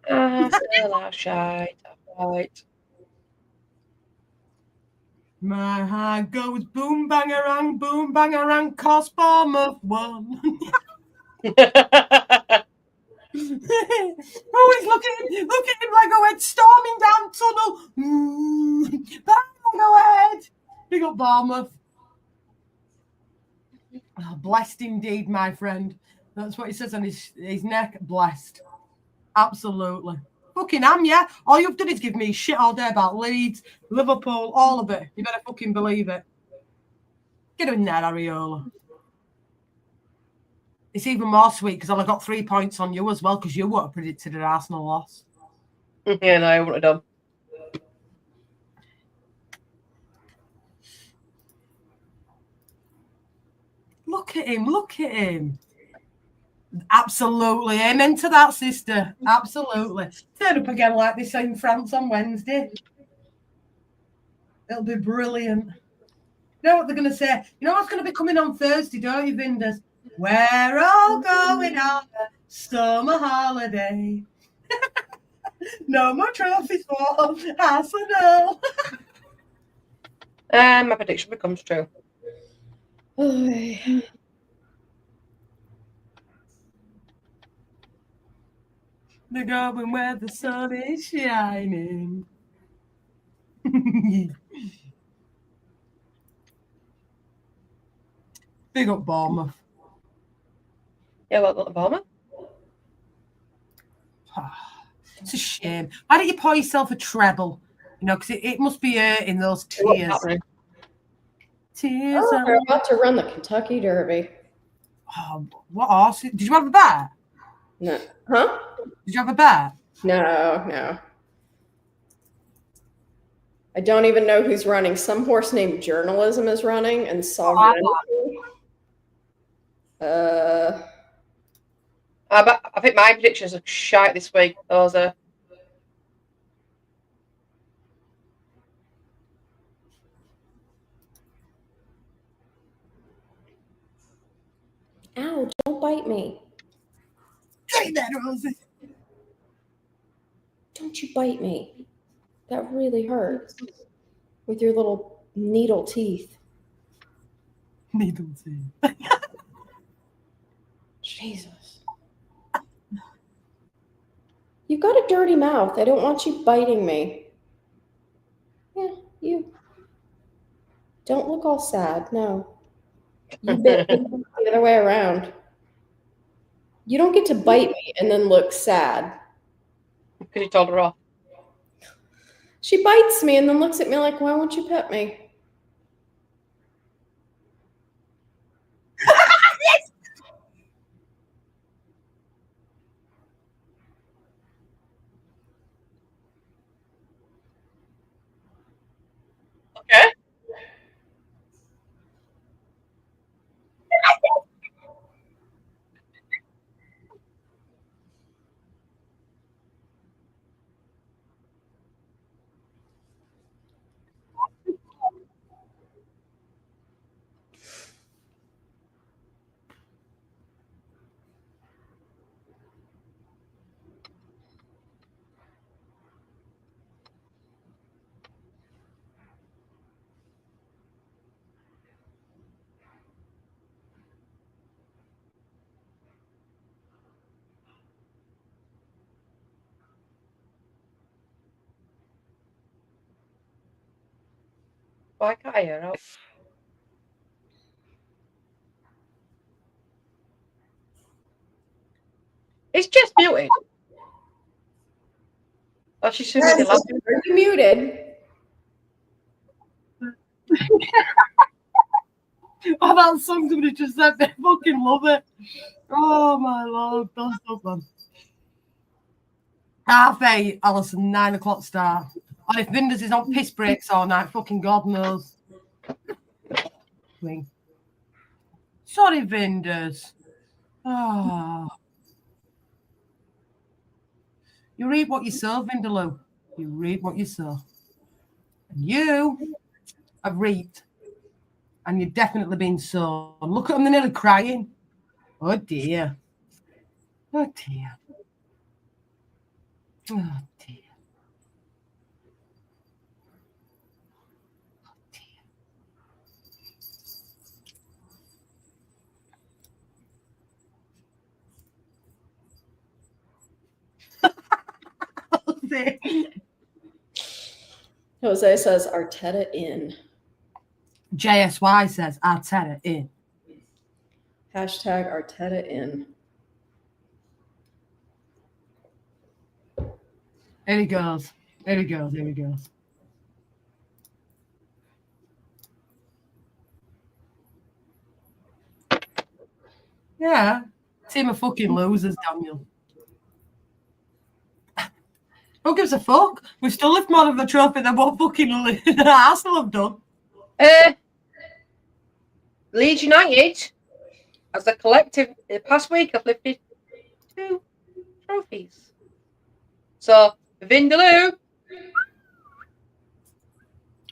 Still our shite. Right. My heart goes boom, bangarang, cause Bournemouth won. Always look at him like a head storming down tunnel. Bang, go ahead. Big up Bournemouth. Oh, blessed indeed, my friend. That's what he says on his neck. Blessed. Absolutely. Fucking am, yeah. All you've done is give me shit all day about Leeds, Liverpool, all of it. You better fucking believe it. Get in there, Ariola. It's even more sweet because I got 3 points on you as well because you would have predicted an Arsenal loss. Yeah, no, I wouldn't have done. Look at him. Absolutely. Amen to that, sister. Absolutely. Turn up again like this in France on Wednesday. It'll be brilliant. You know what they're going to say? You know what's going to be coming on Thursday, don't you, Vinders? We're all going on a summer holiday. No more trophies for Arsenal. My prediction becomes true. Oy. They're going where the sun is shining. Big up Bournemouth. Yeah, well, the Bournemouth. It's a shame. Why don't you pour yourself a treble? You know, because it must be in those tears. Tears. Oh, they're about to run the Kentucky Derby. Oh, what horse? Did you have a bet? No. Huh? Did you have a bet? No. I don't even know who's running. Some horse named Journalism is running, and Sovereignty. I think my predictions are shite this week. Those are. Ow, don't bite me. Take that, Rosie. Don't you bite me. That really hurts. With your little needle teeth. Needle teeth. Jesus. You've got a dirty mouth. I don't want you biting me. Yeah, you. Don't look all sad. No. You bit me the other way around. You don't get to bite me and then look sad. Because you told her off. She bites me and then looks at me like, why won't you pet me? Okay. Why can't I hear her? It's just muted. Oh, she's sitting Yes, with the last. are you muted? Oh, that song somebody just said. They fucking love it. Oh, my Lord. That's so fun. 8:30, Alison, 9 o'clock start. And if Vinders is on piss breaks all night, fucking God knows. Sorry, Vinders. Oh. You read what you sow, Vindaloo. You read what you sow. And you have reaped And you've definitely been so. Look at them, they're nearly crying. Oh dear. Oh dear. Oh dear. Oh dear. Jose says Arteta in. JSY says Arteta in. Hashtag Arteta in. Here he goes. Here he goes. Here he goes. Yeah. Team of fucking losers, Daniel. Who gives a fuck? We still lift more of the trophy than what fucking Arsenal have done. Leeds United, as a collective, in the past week, have lifted 2 trophies. So, Vindaloo.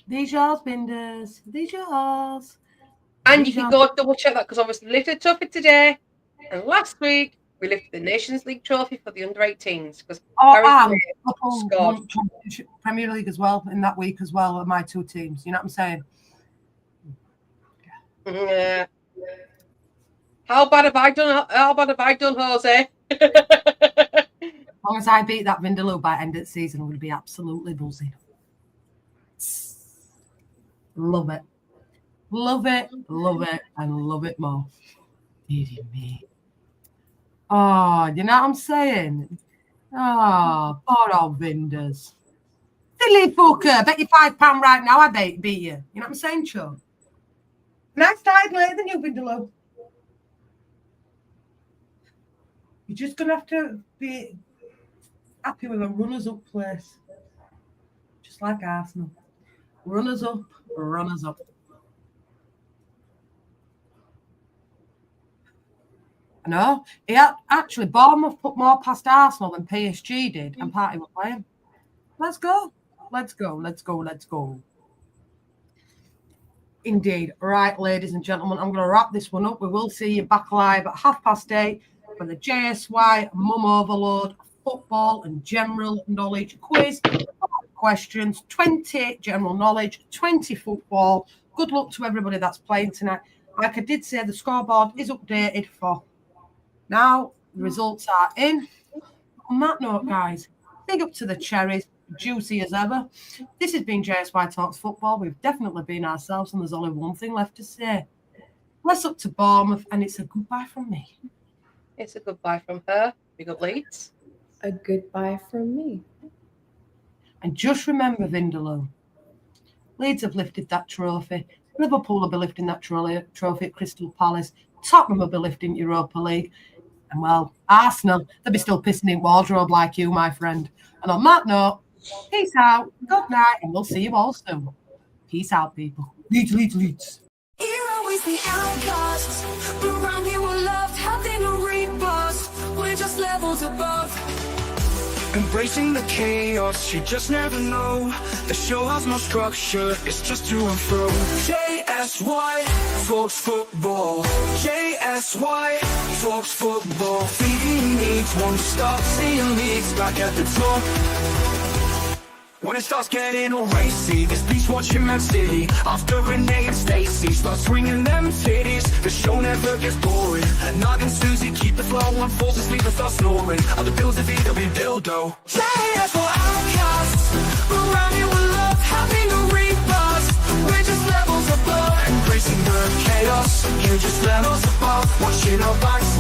These yours, Binders. These yours. And you can go double check that because obviously we lifted a trophy today. And last week, we lifted the Nations League trophy for the under-18s. Because scored. Premier League as well in that week as well, my 2 teams. You know what I'm saying? Yeah. How bad have I done, Jose? As long as I beat that Vindaloo by end of the season, I'm going to be absolutely buzzing. Love it. Love it, and love it more. Dear me. Oh, you know what I'm saying? Oh, poor old Vinders. Silly fucker. Bet you £5 right now, I beat you. You know what I'm saying, Cho? And I started later than you, Vindaloo. You're just going to have to be happy with a runners-up place. Just like Arsenal. Runners up, runners up. No, actually, Bournemouth put more past Arsenal than PSG did, and Party were playing. Let's go. Let's go. Let's go. Let's go. Indeed. Right, ladies and gentlemen, I'm going to wrap this one up. We will see you back live at 8:30 for the JSY Mum Overload Football and General Knowledge Quiz. Questions, 20 general knowledge, 20 football. Good luck to everybody that's playing tonight. Like I did say, the scoreboard is updated for now. The results are in. On that note, guys, big up to the cherries, juicy as ever. This has been JSY Talks Football. We've definitely been ourselves, and there's only one thing left to say. Let's up to Bournemouth, and it's a goodbye from me. It's a goodbye from her. Big up, Leeds. A goodbye from me. And just remember, Vindaloo, Leeds have lifted that trophy. Liverpool will be lifting that trophy at Crystal Palace. Tottenham will be lifting Europa League. And, well, Arsenal, they'll be still pissing in wardrobe like you, my friend. And on that note, peace out, good night, and we'll see you all soon. Peace out, people. Leeds, Leeds, Leeds. You're always the outcast, but around here we're loved, having a rebirth. We're just levels above. Embracing the chaos, you just never know. The show has no structure, it's just to and fro. JSY, folks football. JSY, folks football. Feeding needs won't stop, seeing leagues back at the top. When it starts getting all racy, this beast watching Man City. After Renee and Stacey start swinging them titties, the show never gets boring. Nog and Susie keep the flow, one falls asleep and starts snoring. Other bills of either be dildo. JS for outcasts, around here we're loved, having a rebirth. We're just levels above, embracing the chaos. You just levels above, watching our backs